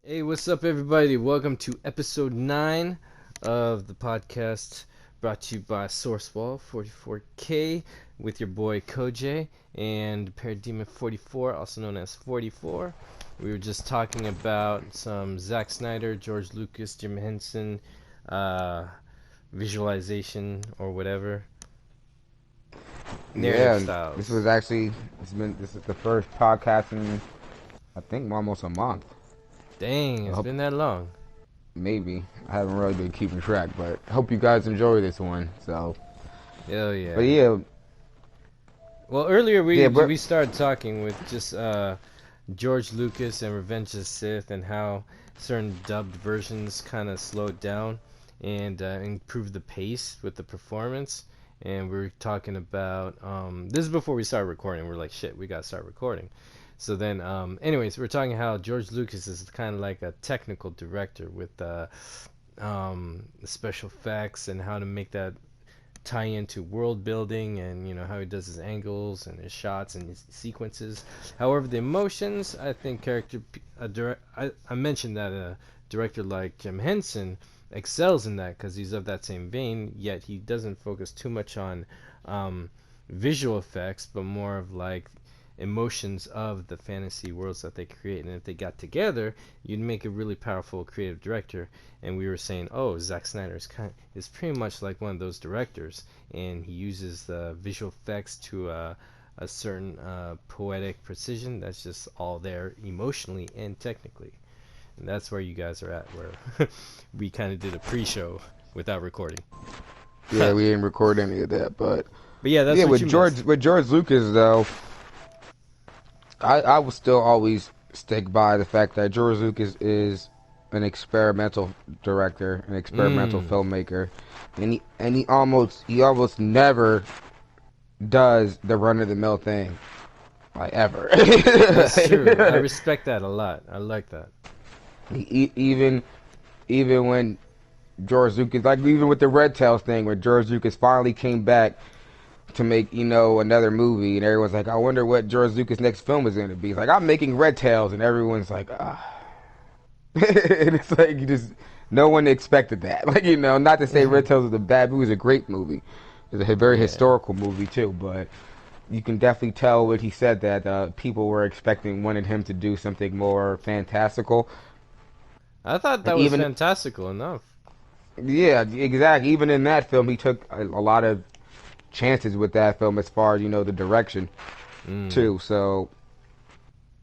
Hey, what's up, everybody? Welcome to episode 9 of the podcast brought to you by Sourcewall 44K with your boy Kojay and Parademon 44, also known as 44. We were just talking about some Zack Snyder, George Lucas, Jim Henson uh, visualization or whatever, narrative Yeah, this styles. was actually this is the first podcast in I think almost a month. Dang, I it's hope been that long. maybe I haven't really been keeping track, but I hope you guys enjoy this one. So, Hell but yeah. yeah, Well, earlier yeah, but we started talking with just George Lucas and Revenge of the Sith and how certain dubbed versions kind of slowed down and improved the pace with the performance. And we are talking about this is before we started recording. We're like, shit, we gotta start recording. So then, anyways, we're talking how George Lucas is kind of like a technical director with special effects and how to make that tie into world building and how he does his angles and his shots and his sequences. However, the emotions, I think I mentioned that a director like Jim Henson excels in that because he's of that same vein. Yet he doesn't focus too much on um, visual effects, but more of like emotions of the fantasy worlds that they create. And if they got together, you'd make a really powerful creative director. And we were saying, oh, Zack Snyder is pretty much like one of those directors, and he uses the visual effects to a certain poetic precision that's just all there emotionally and technically. And that's where you guys are at, where we kind of did a pre-show without recording. yeah, we didn't record any of that, but But yeah, that's yeah, what you missed. With George Lucas though, I will still always stick by the fact that George Lucas is an experimental director, an experimental Mm, filmmaker, and he almost never does the run of the mill thing, like ever. that's true. I respect that a lot. I like that. even even when George Lucas, like even with the Red Tails thing, when George Lucas finally came back to make another movie, and everyone's like, I wonder what George Lucas' next film is going to be. He's like, I'm making Red Tails, and everyone's like, ah. And it's like you just no one expected that. Like not to say Red Tails is a bad movie, it's a great movie. It's a very Yeah. historical movie too, but you can definitely tell what he said that people were expecting, wanted him to do something more fantastical, I thought and that was even fantastical enough. yeah, exactly. Even in that film, he took a lot of chances with that film as far as the direction Mm. too. So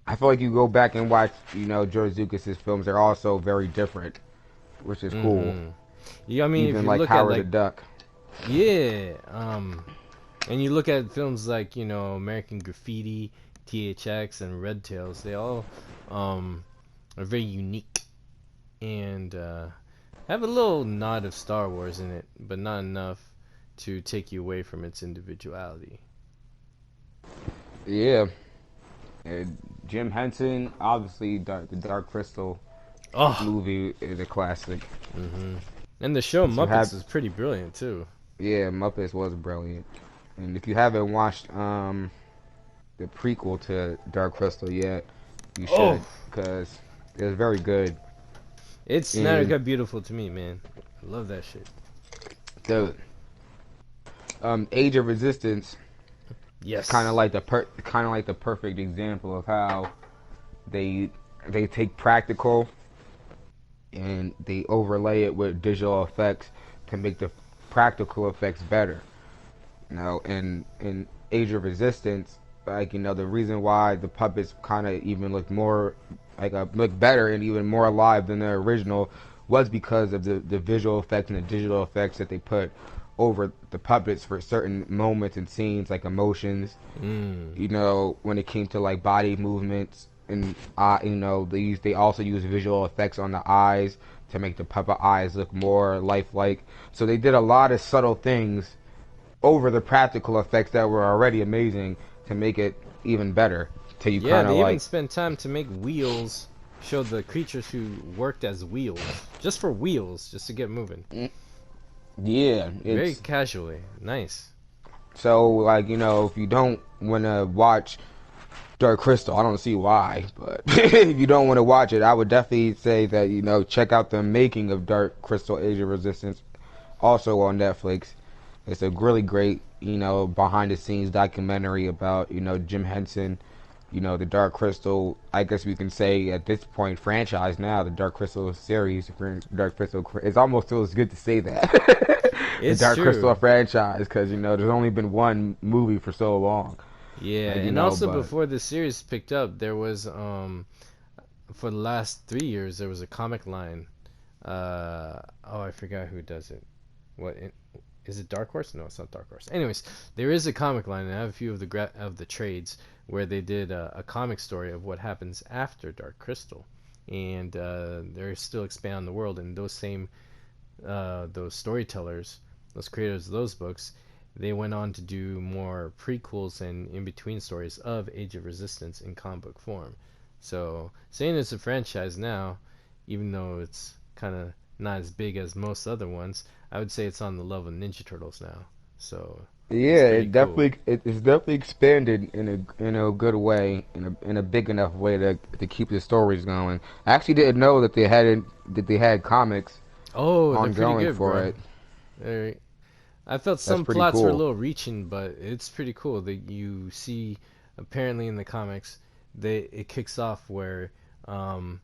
I feel like you go back and watch George Lucas's films, they're also very different, which is cool. Mm-hmm. Yeah, I mean, if Even you like look at Howard the like, Duck. yeah, and you look at films like American Graffiti, THX, and Red Tails, they all are very unique and have a little nod of Star Wars in it, but not enough to take you away from its individuality. Yeah. And Jim Henson, obviously, the Dark Crystal Oh, movie is a classic. mm-hmm. And the show If you have, Muppets is pretty brilliant too. yeah, Muppets was brilliant. And if you haven't watched the prequel to Dark Crystal yet, you Oh, should, because it's very good. it's Snyder And got beautiful to me, man. I love that shit. the Age of Resistance is Yes. kind of like the perfect example of how they they take practical and they overlay it with digital effects to make the practical effects better. In Age of Resistance, like the reason why the puppets kind of even look more like look better and even more alive than the original was because of the visual effects and the digital effects that they put over the puppets for certain moments and scenes, like emotions. Mm. When it came to like body movements and they also use visual effects on the eyes to make the puppet eyes look more lifelike. So they did a lot of subtle things over the practical effects that were already amazing to make it even better. Till you Yeah, kind of they even like, spent time to make wheels show the creatures who worked as wheels. Just for wheels, just to get moving. yeah, Very it's casually. Nice. so like if you don't want to watch Dark Crystal. I don't see why, but if you don't want to watch it, I would definitely say that check out the making of Dark Crystal: Age of Resistance, also on Netflix. It's a really great behind the scenes documentary about Jim Henson, the Dark Crystal. I guess we can say at this point franchise now, the Dark Crystal series, Dark Crystal. It almost feels good to say that the It's Dark Crystal true. franchise because there's only been one movie for so long, Yeah, and and also but. before the series picked up, there was for the last 3 years there was a comic line. Oh, I forgot who does it. What is it? Dark Horse? No, it's not Dark Horse. Anyways, there is a comic line, and I have a few of the trades where they did a comic story of what happens after Dark Crystal, and they're still expanding the world, and those storytellers, those creators of those books, they went on to do more prequels and in between stories of Age of Resistance in comic book form. So, saying it's a franchise now, even though it's kind of not as big as most other ones, I would say it's on the level of Ninja Turtles now. So, it's Yeah, pretty cool. it's definitely expanded in a good way, in a big enough way to keep the stories going. I actually didn't know that they had comics Oh, they're pretty ongoing good, for bro. it. They're, I felt That's some pretty plots were a cool. little reaching, but it's pretty cool that you see. Apparently, in the comics, it kicks off where um,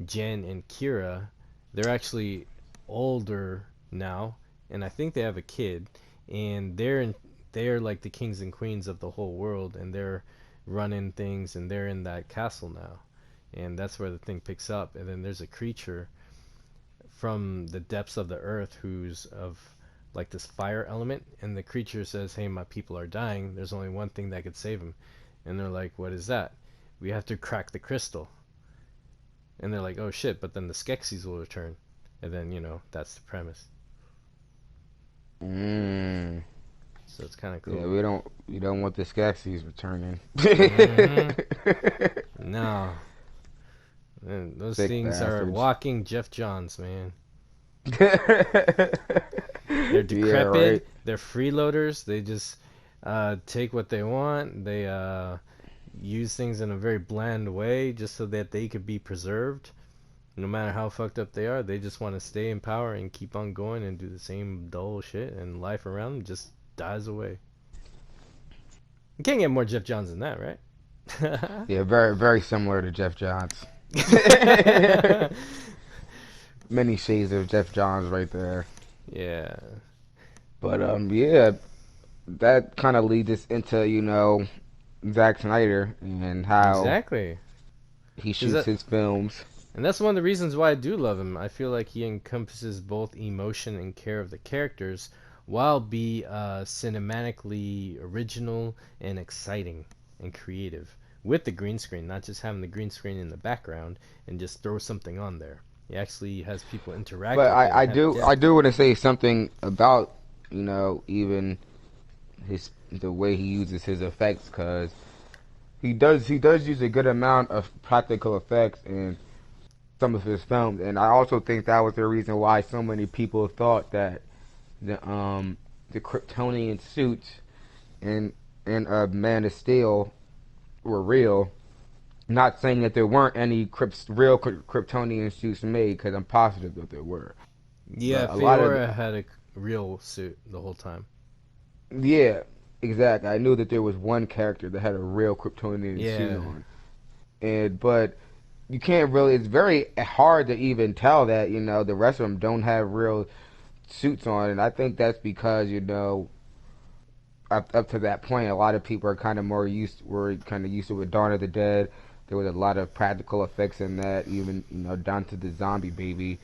Jen and Kira, they're actually older now, and I think they have a kid, and they're like the kings and queens of the whole world, and they're running things, and they're in that castle now, and that's where the thing picks up. And then there's a creature from the depths of the earth who's of like this fire element, and the creature says, "Hey, my people are dying. There's only one thing that could save them." And they're like, "What is that?" "We have to crack the crystal." And they're like, "Oh shit!" But then the Skeksis will return, and then that's the premise. Mm, So it's kind of yeah, cool. we don't want the Skeksis returning. Mm-hmm. No, and those Sick things are bastards. walking Jeff Johns, man. They're Yeah, right. decrepit. They're freeloaders. They just take what they want. They use things in a very bland way just so that they could be preserved. No matter how fucked up they are, they just want to stay in power and keep on going and do the same dull shit, and life around them just dies away. You can't get more Jeff Johns than that, right? Yeah, very very similar to Jeff Johns. Many shades of Jeff Johns right there. Yeah, But yeah, that kind of leads us into Zack Snyder and how exactly. he Cause shoots that, his films. and that's one of the reasons why I do love him. I feel like he encompasses both emotion and care of the characters, while be cinematically original and exciting and creative with the green screen, not just having the green screen in the background and just throw something on there. He actually has people interact But with it and have I depth. do want to say something about even the way he uses his effects because he does use a good amount of practical effects in some of his films, and I also think that was the reason why so many people thought that the Kryptonian suits in Man of Steel were real. Not saying that there weren't any real Kryptonian suits made, because I'm positive that there were. Yeah, But a lot of Feora had a real suit the whole time. yeah, exactly. I knew that there was one character that had a real Kryptonian suit Yeah, on, and but you can't really. It's very hard to even tell that the rest of them don't have real suits on, and I think that's because up to that point, a lot of people are kind of were kind of used to with Dawn of the Dead. There was a lot of practical effects in that, even down to the zombie baby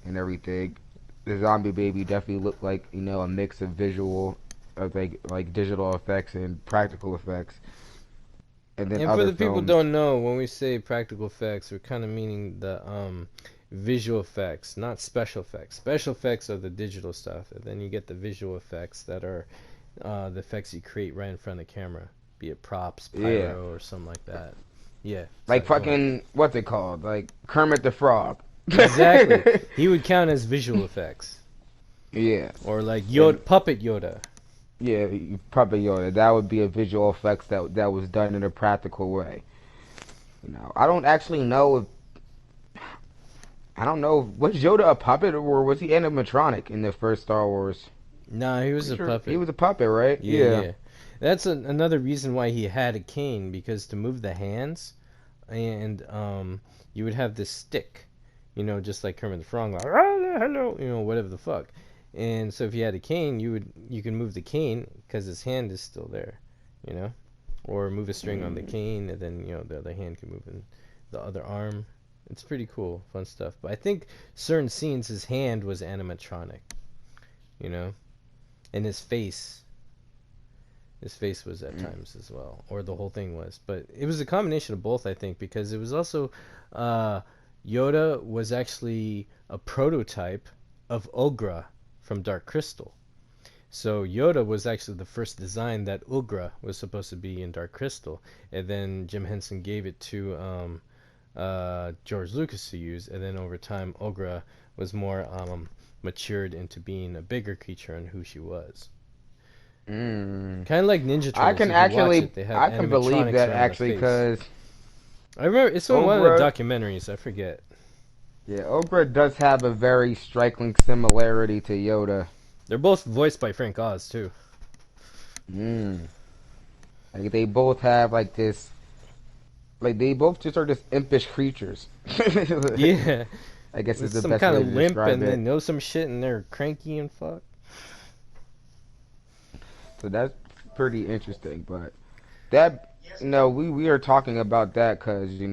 and everything. The zombie baby definitely looked like a mix of visual, of like digital effects and practical effects. And then and for other the people who films, don't know, when we say practical effects, we're kind of meaning the visual effects, not special effects. Special effects are the digital stuff, and then you get the visual effects that are the effects you create right in front of the camera, be it props, yeah, pyro, or something like that. Yeah, like sorry, go on. fucking what's it called, like Kermit the Frog. Exactly. He would count as visual effects. Yeah, Or like and Yoda, Puppet Yoda. yeah, probably that would be a visual effects that was done in a practical way. I don't actually know if I don't know, was Yoda a puppet or was he animatronic in the first Star Wars? Nah, he was Pretty a sure he puppet. was a puppet, right? Yeah, Yeah. yeah. That's another reason why he had a cane, because to move the hands, and you would have this stick, just like Kermit the Frog, like, "Ah, hello, whatever the fuck. And so if you had a cane, you can move the cane because his hand is still there, you know, or move a string on the Mm. cane, and then the other hand can move in the other arm. It's pretty cool, fun stuff. But I think certain scenes, his hand was animatronic, you know, and his face was at Mm. times as well, or the whole thing was. But it was a combination of both, I think, because it was also uh, Yoda was actually a prototype of Ogra from Dark Crystal. So Yoda was actually the first design that Ugra was supposed to be in Dark Crystal, and then Jim Henson gave it to George Lucas to use, and then over time Ogra was more matured into being a bigger creature and who she was. Mm. Kind of like Ninja Turtles. If you watch it, they have I can believe animatronics that around the actually, face. because I remember it's in one of the Ogra, documentaries. I forget. yeah, Ogra does have a very striking similarity to Yoda. They're both voiced by Frank Oz too. Mm. Like they both have like this, like they both just are just impish creatures. Yeah, I guess is with the some best kind way of to limp, describe and they it. know some shit, and they're cranky and fuck. So that's pretty interesting. But that, we are talking about that because we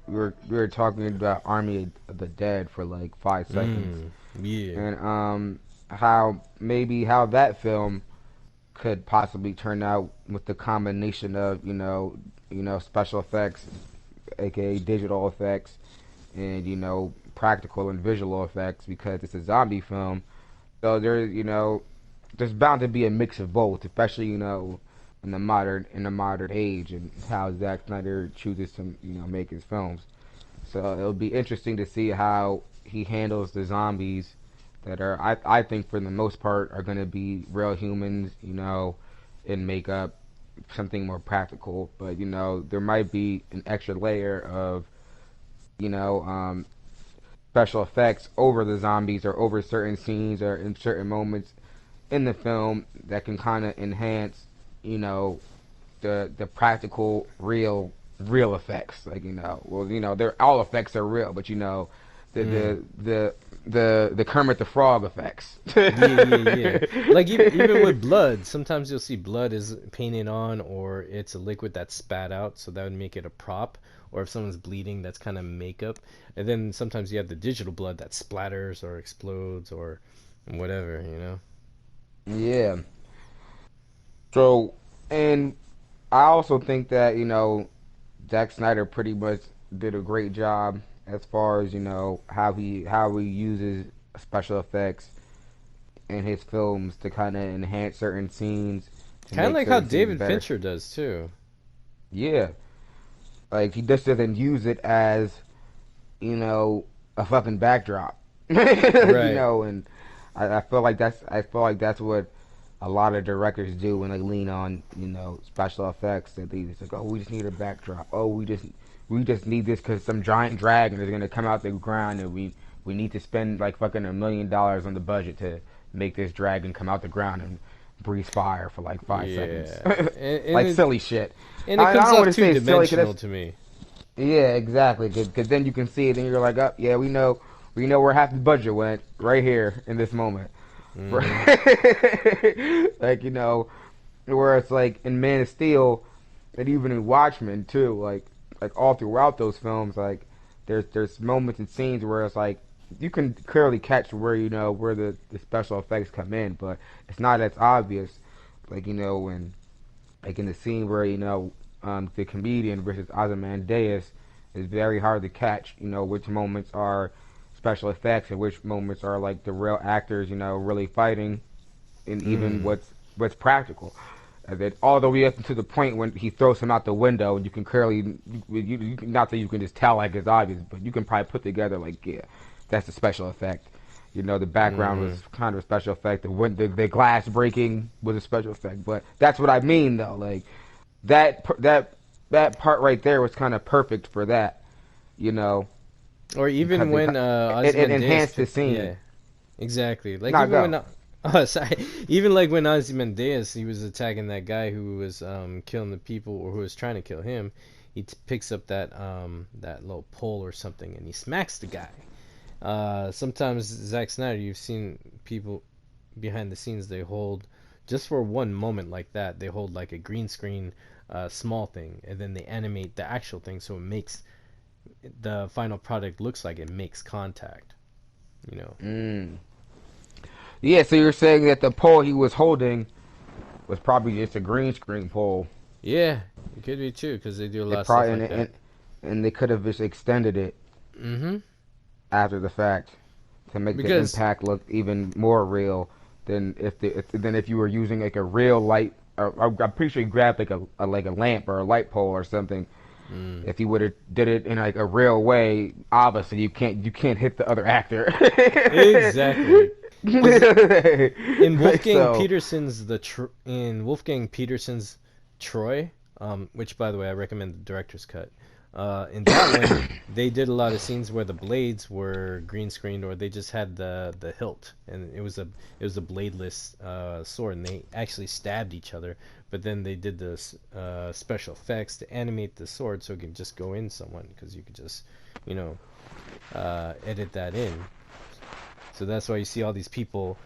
were talking about Army of the Dead for like 5 seconds, Yeah. and how that film could possibly turn out with the combination of special effects, aka digital effects, and practical and visual effects, because it's a zombie film. So there's bound to be a mix of both, especially in the modern age, and how Zack Snyder chooses to make his films. So it'll be interesting to see how he handles the zombies that are, I think for the most part, are going to be real humans, in makeup, something more practical. But there might be an extra layer of you know um, special effects over the zombies or over certain scenes or in certain moments in the film that can kind of enhance, you know, the practical real effects. Like they're all effects are real, but the Mm. the the the Kermit the Frog effects. Yeah, yeah, yeah. Like even with blood, sometimes you'll see blood is painted on, or it's a liquid that's spat out, so that would make it a prop. Or if someone's bleeding, that's kind of makeup. And then sometimes you have the digital blood that splatters or explodes or whatever. Yeah. So, and I also think that Zack Snyder pretty much did a great job as far as how he uses special effects in his films to kind of enhance certain scenes, to Kind of make like how certain scenes David better. Fincher does too. Yeah, like he just doesn't use it as a fucking backdrop. Right. And I feel like that's what a lot of directors do when they lean on special effects. That they just like, oh, we just need a backdrop. Oh, we just need this because some giant dragon is gonna come out the ground, and we need to spend like fucking $1 million on the budget to make this dragon come out the ground and breathe fire for like 5 seconds. Yeah. And Like it silly shit. and it I comes don't want off to two say silly dimensional because to me. yeah, exactly. Because then you can see it, and you're like, oh, yeah, we know where half the budget went right here in this moment. Hmm. Like where it's like in Man of Steel, and even in Watchmen too, like all throughout those films, like there's moments and scenes where it's like you can clearly catch where the special effects come in, but it's not as obvious. Like when like in the scene where the comedian versus Ozymandias is very hard to catch. Which moments are special effects and which moments are like the real actors. Really fighting, and even Mm. what's practical. And then all the way up to the point when he throws him out the window, and you can clearly, not that you can just tell like it's obvious, but you can probably put together like, yeah, that's a special effect. The background was Hmm. kind of a special effect. The glass breaking was a special effect. But that's what I mean though. Like that that part right there was kind of perfect for that, you know, Or even because when it Ozymandias enhanced the picked, scene. yeah, exactly. Like Nah, even go. when, oh sorry, even like when Ozymandias he was attacking that guy who was killing the people or who was trying to kill him, he picks up that little pole or something and he smacks the guy. Sometimes Zack Snyder, you've seen people behind the scenes they hold just for one moment like that they hold like a green screen small thing and then they animate the actual thing so it makes the final product looks like it makes contact, you know. Mm. Yeah, so you're saying that the pole he was holding was probably just a green screen pole. Yeah, it could be too because they do a lot It of stuff probably like that. and they could have just extended it Mm-hmm. after the fact to make the Because impact look even more real than if you were using like a real light. I'm pretty sure you grabbed like a lamp or a light pole or something. mm, If you would have did it in like a real way, obviously you can't hit the other actor. exactly because in So Wolfgang Petersen's Troy, which by the way I recommend the director's cut. In that one, they did a lot of scenes where the blades were green screened, or they just had the hilt, and it was a bladeless sword, and they actually stabbed each other. But then they did this special effects to animate the sword so it can just go in someone, because you could just, you know, edit that in. So that's why you see all these people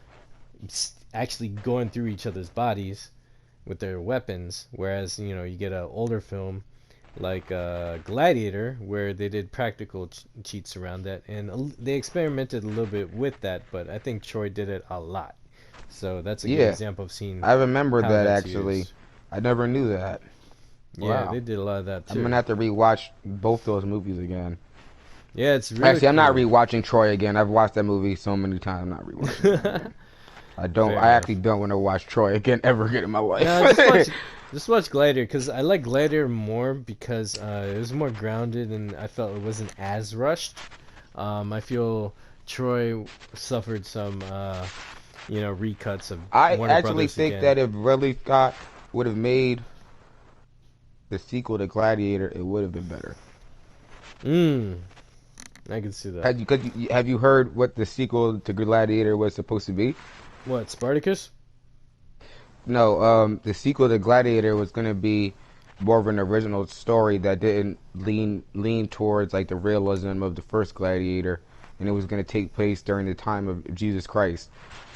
actually going through each other's bodies with their weapons, whereas you get an older film like Gladiator where they did practical cheats around that, and they experimented a little bit with that, but I think Troy did it a lot. So that's a good yeah, example of seeing I remember how that that's actually. used. I never knew that. Yeah, Wow. they did a lot of that I'm too. gonna have to rewatch both those movies again. Yeah, it's really Actually, I'm not cool. rewatching Troy again. I've watched that movie so many times. I'm not rewatching it again. I don't. Fair I actually enough. don't want to watch Troy again ever again in my life. No, just watch Gladiator because I like Gladiator more because it was more grounded and I felt it wasn't as rushed. I feel Troy suffered some recuts of I Warner actually Brothers think again. that if Ridley Scott would have made the sequel to Gladiator, it would have been better. Mm, I can see that. Have you heard what the sequel to Gladiator was supposed to be? What, Spartacus? No, the sequel to Gladiator was going to be more of an original story that didn't lean towards like the realism of the first Gladiator, and it was going to take place during the time of Jesus Christ.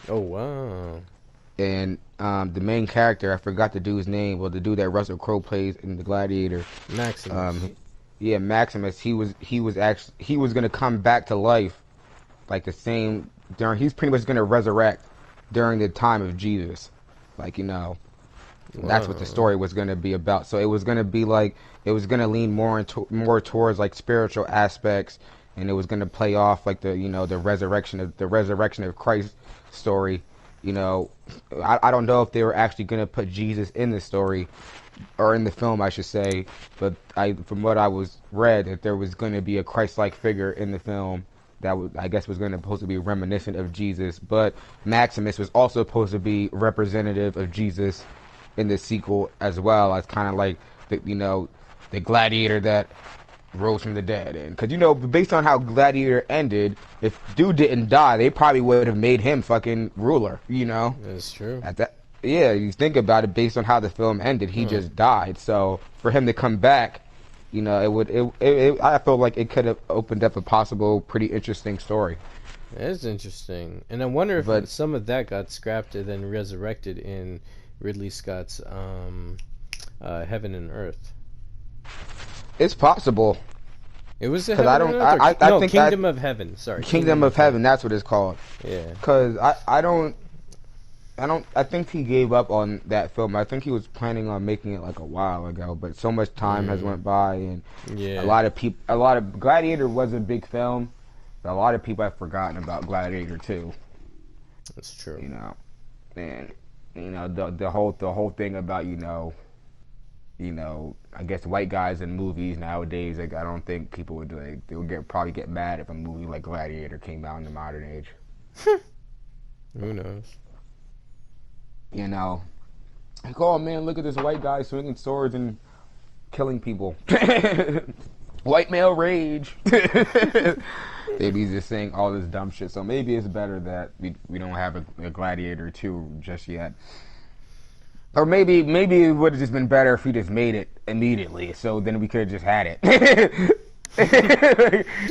Oh wow, And the main character, I forgot the dude's name, well, the dude that Russell Crowe plays in the Gladiator, Maximus. um, yeah, Maximus. He was going to come back to life like the same during. He's pretty much going to resurrect during the time of Jesus, like that's what the Wow. story was going to be about. So it was going to be like it was going to lean more towards like spiritual aspects, and it was going to play off like the resurrection of Christ story. You know, I don't know if they were actually going to put Jesus in the story or in the film, I should say, but from what I was read, that there was going to be a Christ-like figure in the film that I guess was going to supposed to be reminiscent of Jesus, but Maximus was also supposed to be representative of Jesus in the sequel as well as kind of like the gladiator that rose from the dead. And because based on how Gladiator ended, if dude didn't die, they probably would have made him fucking ruler. That's true. At that, yeah, you think about it, based on how the film ended, he Huh. just died. So for him to come back, I felt like it could have opened up a possible pretty interesting story. That's interesting. And I wonder if But some of that got scrapped and then resurrected in Ridley Scott's Heaven and Earth. it's possible It was a because I Heaven and don't. Earth or I no, think that Kingdom of Heaven. Sorry, Kingdom Kingdom of of Heaven, Heaven. that's what it's called. Yeah. Because I think he gave up on that film. I think he was planning on making it like a while ago, but so much time has Mm, went by, and yeah, a lot of Gladiator was a big film, but a lot of people have forgotten about Gladiator too. that's true. You know, and the whole thing about I guess white guys in movies nowadays. Like I don't think people would they would probably get mad if a movie like Gladiator came out in the modern age. Who knows? You know, like, oh man, look at this white guy swinging swords and killing people. White male rage. They be just saying all this dumb shit. So maybe it's better that we don't have a Gladiator 2 just yet. Or maybe it would have just been better if we just made it immediately. So then we could have just had it.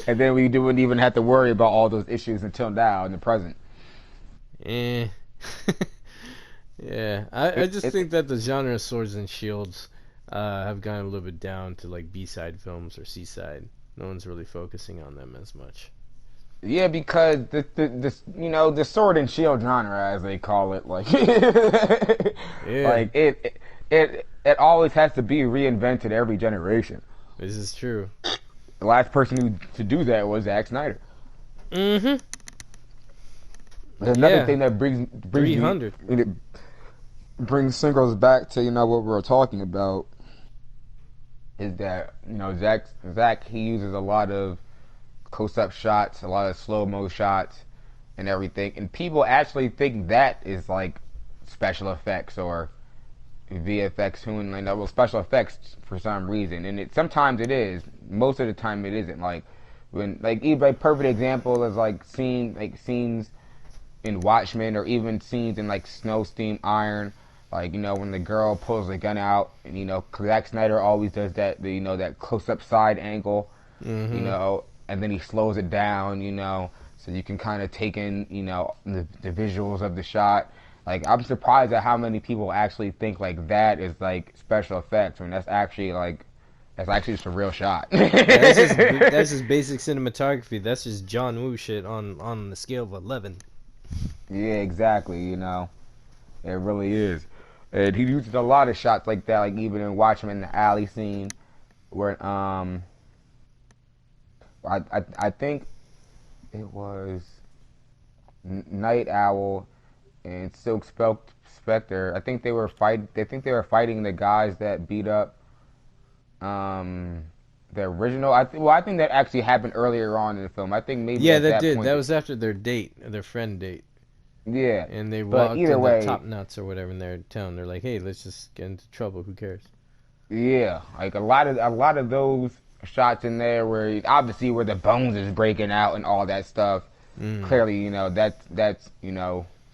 And then we wouldn't even have to worry about all those issues until now in the present. Eh. Yeah, I just think that the genre of swords and shields have gone a little bit down to like B-side films or C-side. No one's really focusing on them as much. Yeah, because the sword and shield genre, as they call it, like Yeah, like it always has to be reinvented every generation. this is true. The last person to do that was Zack Snyder. Mm-hmm. Another Yeah, thing that brings 300. brings singles back to what we were talking about is that Zack he uses a lot of close-up shots, a lot of slow-mo shots, and everything, and people actually think that is like special effects or VFX tuning, well, special effects for some reason, and sometimes it is. Most of the time, it isn't. Like when even a perfect example is scenes in Watchmen, or even scenes in like Snow, Steam, Iron. Like when the girl pulls the gun out, and Zack Snyder always does that. That close-up side angle. Mm-hmm. And then he slows it down. So you can kind of take in the visuals of the shot. Like, I'm surprised at how many people actually think like that is like special effects when that's actually just a real shot. Yeah, that's just basic cinematography. That's just John Woo shit on the scale of 11. Yeah, exactly. It really is. And he uses a lot of shots like that, like even in Watchmen, the alley scene, where I think it was Night Owl and Silk Spectre. I think they were fighting the guys that beat up the original. I think that actually happened earlier on in the film. I think maybe Yeah, at that that did. point. That was after their friend date. Yeah, And they but walked either in the way, top nuts or whatever in their town. They're like, hey, let's just get into trouble. Who cares? yeah, like a lot of those shots in there where obviously where the bones is breaking out and all that stuff. Mm. Clearly, that's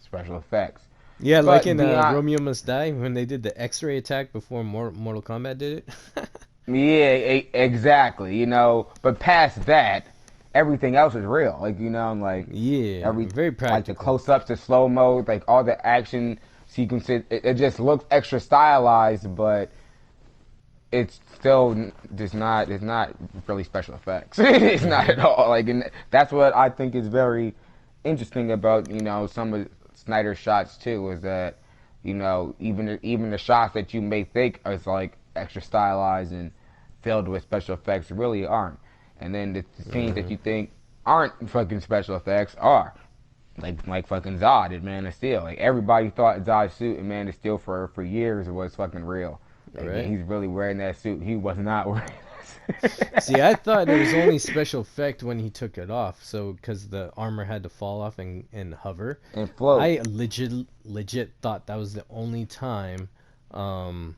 special effects. Yeah, like But in beyond, Romeo Must Die when they did the X-ray attack before Mortal Kombat did it. yeah, exactly. But past that, everything else is real. Like I'm like Yeah, every very like the practical. close ups, the slow mo, like all the action sequences. It just looks extra stylized, but it's still just not. It's not really special effects. It's not at all. Like, and that's what I think is very interesting about some of Snyder's shots too. Is that even the shots that you may think is like extra stylized and filled with special effects really aren't. And then the scenes that Hmm. you think aren't fucking special effects are. Like fucking Zod in Man of Steel. Like everybody thought Zod's suit in Man of Steel for years was fucking real. Like Right. he's really wearing that suit. He was not wearing that See, I thought it was only suit. special effect when he took it off. So, because the armor had to fall off and hover, And float. I legit thought that was the only time um,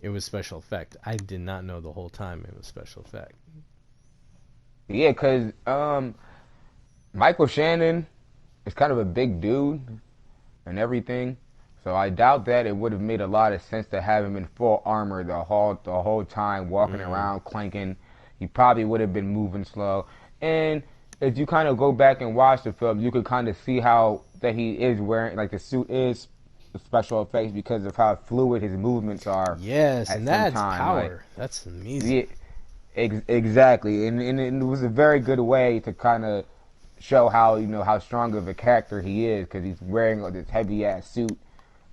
it was special effect. I did not know the whole time it was special effect. Yeah, cause Michael Shannon is kind of a big dude and everything. So I doubt that it would have made a lot of sense to have him in full armor the whole time walking Mm, around clanking. He probably would have been moving slow. And if you kind of go back and watch the film, you could kind of see how that he is wearing like the suit is special effects because of how fluid his movements are yes, at and some that's time. Like power. That's amazing. yeah, exactly, and it was a very good way to kind of show how how strong of a character he is because he's wearing this heavy ass suit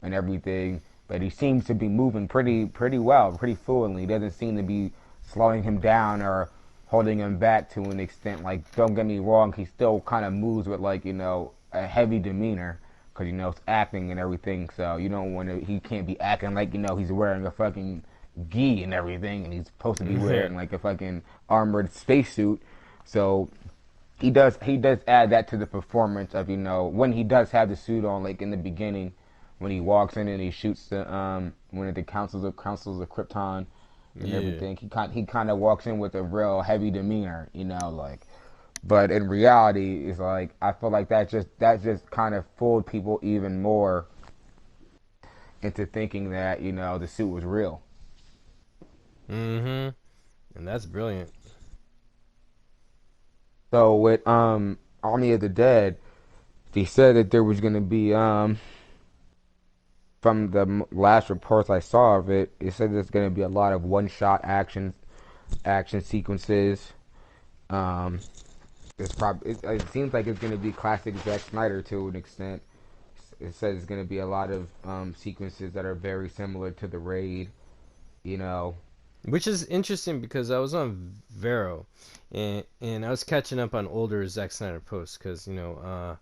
and everything, but he seems to be moving pretty well, pretty fluently. He doesn't seem to be slowing him down or holding him back to an extent. Like, don't get me wrong, he still kind of moves with like a heavy demeanor because it's acting and everything. So you don't want to. He can't be acting like he's wearing a fucking gi and everything, and he's supposed to be wearing like a fucking armored spacesuit. So he does add that to the performance of when he does have the suit on, like in the beginning when he walks in and he shoots the one of the councils of Krypton and Yeah. everything. He kind of walks in with a real heavy demeanor, like. But in reality, it's like I feel like that just kind of fooled people even more into thinking that the suit was real. Mm-hmm. And that's brilliant. So with Army of the Dead, they said that there was going to be from the last reports I saw of it, it said there's going to be a lot of one-shot action sequences. Um, it seems like it's going to be classic Zack Snyder to an extent. It says it's going to be a lot of sequences that are very similar to the raid. You know, Which is interesting because I was on Vero, and I was catching up on older Zack Snyder posts because I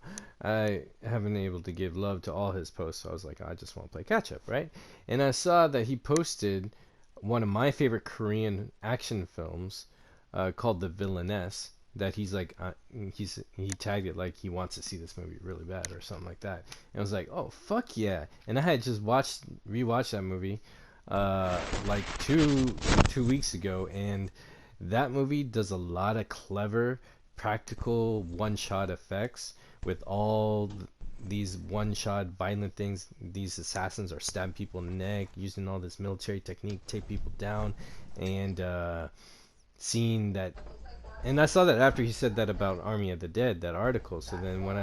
haven't been able to give love to all his posts, so I was like, I just want to play catch up, right? And I saw that he posted one of my favorite Korean action films, called The Villainess. That he's like, he tagged it like he wants to see this movie really bad or something like that. And I was like, oh fuck yeah! And I had just rewatched that movie like two weeks ago, and that movie does a lot of clever, practical one-shot effects with all these one-shot violent things. These assassins are stabbing people in the neck, using all this military technique, take people down, and seeing that. And I saw that after he said that about Army of the Dead, that article. So then when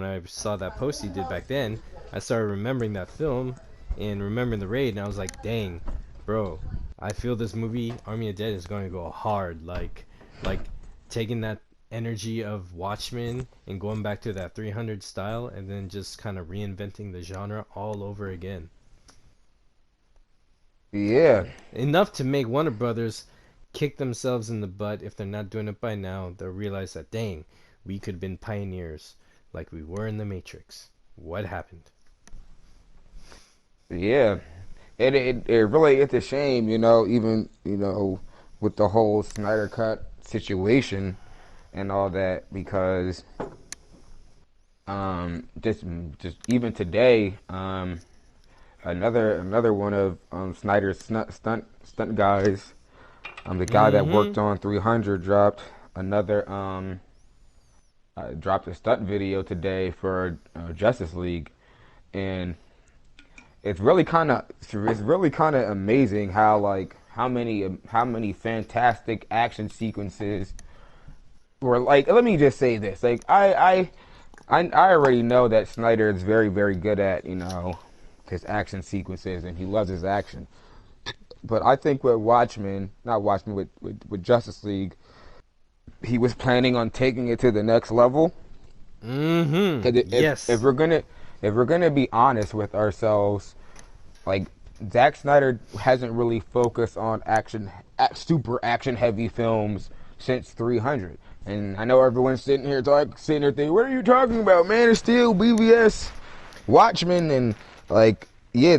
I saw that post he did back then, I started remembering that film and remembering the raid, and I was like, dang, bro, I feel this movie Army of the Dead is going to go hard, like taking that energy of Watchmen and going back to that 300 style, and then just kind of reinventing the genre all over again. yeah, Enough to make Warner Brothers kick themselves in the butt. If they're not doing it by now, they'll realize that, dang, we could have been pioneers like we were in the Matrix. What happened? yeah. And it really it's a shame, even with the whole Snyder Cut situation and all that, because just even today, another one of Snyder's stunt guys, the guy that Mm-hmm. worked on 300 dropped a stunt video today for Justice League, and it's really kind of amazing how like how many fantastic action sequences were like. Let me just say this, like I already know that Snyder is very very good at his action sequences, and he loves his action. But I think with Watchmen, not Watchmen, with Justice League, he was planning on taking it to the next level. Mm-hmm. Because if Yes. we're gonna be honest with ourselves, like Zack Snyder hasn't really focused on super action heavy films since 300. And I know everyone's sitting here thinking, "What are you talking about? Man of Steel, BVS, Watchmen, and like, yeah,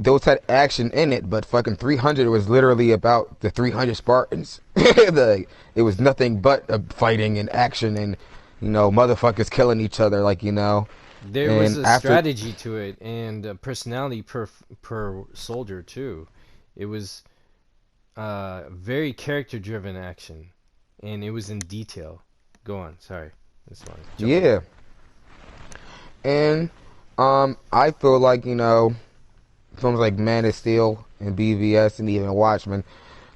those had action in it, but fucking 300 was literally about the 300 Spartans. It was nothing but fighting and action and motherfuckers killing each other, There was and a after, strategy to it and a personality per soldier too. It was very character driven action, and it was in detail. Go on. Sorry, that's why jump in. yeah, and I feel like films like Man of Steel and BVS and even Watchmen,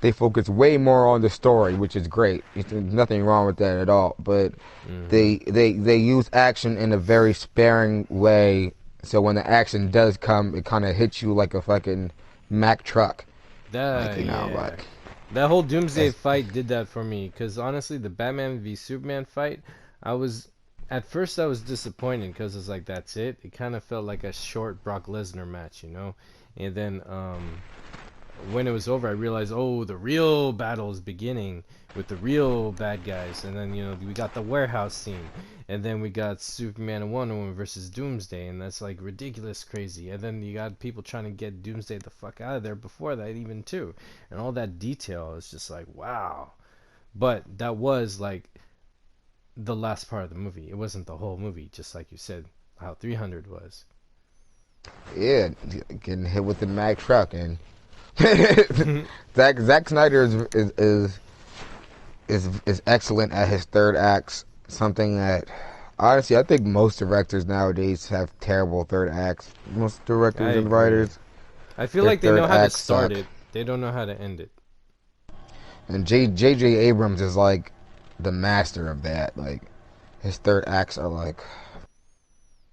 they focus way more on the story, which is great. There's nothing wrong with that at all. But Mm-hmm. they use action in a very sparing way, so when the action does come, it kind of hits you like a fucking Mack truck, Yeah. like That whole Doomsday it's, fight did that for me, because honestly, the Batman v Superman fight, I was at first I was disappointed because it's like that's it. It kind of felt like a short Brock Lesnar match, you know. And then when it was over, I realized, oh, the real battle is beginning with the real bad guys. And then we got the warehouse scene, and then we got Superman and Wonder Woman versus Doomsday, and that's like ridiculous, crazy. And then you got people trying to get Doomsday the fuck out of there before that even too, and all that detail is just like wow. But that was like the last part of the movie. It wasn't the whole movie, just like you said, how 300 was. yeah, getting hit with the Mack truck, and Zack Snyder is excellent at his third acts. Something that honestly I think most directors nowadays have terrible third acts. Most I directors and agree. writers, I feel their like they third know how to acts start suck. it. They don't know how to end it. And J.J. Abrams is like the master of that. Like his third acts are like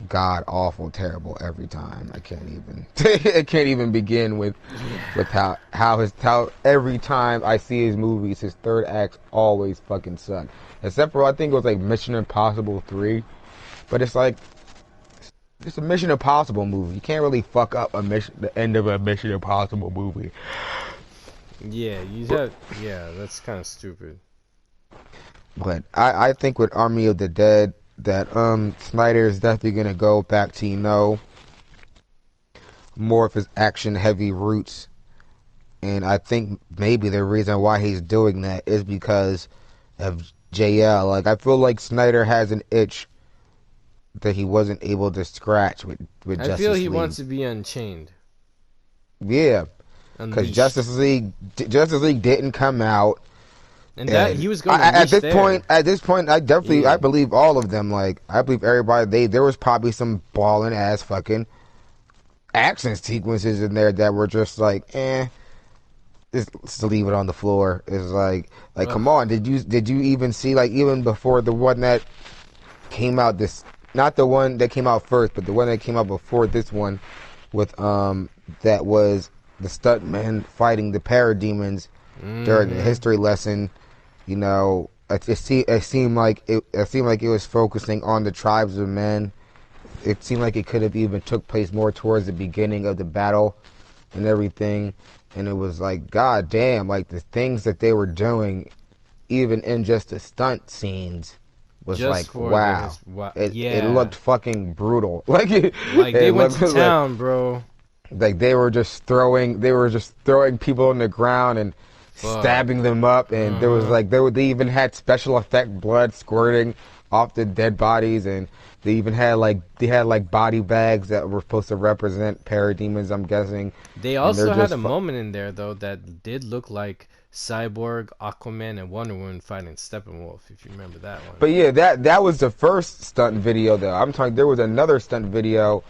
god awful terrible every time. I can't even I can't even begin with Yeah. how every time I see his movies his third acts always fucking suck. Except for I think it was like Mission Impossible 3, but it's like it's a Mission Impossible movie. You can't really fuck up the end of a Mission Impossible movie. Yeah, you But have. Yeah, that's kind of stupid. I think with Army of the Dead that Snyder is definitely gonna go back to more of his action heavy roots, and I think maybe the reason why he's doing that is because of JL. Like I feel like Snyder has an itch that he wasn't able to scratch with I feel Justice he wants League. to be unchained, Yeah, because unleashed, Justice League didn't come out, and that and he was going to unleash there. at this point, I Yeah. believe all of them. Like I believe everybody. There was probably some balling ass fucking action sequences in there that were just like, just leave it on the floor. It's like Ugh. come on, did you even see like even before the one that came out this not the one that came out first, but the one that came out before this one with that was the stuntman fighting the parademons during the Mm-hmm. history lesson. You know, it seemed like it was focusing on the tribes of men. It seemed like it could have even took place more towards the beginning of the battle and everything. And it was like, god damn, like the things that they were doing, even in just the stunt scenes, was Just like, for the wow. his. It Yeah. looked fucking brutal. Like Like they it went looked to town, bro. like they were just throwing people on the ground and Fuck. stabbing them up, and there was Uh-huh. like they even had special effect blood squirting off the dead bodies, and they had like body bags that were supposed to represent parademons, I'm guessing, They and they're also had just a moment in there though that did look like Cyborg, Aquaman, and Wonder Woman fighting Steppenwolf. If you remember that one. but yeah, that was the first stunt video though. I'm talking there was another stunt video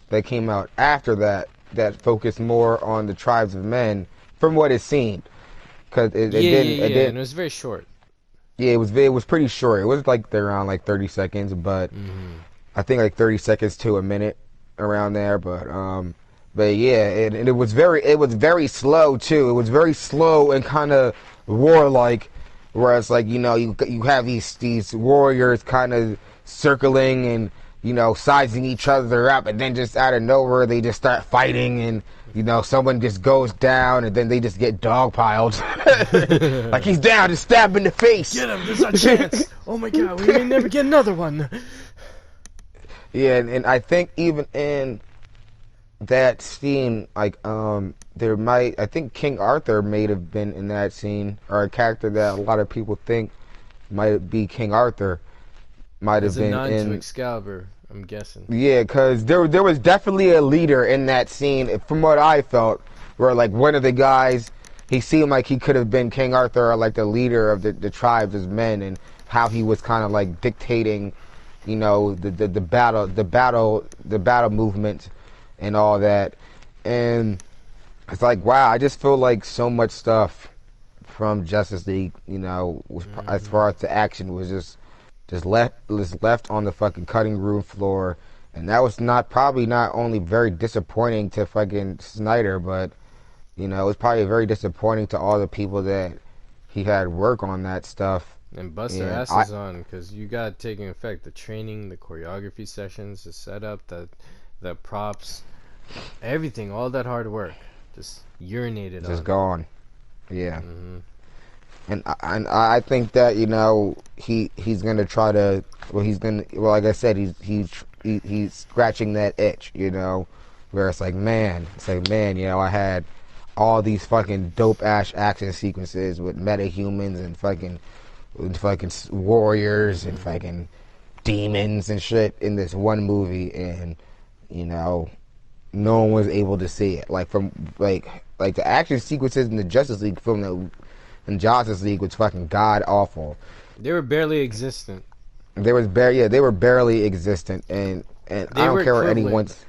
that came out after that that focused more on the tribes of men from what it seemed because Yeah, yeah, it yeah, and didn't it was very short. yeah it was pretty short. It was like around like 30 seconds, but Mm-hmm. I think like 30 seconds to a minute around there, but yeah, and it was very slow too. It was very slow and kind of warlike, whereas like you have these warriors kind of circling and sizing each other up, and then just out of nowhere they just start fighting, and someone just goes down, and then they just get dogpiled. Like he's down, just stab him in the face. Get him! This is our chance! Oh my god, we may never get another one! Yeah, and I think even in that scene, like I think King Arthur may have been in that scene, or a character that a lot of people think might be King Arthur might have As a been nod to in. Excalibur, I'm guessing. Yeah, because there was definitely a leader in that scene, from what I felt, where like one of the guys, he seemed like he could have been King Arthur, or like the leader of the tribes as men, and how he was kind of like dictating, the battle movement and all that. And it's like, wow, I just feel like so much stuff from Justice League, as Mm-hmm. far as the action was just left on the fucking cutting room floor. And that was probably not only very disappointing to fucking Snyder, but it was probably very disappointing to all the people that he had work on that stuff. And bust their And asses on, because you got taking effect the training, the choreography sessions, the setup, the props, everything, all that hard work, just urinated just on. gone. Yeah. Mm-hmm. And I think that he's gonna try to like I said he's scratching that itch, where it's like man I had all these fucking dope ass action sequences with metahumans and fucking warriors and Mm-hmm. fucking demons and shit in this one movie, and no one was able to see it. Like from like the action sequences in the Justice League film in Justice League was fucking god awful. They were barely existent. They were barely existent, and I They don't were care what equivalent. anyone's.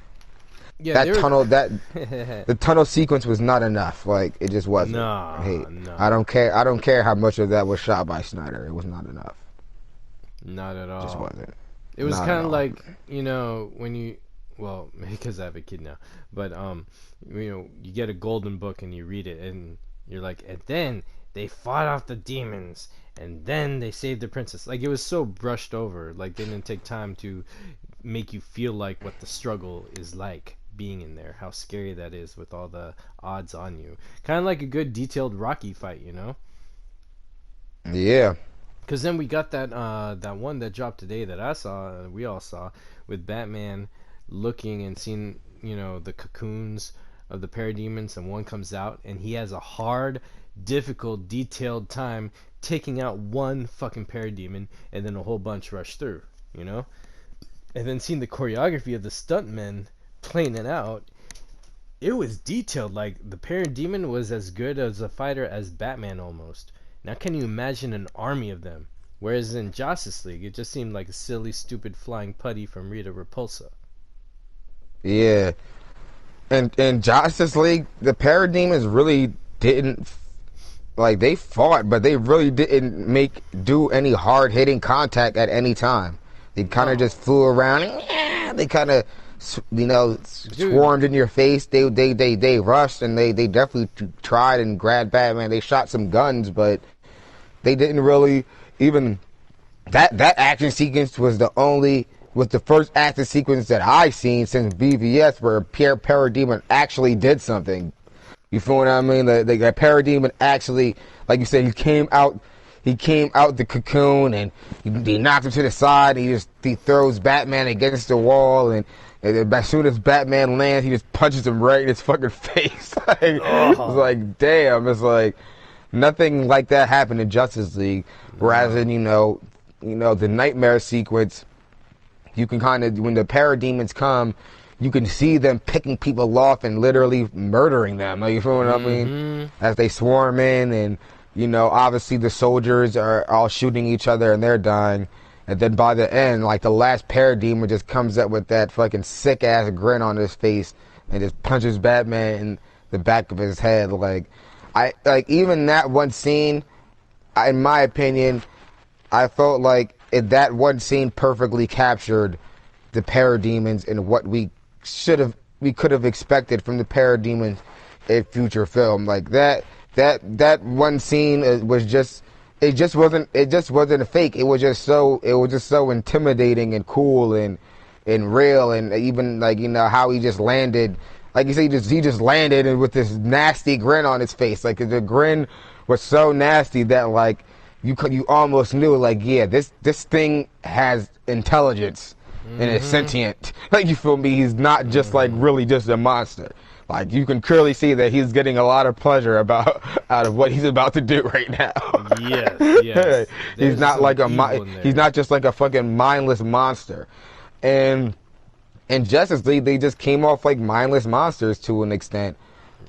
Yeah, The tunnel sequence was not enough. Like it just wasn't. No, Hey, no. I don't care how much of that was shot by Snyder. It was not enough. Not at all. It just wasn't. It was Not kind at of all. like, when you, well, because I have a kid now, but you get a golden book and you read it and you're like, and then they fought off the demons and then they saved the princess. Like it was so brushed over. Like they didn't take time to make you feel like what the struggle is like being in there, how scary that is with all the odds on you. Kind of like a good detailed Rocky fight, Yeah. Because then we got that one that dropped today that we all saw, with Batman looking and seeing, the cocoons of the parademons, and one comes out, and he has a hard, difficult, detailed time taking out one fucking parademon, and then a whole bunch rush through, And then seeing the choreography of the stuntmen playing it out, it was detailed. Like the parademon was as good as a fighter as Batman almost. Now can you imagine an army of them? Whereas in Justice League, it just seemed like a silly, stupid flying putty from Rita Repulsa. Yeah. And in Justice League, the Parademons really didn't, like, they fought, but they really didn't do any hard hitting contact at any time. They kind of just flew around. And, they kind of, swarmed in your face. They rushed, and they definitely tried and grabbed Batman. They shot some guns, but they didn't really even. That action sequence was the first action sequence that I've seen since BVS where Parademon actually did something. You feel what I mean? The Parademon actually, like you said, he came out the cocoon and he knocked him to the side. And he throws Batman against the wall, and as soon as Batman lands, he just punches him right in his fucking face. It's like, damn. It's like nothing like that happened in Justice League. Whereas in the nightmare sequence, you can kind of, when the parademons come, you can see them picking people off and literally murdering them. Like, you feel what I mean? As they swarm in, and obviously the soldiers are all shooting each other and they're dying. And then by the end, like the last parademon just comes up with that fucking sick ass grin on his face and just punches Batman in the back of his head. Even that one scene, in my opinion, I felt like that one scene perfectly captured the parademons and what we could have expected from the parademons in future film. Like that one scene was just. It just wasn't a fake. It was just so intimidating and cool and real, and even how he just landed. Like you say, he just landed and with this nasty grin on his face. Like the grin was so nasty that you almost knew this thing has intelligence and is sentient. Like, you feel me? He's not just really just a monster. Like, you can clearly see that he's getting a lot of pleasure out of what he's about to do right now. Yes. He's not he's not just like a fucking mindless monster. And in Justice League, they just came off like mindless monsters to an extent.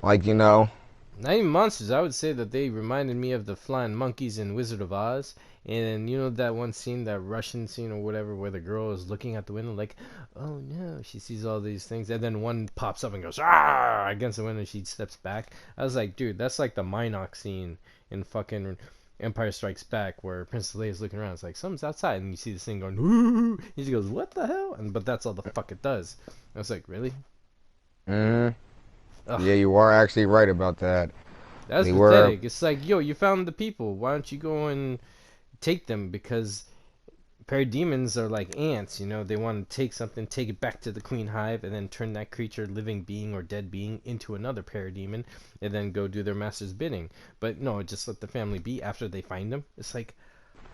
Not even monsters. I would say that they reminded me of the flying monkeys in Wizard of Oz. And that one scene, that Russian scene or whatever, where the girl is looking out the window like, oh no, she sees all these things. And then one pops up and goes, ah, against the window, and she steps back. I was like, dude, that's like the Minox scene in fucking Empire Strikes Back, where Princess Leia's looking around. It's like, something's outside. And you see this thing going, ooh. And she goes, what the hell? But that's all the fuck it does. I was like, really? Yeah, you are actually right about that. That's pathetic. It's like, yo, you found the people. Why don't you go and take them? Because parademons are like ants, they want to take something, take it back to the queen hive, and then turn that creature, living being or dead being, into another parademon, and then go do their master's bidding. But no, just let the family be after they find them. It's like,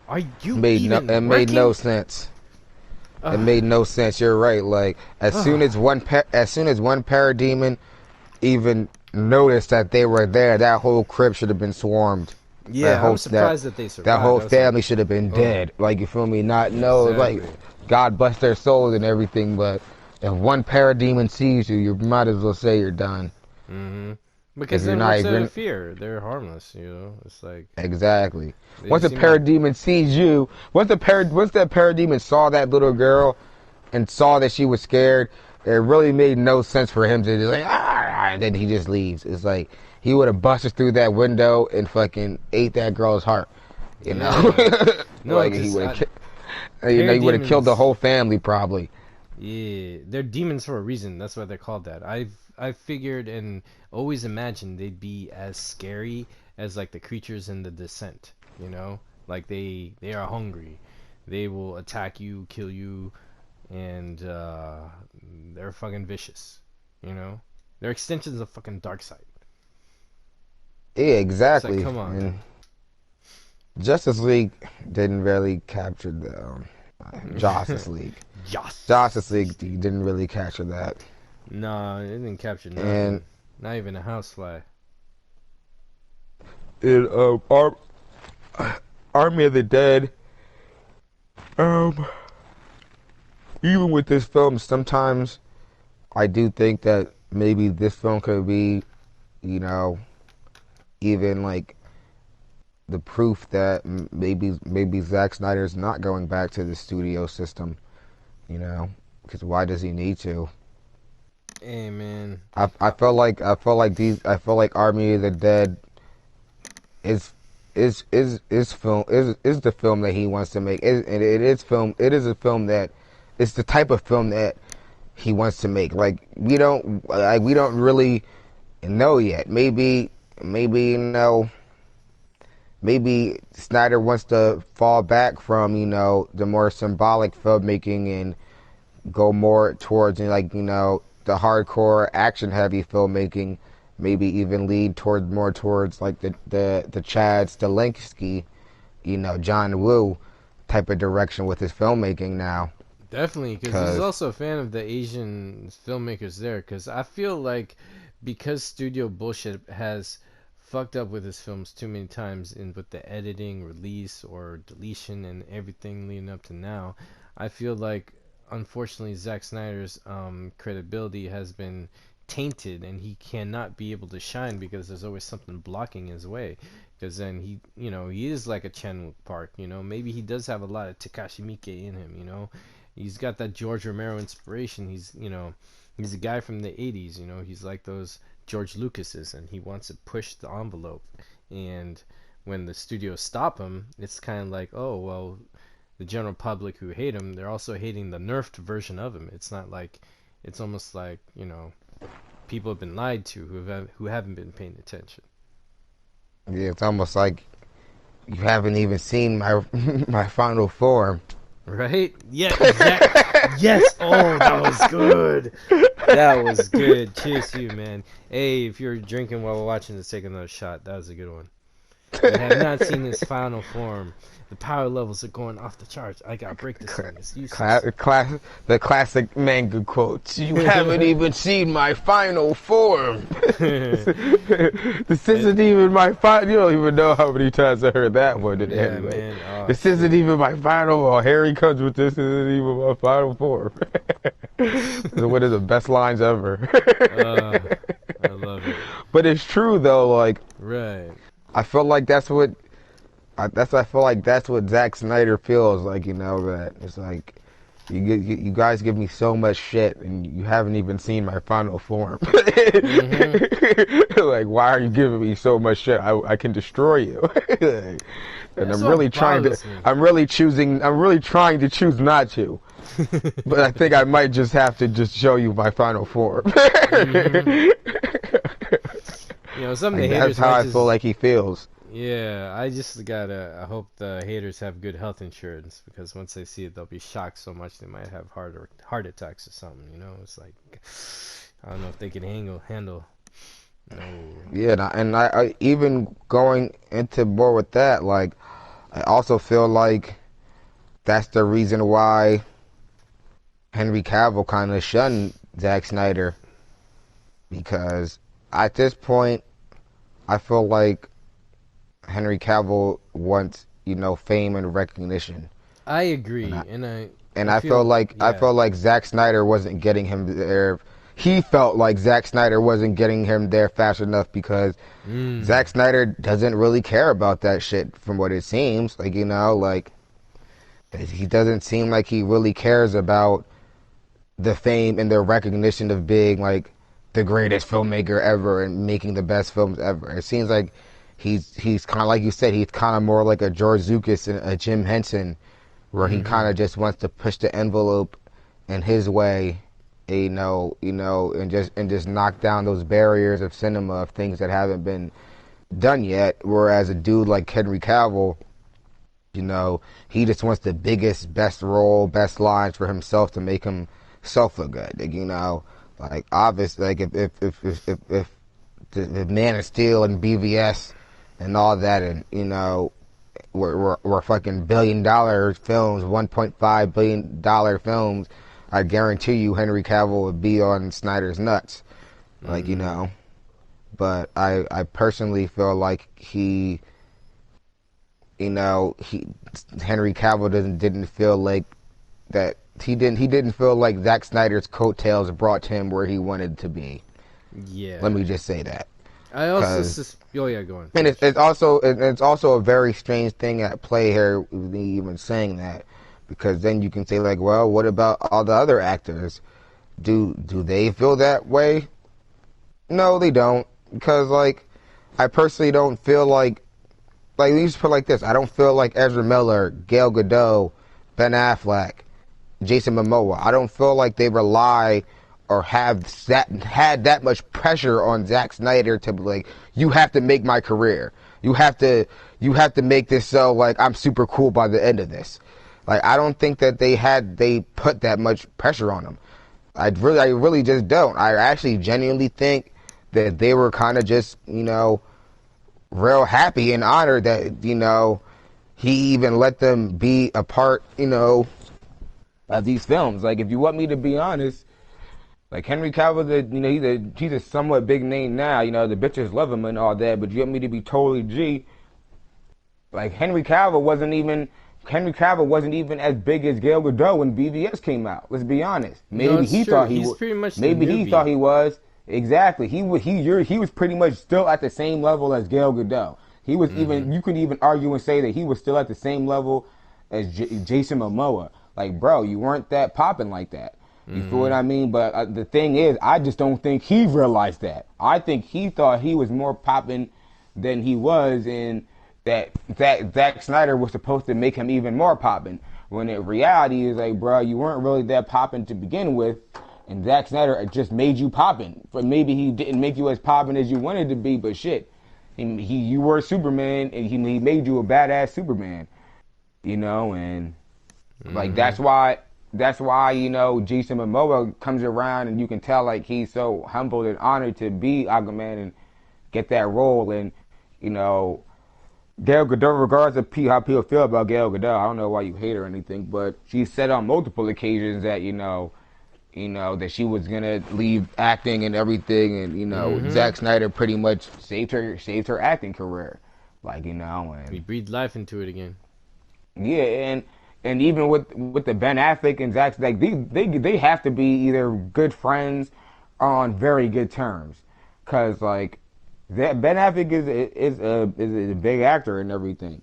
are you it made no sense. It made no sense. You're right. Like, as soon as one parademon even noticed that they were there, that whole crib should have been swarmed. Yeah, I was surprised that they survived. That whole family should have been dead. Like, you feel me? Exactly. God bless their souls and everything, but if one parademon sees you, you might as well say you're done. Because If you're then not, what's if the you're fear? They're harmless, you know. It's like exactly. they Once just a seem like parademon sees you, once that parademon saw that little girl and saw that she was scared, it really made no sense for him to just like and then he just leaves. It's like he would have busted through that window and fucking ate that girl's heart. You know, yeah. No, like he because would have, he would have killed the parademons. whole family probably. Yeah, they're demons for a reason. That's why they're called that. I figured and always imagined they'd be as scary as like the creatures in the Descent. You know, like they are hungry. They will attack you, kill you, and they're fucking vicious. You know, they're extensions of fucking Darkseid. Yeah, It's like, exactly. come on. And Justice League didn't really capture the Justice League. Yes. Justice League didn't really capture that. Nah, it didn't capture And nothing. Not even a housefly. in Army of the Dead, um, even with this film, sometimes I do think that maybe this film could be, you know, even like the proof that maybe Zack Snyder's not going back to the studio system. You know, because why does he need to? Hey man. I felt like Army of the Dead is is the film that he wants to make. It is a film that it's the type of film that he wants to make. We don't really know yet. Maybe you know, maybe Snyder wants to fall back from, you know, the more symbolic filmmaking and go more towards, like, you know, the hardcore action heavy filmmaking. Maybe even lead toward more towards like the Chad Stahelski, you know, John Woo type of direction with his filmmaking now. Definitely, because he's Cause also a fan of the Asian filmmakers there. Because I feel like because studio bullshit has fucked up with his films too many times in with the editing, release, or deletion and everything leading up to now, I feel like unfortunately Zack Snyder's credibility has been tainted and he cannot be able to shine because there's always something blocking his way. Because then he, you know, he is like a Chan Park, you know. Maybe he does have a lot of Takashi Miike in him, you know. He's got that George Romero inspiration. He's, you know, he's a guy from the 80s, you know. He's like those George Lucases and he wants to push the envelope. And when the studios stop him, it's kind of like, oh, well, the general public who hate him, they're also hating the nerfed version of him. It's not like, it's almost like, you know, people have been lied to who haven't been paying attention. yeah, it's almost like you haven't even seen my my final form. Right? Yeah, exactly. Yes. Oh, that was good. That was good. Cheers to you, man. Hey, if you're drinking while we're watching this, take another shot. That was a good one. You have not seen his final form. The power levels are going off the charts. I gotta break this thing. It's useless. The classic manga quotes. You haven't even seen my final form. This isn't even my final. You don't even know how many times I heard that one today. Yeah, Anyway, man. Oh, this shit. isn't even my final. Or Harry comes with this isn't even my final form. It's one of the best lines ever. uh, I love it. But it's true though. Like Right. I feel like I feel like that's what Zack Snyder feels like. You know that it's like. You guys give me so much shit, and you haven't even seen my final form. Mm-hmm. Like, why are you giving me so much shit? I can destroy you. And That's I'm what really trying to. bothers me. I'm really choosing. I'm really trying to choose not to. But I think I might just have to just show you my final form. Mm-hmm. You know, some of the Like that's haters how might I feel just. like he feels. Yeah, I just gotta. I hope the haters have good health insurance because once they see it, they'll be shocked so much they might have heart attacks or something. You know, it's like I don't know if they can handle. No. Yeah, I even going into more with that, like I also feel like that's the reason why Henry Cavill kind of shunned Zack Snyder because at this point, I feel like Henry Cavill wants, you know, fame and recognition, I and agree, and I I feel feel like yeah. Zack Snyder wasn't getting him there he felt like Zack Snyder wasn't getting him there fast enough because Mm. Zack Snyder doesn't really care about that shit from what it seems. Like, like he doesn't seem like he really cares about the fame and the recognition of being like the greatest filmmaker ever and making the best films ever. It seems like he's kind of like you said, he's kind of more like a George Lucas and a Jim Henson, where he Mm-hmm. kind of just wants to push the envelope in his way, and just knock down those barriers of cinema of things that haven't been done yet. Whereas a dude like Henry Cavill, he just wants the biggest, best role, best lines for himself to make himself look good. Like, like obviously, like if the Man of Steel and BVS and all that, and were fucking $1 billion films, $1.5 billion films, I guarantee you Henry Cavill would be on Snyder's nuts. Like, Mm-hmm. But I personally feel like he Henry Cavill didn't feel like that he didn't feel like Zack Snyder's coattails brought him where he wanted to be. Let Yeah. me just say that. I also Cause oh yeah, go on, and finish. it's also a very strange thing at play here with me even saying that, because then you can say like, well, what about all the other actors? Do they feel that way? No, they don't, because like I personally don't feel like you just put it like this. I don't feel like Ezra Miller, Gal Gadot, Ben Affleck, Jason Momoa. I don't feel like they rely or had that much pressure on Zack Snyder to be like, you have to make my career. You have to make this so like I'm super cool by the end of this. Like, I don't think that they put that much pressure on him. I really just don't. I actually genuinely think that they were kind of just, real happy and honored that, he even let them be a part, of these films. Like, if you want me to be honest, like Henry Cavill, he's a somewhat big name now. The bitches love him and all that. But you want me to be totally G? Like, Henry Cavill wasn't even as big as Gal Gadot when BVS came out. Let's be honest. No, Maybe it's he true. thought he He's would. pretty much the Maybe he thought newbie. he was. Exactly. He was pretty much still at the same level as Gal Gadot. He was Mm-hmm. even. You could even argue and say that he was still at the same level as Jason Momoa. Like, bro, you weren't that popping like that. You feel what Mm-hmm. I mean? But the thing is, I just don't think he realized that. I think he thought he was more popping than he was, and that Zack Snyder was supposed to make him even more popping. When in reality is like, bro, you weren't really that popping to begin with, and Zack Snyder just made you popping. But maybe he didn't make you as popping as you wanted to be, but shit, you were Superman, and he made you a badass Superman. And like Mm-hmm. that's why Jason Momoa comes around, and you can tell like he's so humbled and honored to be Aquaman and get that role. And you know Gal Gadot, regardless of how people feel about Gal Gadot, I don't know why you hate her or anything, but she said on multiple occasions that that she was gonna leave acting and everything, and Mm-hmm. Zack Snyder pretty much saved her acting career, like He and breathed life into it again. yeah, and even with the Ben Affleck and Zack, like they have to be either good friends or on very good terms, cause like that Ben Affleck is a big actor and everything,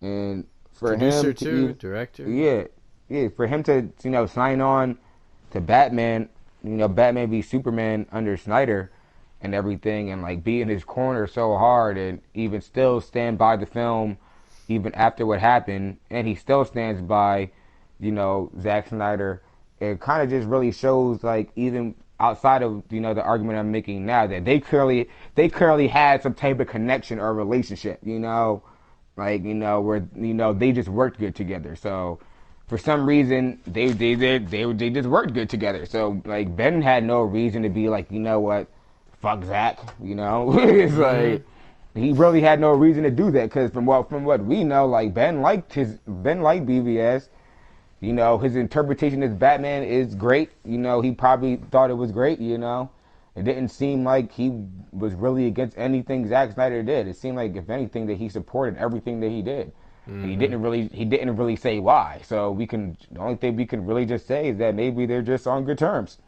and for Producer him to too, even director. yeah for him to sign on to Batman, Batman v Superman under Snyder and everything, and like be in his corner so hard, and even still stand by the film even after what happened, and he still stands by, Zack Snyder. It kind of just really shows, like, even outside of the argument I'm making now, that they clearly had some type of connection or relationship, like where they just worked good together. So for some reason they just worked good together. So like Ben had no reason to be like, what, fuck Zach, it's Mm-hmm. like he really had no reason to do that, because from what we know, like Ben liked BVS. His interpretation as Batman is great. He probably thought it was great. It didn't seem like he was really against anything Zack Snyder did. It seemed like, if anything, that he supported everything that he did. And he Mm-hmm. didn't really say why. So the only thing we can really just say is that maybe they're just on good terms.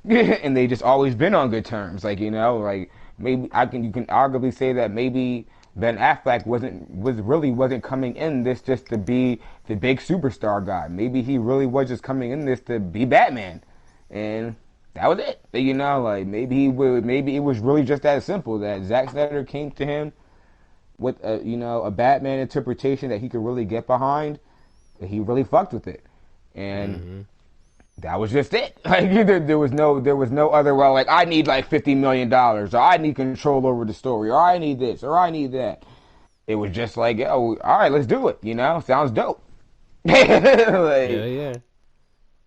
and they just always been on good terms. Like, like maybe you can arguably say that maybe Ben Affleck wasn't coming in this just to be the big superstar guy. Maybe he really was just coming in this to be Batman, and that was it. Like maybe it was really just that simple that Zack Snyder came to him with a Batman interpretation that he could really get behind. That he really fucked with it, and Mm-hmm. that was just it. Like there was no other. Well, like I need like $50 million, or I need control over the story, or I need this, or I need that. It was just like, yo, all right, let's do it. Sounds dope. Yeah, Like, yeah.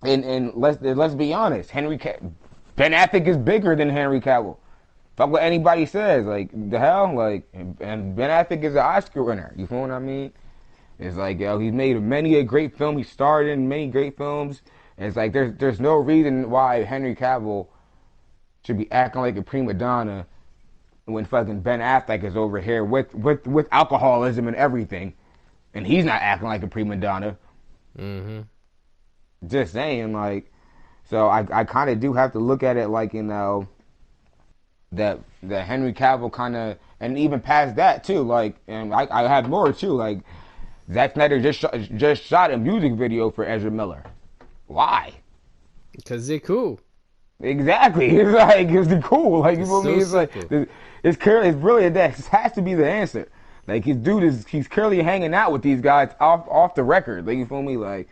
and let's be honest, Ben Affleck is bigger than Henry Cavill. Fuck what anybody says. Like the hell, like and Ben Affleck is an Oscar winner. You feel what I mean? It's like, yo, he's made many a great film. He starred in many great films. And it's like there's no reason why Henry Cavill should be acting like a prima donna when fucking Ben Affleck is over here with alcoholism and everything, and he's not acting like a prima donna. Mm-hmm. Just saying, like, so I kind of do have to look at it like that Henry Cavill kind of, and even past that too, like, and I have more too, like Zack Snyder just shot a music video for Ezra Miller. Why? Because they're cool. Exactly. It's like it's cool. Like you It's feel me? so It's like simple. it's clearly it's really that has to be the answer. Like his dude he's clearly hanging out with these guys off the record. Like you feel me? Like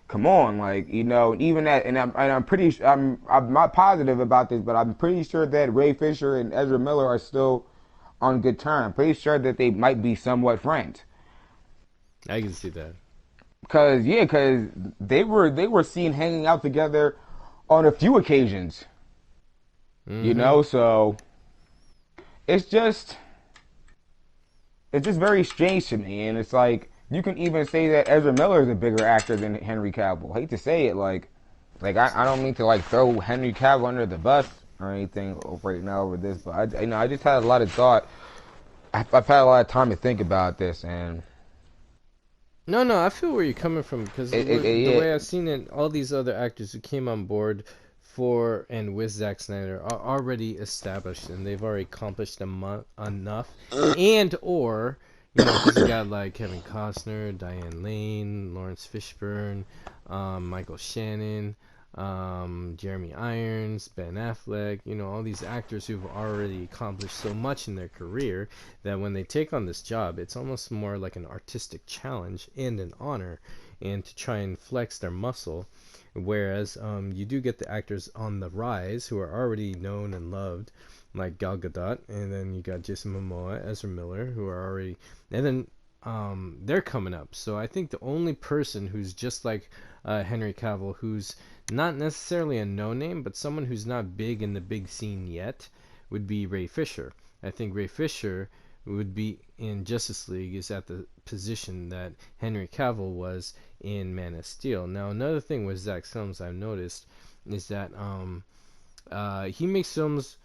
come on, like even that, and I'm pretty I'm not positive about this, but I'm pretty sure that Ray Fisher and Ezra Miller are still on good terms. I'm pretty sure that they might be somewhat friends. I can see that. Cause they were seen hanging out together on a few occasions. Mm-hmm. So it's just very strange to me, and it's like you can even say that Ezra Miller is a bigger actor than Henry Cavill. I hate to say it, like I don't mean to like throw Henry Cavill under the bus or anything right now over this, but I just had a lot of thought. I've had a lot of time to think about this, and No, no, I feel where you're coming from because the yeah. way I've seen it, all these other actors who came on board for and with Zack Snyder are already established and they've already accomplished enough, and or because you got like Kevin Costner, Diane Lane, Lawrence Fishburne, Michael Shannon, Jeremy Irons, Ben Affleck, all these actors who've already accomplished so much in their career that when they take on this job, it's almost more like an artistic challenge and an honor, and to try and flex their muscle. Whereas you do get the actors on the rise who are already known and loved, like Gal Gadot, and then you got Jason Momoa, Ezra Miller, who are already, and then they're coming up. So I think the only person who's just like Henry Cavill, who's not necessarily a no-name, but someone who's not big in the big scene yet, would be Ray Fisher. I think Ray Fisher would be in Justice League is at the position that Henry Cavill was in Man of Steel. Now, another thing with Zack's films I've noticed is that he makes films.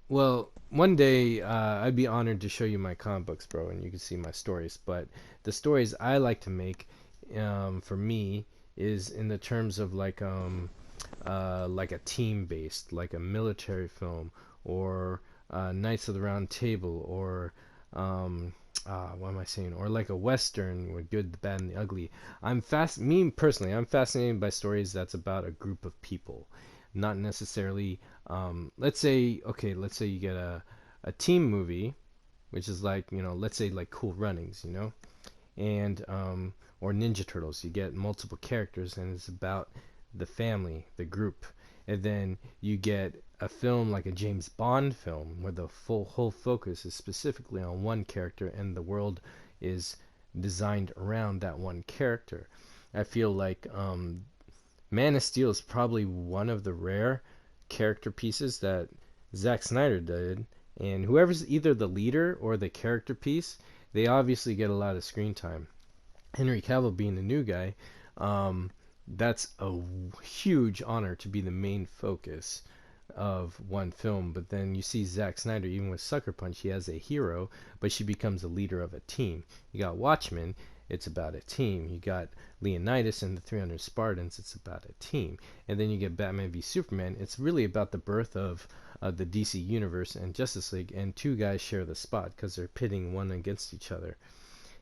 Well, one day I'd be honored to show you my comic books, bro, and you can see my stories. But the stories I like to make, for me, is in the terms of like a team based, like a military film, or Knights of the Round Table, or what am I saying? Or like a western with good, the bad, and the ugly. Me personally, I'm fascinated by stories that's about a group of people, not necessarily. Let's say you get a team movie, which is like let's say like Cool Runnings, and or Ninja Turtles. You get multiple characters, and it's about the family, the group, and then you get a film like a James Bond film where the whole focus is specifically on one character, and the world is designed around that one character. I feel like Man of Steel is probably one of the rare character pieces that Zack Snyder did, and whoever's either the leader or the character piece, they obviously get a lot of screen time. Henry Cavill being the new guy, that's a huge honor to be the main focus of one film. But then you see Zack Snyder, even with Sucker Punch, he has a hero, but she becomes a leader of a team. You got Watchmen. it's about a team. You got Leonidas and the 300 Spartans, it's about a team. And then you get Batman v Superman, it's really about the birth of the DC Universe and Justice League, and two guys share the spot because they're pitting one against each other.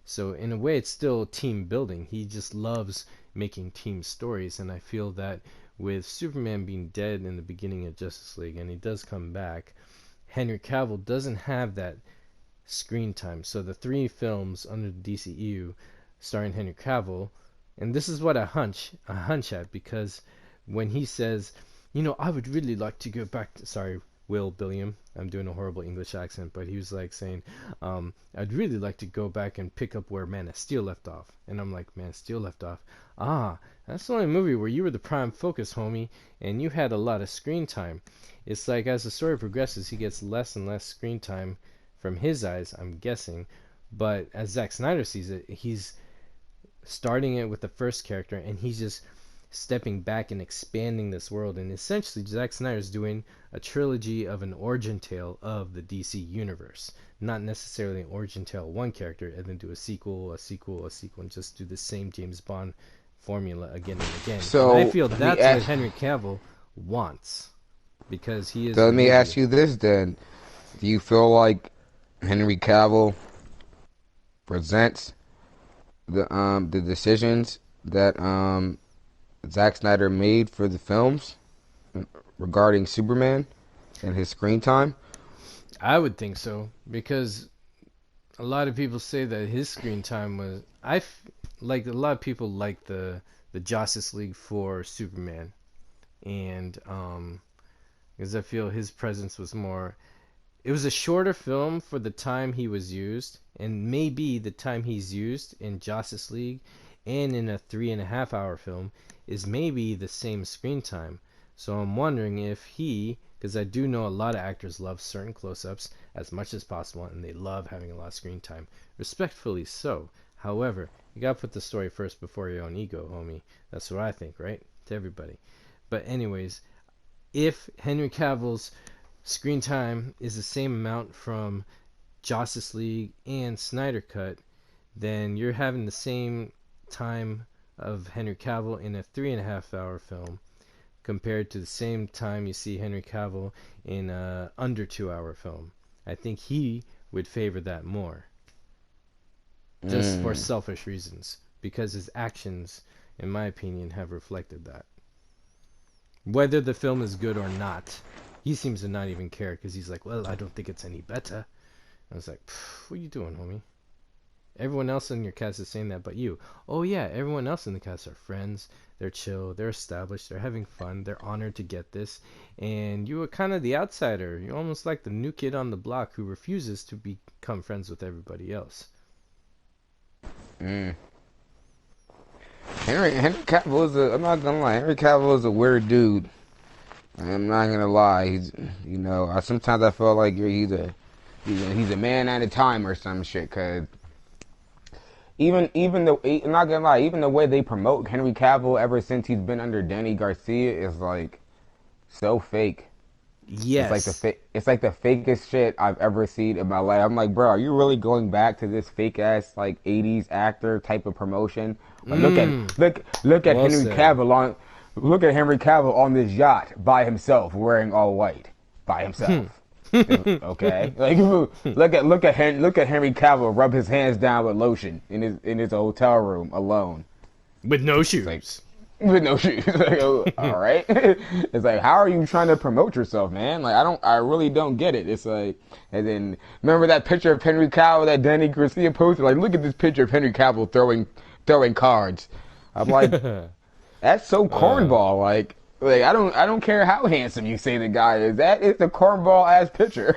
So in a way, it's still team building. He just loves making team stories, and I feel that with Superman being dead in the beginning of Justice League, and he does come back, Henry Cavill doesn't have that screen time. So the three films under the DCEU starring Henry Cavill, and this is what I hunch at, because when he says, I would really like to go back to, sorry, Will Billiam, I'm doing a horrible English accent, but he was like saying, I'd really like to go back and pick up where Man of Steel left off. And I'm like, Man of Steel left off? Ah, that's the only movie where you were the prime focus, homie, and you had a lot of screen time. It's like as the story progresses, he gets less and less screen time from his eyes, I'm guessing. But as Zack Snyder sees it, he's starting it with the first character, and he's just stepping back and expanding this world. And essentially, Zack Snyder's doing a trilogy of an origin tale of the DC universe. Not necessarily an origin tale of one character, and then do a sequel, and just do the same James Bond formula again and again. So and I feel that's what Henry Cavill wants, because he is. So let me ask you this then: do you feel like Henry Cavill presents the decisions that Zack Snyder made for the films regarding Superman and his screen time? I would think so, because a lot of people say that his screen time was. Like a lot of people like the Justice League for Superman, and because I feel his presence was more. It was a shorter film for the time he was used, and maybe the time he's used in Justice League and in a 3.5 hour film is maybe the same screen time. So I'm wondering if because I do know a lot of actors love certain close-ups as much as possible, and they love having a lot of screen time. Respectfully so. However, you gotta put the story first before your own ego, homie. That's what I think, right? To everybody. But anyways, if Henry Cavill's screen time is the same amount from Justice League and Snyder Cut, then you're having the same time of Henry Cavill in a 3.5 hour film compared to the same time you see Henry Cavill in a under 2 hour film. I think he would favor that more. Just for selfish reasons. Because his actions, in my opinion, have reflected that. Whether the film is good or not, he seems to not even care, because he's like, well, I don't think it's any better. I was like, what are you doing, homie? Everyone else in your cast is saying that but you. Oh yeah, everyone else in the cast are friends. They're chill, they're established, they're having fun, they're honored to get this. And you were kind of the outsider. You're almost like the new kid on the block who refuses to become friends with everybody else. Henry Cavill is I'm not gonna lie, Henry Cavill is a weird dude. I'm not gonna lie. He's, sometimes I feel like he's a man at a time or some shit. Cause even I'm not gonna lie, even the way they promote Henry Cavill ever since he's been under Danny Garcia is like so fake. Yes. It's like the fakest shit I've ever seen in my life. I'm like, bro, are you really going back to this fake ass like 80s actor type of promotion? Like, look at Well Henry said. Cavill on this yacht by himself, wearing all white by himself. Okay, like look at Henry Cavill rub his hands down with lotion in his hotel room alone With no shoes. like, with no shoes. Like, oh, all right. It's like, how are you trying to promote yourself, man? Like, I really don't get it. It's like, and then remember that picture of Henry Cavill that Danny Garcia posted? Like, look at this picture of Henry Cavill throwing cards. I'm like, that's so cornball. Like I don't care how handsome you say the guy is. That is the cornball ass picture.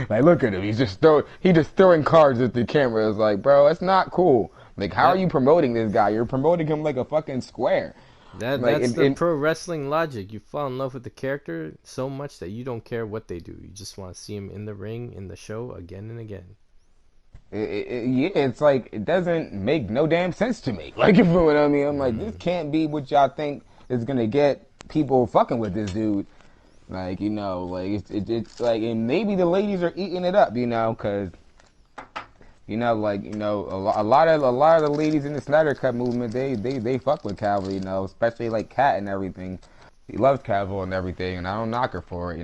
Like, look at him. He's just throwing cards at the camera. It's like, bro, that's not cool. Like, how are you promoting this guy? You're promoting him like a fucking square. That's the pro wrestling logic. You fall in love with the character so much that you don't care what they do. You just want to see him in the ring, in the show, again and again. Yeah, it's like, it doesn't make no damn sense to me. Like, you feel what I mean? I'm like, this can't be what y'all think is gonna get people fucking with this dude. Like, like it's like, and maybe the ladies are eating it up, cause Like a lot of the ladies in the Snyder Cut movement, they fuck with Cavill, especially like Kat and everything. He loves Cavill and everything, and I don't knock her for it.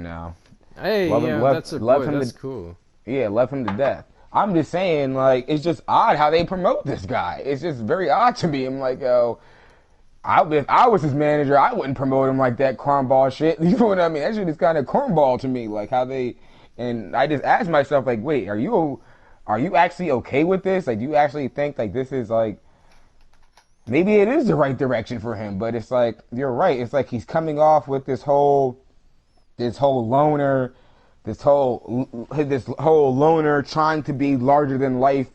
Hey, Love him, yeah, love that's a love boy. him That's to cool. yeah, love him to death. I'm just saying, like, it's just odd how they promote this guy. It's just very odd to me. I'm like, yo, if I was his manager, I wouldn't promote him like that cornball shit. You know what I mean? That shit is kind of cornball to me. Like how they, and I just asked myself, like, wait, are you actually okay with this? Like, do you actually think like this is like maybe it is the right direction for him? But it's like you're right. It's like he's coming off with this whole loner, this whole loner trying to be larger than life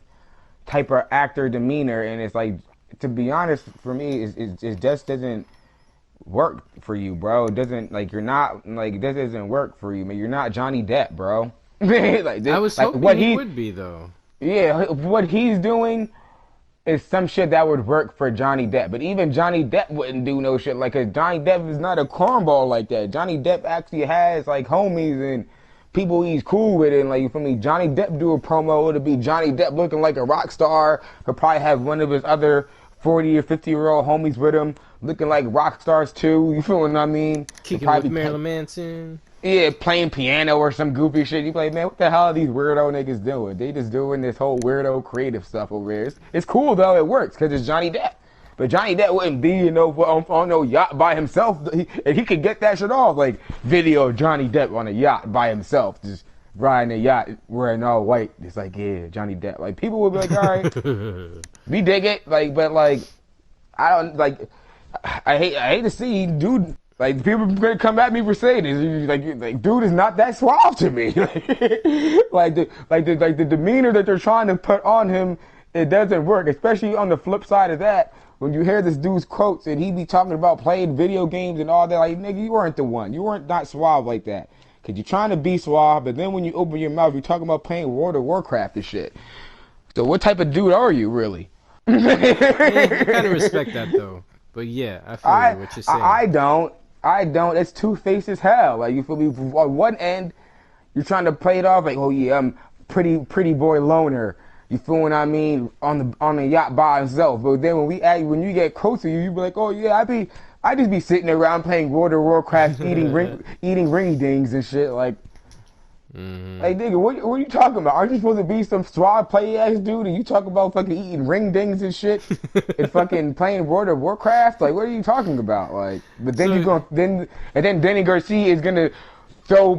type of actor demeanor, and it's like, to be honest, for me, it just doesn't work for you, bro. It doesn't, like, you're not, like, this doesn't work for you, man. You're not Johnny Depp, bro. I was Like hoping he would be though. yeah, what he's doing is some shit that would work for Johnny Depp. But even Johnny Depp wouldn't do no shit like, cause Johnny Depp is not a cornball like that. Johnny Depp actually has like homies and people he's cool with, and like, you feel me? Johnny Depp do a promo, it'll be Johnny Depp looking like a rock star. He'll probably have one of his other 40 or 50-year-old homies with him looking like rock stars too. You feel what I mean? Kicking with Marilyn Manson. Yeah, playing piano or some goofy shit. You be like, man, what the hell are these weirdo niggas doing? They just doing this whole weirdo creative stuff over here. It's cool though, it works, because it's Johnny Depp. But Johnny Depp wouldn't be, on no yacht by himself. And he could get that shit off. Like, video of Johnny Depp on a yacht by himself, just riding a yacht, wearing all white. It's like, yeah, Johnny Depp. Like, people would be like, all right, we dig it. Like, but like, I don't, like, I hate to see dude. Like, people are gonna come at me for saying this. Like, dude is not that suave to me. like the demeanor that they're trying to put on him, it doesn't work. Especially on the flip side of that, when you hear this dude's quotes and he be talking about playing video games and all that, like, nigga, you weren't the one. You weren't not suave like that. Cause you're trying to be suave, but then when you open your mouth, you're talking about playing World of Warcraft and shit. So what type of dude are you, really? Yeah, I kind of respect that though. But yeah, I feel what you're saying. I don't. It's two-faced as hell. Like, you feel me? On one end, you're trying to play it off like, oh yeah, I'm pretty boy loner. You feel what I mean? On the yacht by himself. But then when you get close to you be like, oh yeah, I just be sitting around playing World of Warcraft, eating ring dings and shit. Like, like, nigga, what are you talking about? Aren't you supposed to be some suave play ass dude? And you talk about fucking eating ring dings and shit, and fucking playing World of Warcraft? Like, what are you talking about? Like, but then then Danny Garcia is gonna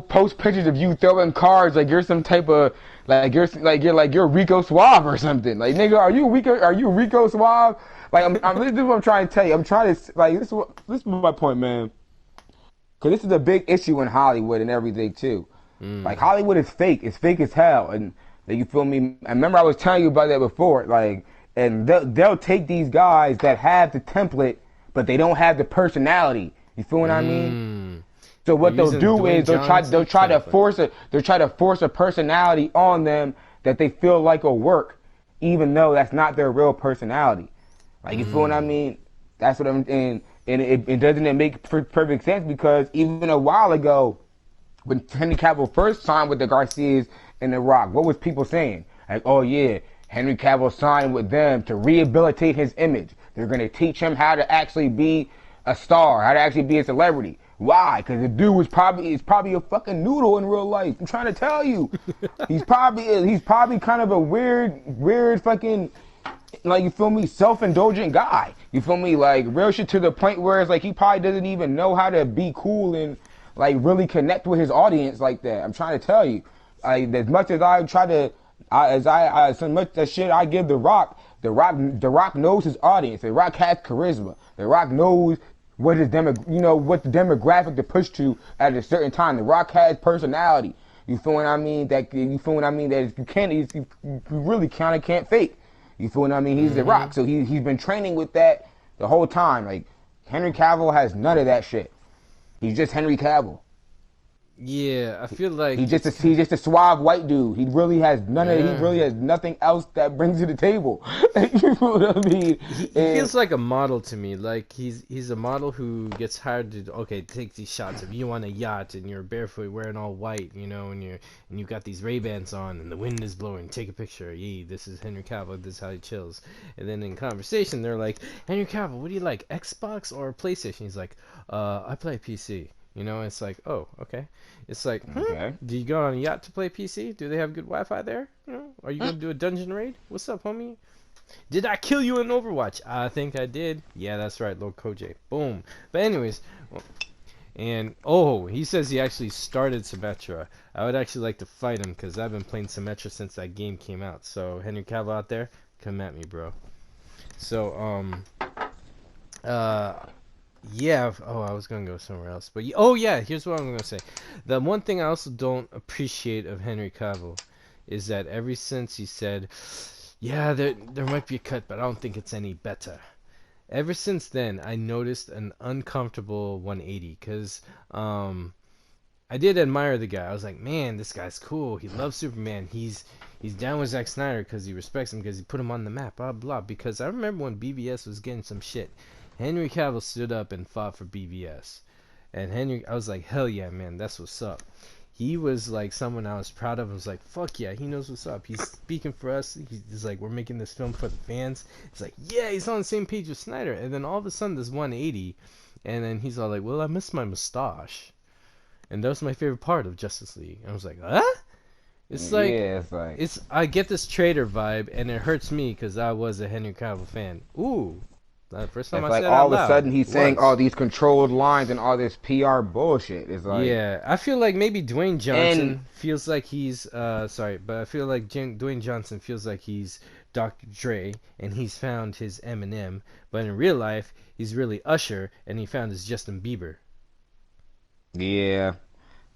post pictures of you throwing cards like you're some type of you're Rico Suave or something. Like, nigga, are you Rico Suave? Like, this is what I'm trying to tell you. I'm trying to, like, this is my point, man. Cause this is a big issue in Hollywood and everything too. Like, Hollywood is fake. It's fake as hell. And, like, you feel me? I remember I was telling you about that before. Like, and they'll take these guys that have the template, but they don't have the personality. You feel what I mean? So what they'll do is they'll try to force a personality on them that they feel like will work, even though that's not their real personality. Like, you feel what I mean? That's what I'm. And it doesn't make perfect sense, because even a while ago, when Henry Cavill first signed with the Garcias and The Rock, what was people saying? Like, oh yeah, Henry Cavill signed with them to rehabilitate his image. They're going to teach him how to actually be a star, how to actually be a celebrity. Why? Because the dude is probably a fucking noodle in real life. I'm trying to tell you. He's probably kind of a weird fucking, like, you feel me, self-indulgent guy. You feel me? Like, real shit, to the point where it's like he probably doesn't even know how to be cool and, like, really connect with his audience like that. I'm trying to tell you. As much as I try to, so much that shit I give The Rock knows his audience. The Rock has charisma. The Rock knows what what the demographic to push to at a certain time. The Rock has personality. You feel what I mean? That you really kind of can't fake. You feel what I mean? He's The Rock, so he's been training with that the whole time. Like, Henry Cavill has none of that shit. He's just Henry Cavill. Yeah, I feel like He's just it's a kind he's just a suave white dude. He yeah. really has nothing else that brings to the table. You know what I mean? He And feels like a model to me. Like he's a model who gets hired to okay take these shots. If you want a yacht and you're barefoot wearing all white, you know, and you got these Ray-Bans on and the wind is blowing, take a picture. Yee, this is Henry Cavill. This is how he chills. And then in conversation, they're like, Henry Cavill, what do you like, Xbox or PlayStation? He's like, I play PC. You know, it's like, oh, okay. It's like, okay. do you go on a yacht to play PC? Do they have good Wi-Fi there? You know, are you gonna do a dungeon raid? What's up, homie? Did I kill you in Overwatch? I think I did. Yeah, that's right, little Kojay. Boom. But anyways, and oh, he says he actually started Symmetra. I would actually like to fight him because I've been playing Symmetra since that game came out. So Henry Cavill out there, come at me, bro. So uh, yeah. Oh, I was gonna go somewhere else, but oh yeah, here's what I'm gonna say. The one thing I also don't appreciate of Henry Cavill is that ever since he said, yeah, there might be a cut, but I don't think it's any better. Ever since then, I noticed an uncomfortable 180 because I did admire the guy. I was like, man, this guy's cool. He loves Superman. He's down with Zack Snyder because he respects him because he put him on the map. Blah blah. Because I remember when BVS was getting some shit, Henry Cavill stood up and fought for BVS, and I was like, hell yeah, man, that's what's up. He was like someone I was proud of. I was like, fuck yeah, he knows what's up. He's speaking for us. He's like, we're making this film for the fans. It's like, yeah, he's on the same page with Snyder. And then all of a sudden, there's 180, and then he's all like, well, I miss my mustache, and that was my favorite part of Justice League. And I was like, huh? It's like, Yeah, it's like I get this traitor vibe, and it hurts me because I was a Henry Cavill fan. Ooh, the first time it's I like said it out all of a loud sudden he's saying all was. these controlled lines and all this PR bullshit. It's like Yeah, I feel like maybe Dwayne and Johnson feels like he's sorry, but I feel like Dwayne Johnson feels like he's Dr. Dre and he's found his Eminem, but in real life he's really Usher and he found his Justin Bieber. yeah,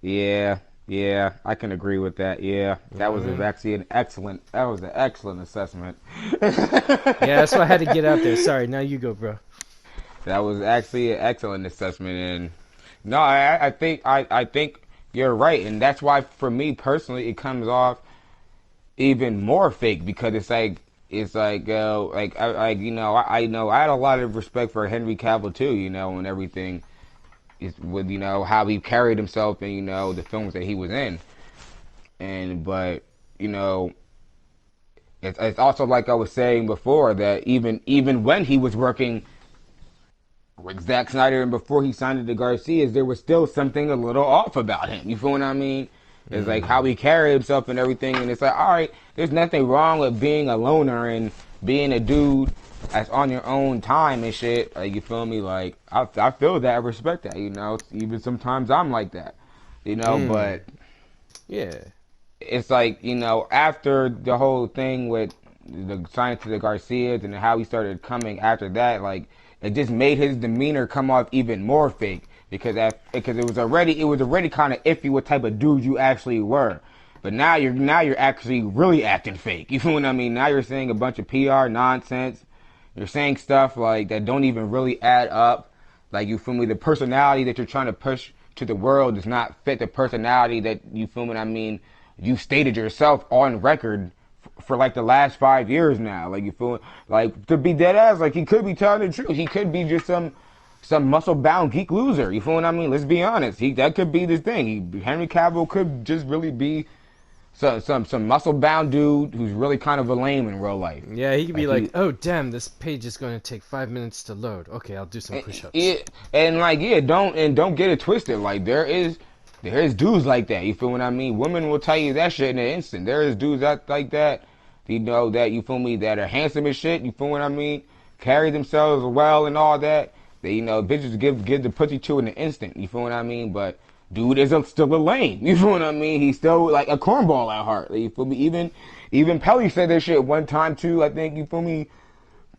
yeah, yeah. I can agree with that. Yeah, You that know what was I mean? actually an excellent assessment. Yeah, that's why I had to get out there. Sorry, now you go, bro. That was actually an excellent assessment, and no, I think you're right, and that's why for me personally it comes off even more fake because I know I had a lot of respect for Henry Cavill too, you know, and everything is with how he carried himself and the films that he was in, and but you know it's also like I was saying before that even when he was working with Zack Snyder and before he signed it to Garcia's, there was still something a little off about him. You feel what I mean? It's like how Mm. he carried himself and everything, and it's like, all right, there's nothing wrong with being a loner and being a dude that's on your own time and shit. Like you feel me? Like I feel that, I respect that. Even sometimes I'm like that. Mm. But Yeah. it's like after the whole thing with the signing to the Garcias and how he started coming after that, like it just made his demeanor come off even more fake because it was already kind of iffy what type of dude you actually were. But now you're actually really acting fake. You feel what I mean? Now you're saying a bunch of PR nonsense. You're saying stuff like that don't even really add up. Like you feel me? The personality that you're trying to push to the world does not fit the personality that you feel what I mean. You stated yourself on record for like the last 5 years now. Like you feel like to be dead ass. Like he could be telling the truth. He could be just some muscle bound geek loser. You feel what I mean? Let's be honest. That could be the thing. Henry Cavill could just really be some muscle bound dude who's really kind of a lame in real life. Yeah, he could be Like like, he "Oh, damn, this page is going to take 5 minutes to load. Okay, I'll do some push-ups." and like yeah, don't get it twisted. Like there is dudes like that. You feel what I mean? Women will tell you that shit in an instant. There is dudes that like that. That you feel me that are handsome as shit. You feel what I mean? Carry themselves well and all that. They bitches give the pussy to in an instant. You feel what I mean? But dude is still a lame. You feel what I mean? He's still like a cornball at heart. You feel me? Even Pelly said that shit one time too. I think you feel me.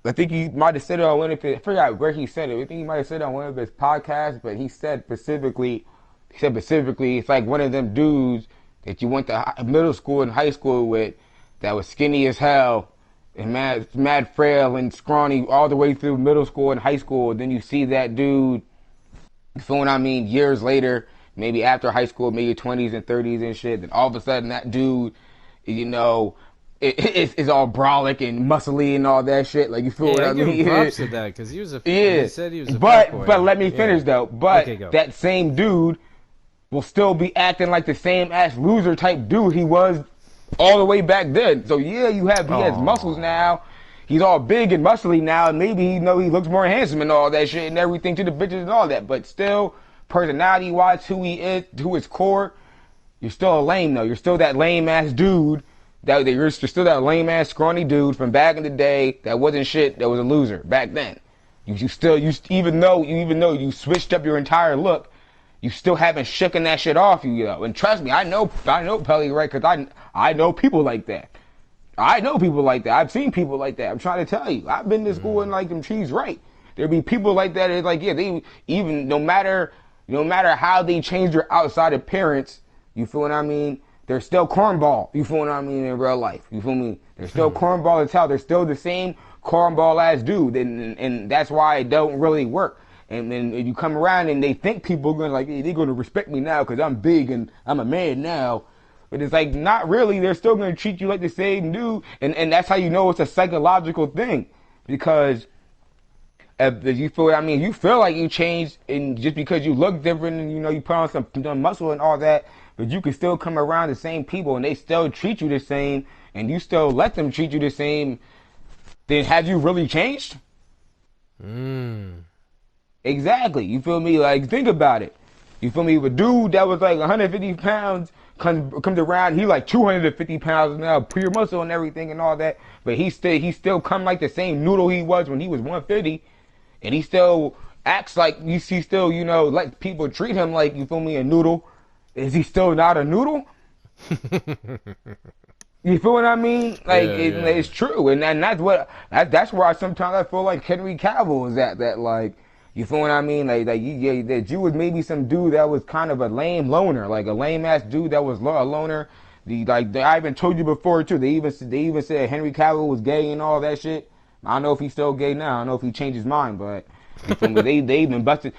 I think he might have said it on one of his. I forgot where he said it. I think he might have said it on one of his podcasts. But he said specifically, it's like one of them dudes that you went to middle school and high school with that was skinny as hell and mad frail and scrawny all the way through middle school and high school. Then you see that dude, you feel what I mean, years later, maybe after high school, maybe 20s and 30s and shit. Then all of a sudden, that dude, you know, it's all brolic and muscly and all that shit. Like, you feel what Yeah, I I give him mean? props to that because he was a. Yeah, He said he was a fat boy. but let me Yeah. finish though. But Okay, go. that same dude will still be acting like the same ass loser type dude he was all the way back then. So yeah, he has muscles now. He's all big and muscly now, and maybe he looks more handsome and all that shit and everything to the bitches and all that. But still, personality wise, who he is, to his core, you're still a lame though. You're still that lame ass dude. You're still that lame ass scrawny dude from back in the day that wasn't shit. That was a loser back then. Even though you switched up your entire look, you still haven't shooken that shit off you know. And trust me, I know Pelly, right? Because I know people like that. I know people like that. I've seen people like that. I'm trying to tell you. I've been to school and like them trees right. There be people like that. It's like, yeah, they even no matter how they change their outside appearance, you feel what I mean? They're still cornball. You feel what I mean in real life? You feel me? They're still cornball as hell. They're still the same cornball ass dude, and that's why it don't really work. And then you come around and they think people are gonna like, hey, they're gonna respect me now because I'm big and I'm a man now. But it's like, not really. They're still going to treat you like the same dude. And that's how you know it's a psychological thing. Because if you feel what I mean, you feel like you changed and just because you look different and, you know, you put on some muscle and all that, but you can still come around the same people and they still treat you the same and you still let them treat you the same, then have you really changed? Exactly. You feel me? Like, think about it. You feel me? If a dude that was like 150 pounds comes around, he like 250 pounds now, pure muscle and everything and all that, but he still come like the same noodle he was when he was 150, and he still acts like he still, you know, let people treat him like, you feel me, a noodle. Is he still not a noodle? You feel what I mean? Like, yeah. It's true, and that's where sometimes I feel like Henry Cavill is at. That, like, you feel what I mean? That you was maybe some dude that was kind of a lame loner, like a lame ass dude that was a loner. I even told you before too. They even said Henry Cavill was gay and all that shit. I don't know if he's still gay now. I don't know if he changed his mind, but you feel me? They even busted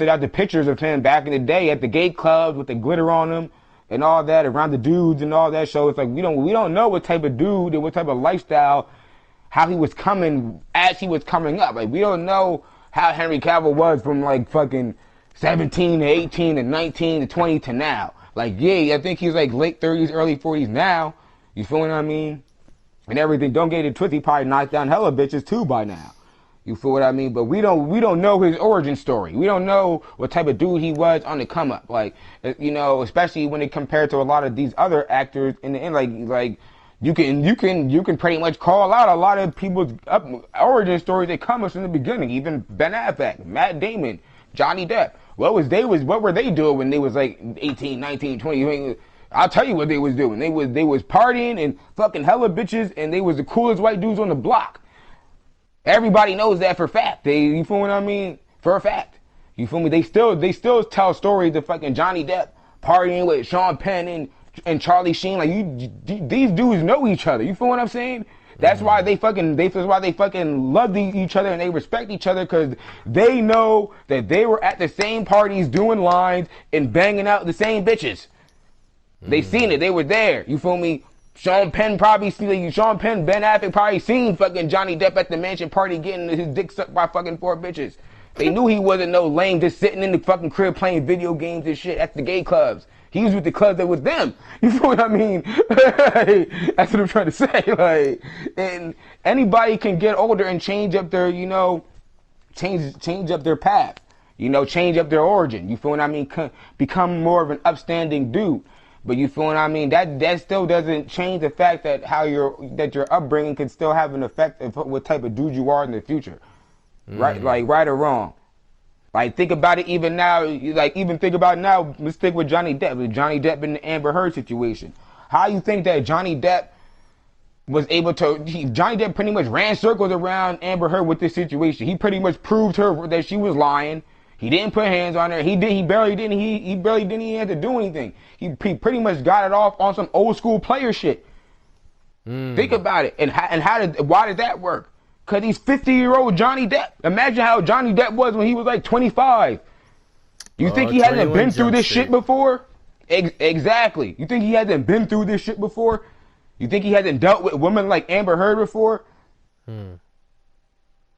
out the pictures of him back in the day at the gay clubs with the glitter on him and all that around the dudes and all that. So it's like we don't know what type of dude and what type of lifestyle, how he was coming as he was coming up. Like, we don't know how Henry Cavill was from like fucking 17 to 18 to 19 to 20 to now. Like, yeah, I think he's like late 30s, early 40s now. You feel what I mean? And everything. Don't get it twisted. He probably knocked down hella bitches too by now. You feel what I mean? But we don't know his origin story. We don't know what type of dude he was on the come up. Like, you know, especially when it compared to a lot of these other actors in the end. Like you can pretty much call out a lot of people's origin stories that come us in the beginning. Even Ben Affleck, Matt Damon, Johnny Depp. What were they doing when they was like 18, 19, 20? I'll tell you what they was doing. They was partying and fucking hella bitches, and they was the coolest white dudes on the block. Everybody knows that for a fact. You feel what I mean? For a fact. You feel me? They still tell stories of fucking Johnny Depp partying with Sean Penn and Charlie Sheen. Like, these dudes know each other. You feel what I'm saying? That's why they fucking love each other and they respect each other, because they know that they were at the same parties doing lines and banging out the same bitches. They seen it. They were there. You feel me? Sean Penn, Ben Affleck probably seen fucking Johnny Depp at the mansion party getting his dick sucked by fucking 4 bitches. They knew he wasn't no lame just sitting in the fucking crib playing video games and shit at the gay clubs. He was with the clubs that was them. You feel what I mean? That's what I'm trying to say. Like, and anybody can get older and change up their, you know, change up their path. You know, change up their origin. You feel what I mean? Become more of an upstanding dude. But you feel what I mean? That still doesn't change the fact that your upbringing can still have an effect of what type of dude you are in the future. Right? Like, right or wrong. Like, think about it even now. Think about now. Let's stick with Johnny Depp. With Johnny Depp in the Amber Heard situation. How you think that Johnny Depp was able to... Johnny Depp pretty much ran circles around Amber Heard with this situation. He pretty much proved her that she was lying. He didn't put hands on her. He barely didn't even have to do anything. He pretty much got it off on some old school player shit. Think about it. And why did that work? Because he's 50-year-old Johnny Depp. Imagine how Johnny Depp was when he was like 25. You think Oh, he hasn't 21 been through Jump this shit Street. before? Exactly. You think he hasn't been through this shit before? You think he hasn't dealt with women like Amber Heard before? Hmm.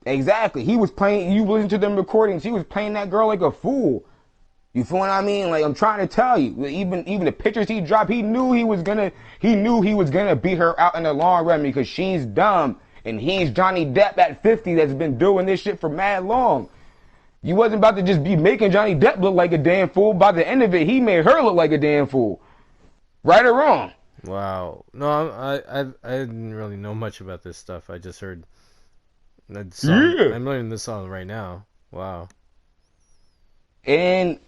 Exactly. He was playing. You listen to them recordings. He was playing that girl like a fool. You feel what I mean? Like I'm trying to tell you. Even the pictures he dropped, he knew he was gonna. He knew he was gonna beat her out in the long run because she's dumb and he's Johnny Depp at 50 that's been doing this shit for mad long. You wasn't about to just be making Johnny Depp look like a damn fool. By the end of it, he made her look like a damn fool. Right or wrong? Wow. No, I didn't really know much about this stuff. I just heard that song. Yeah. I'm learning this song right now. Wow. And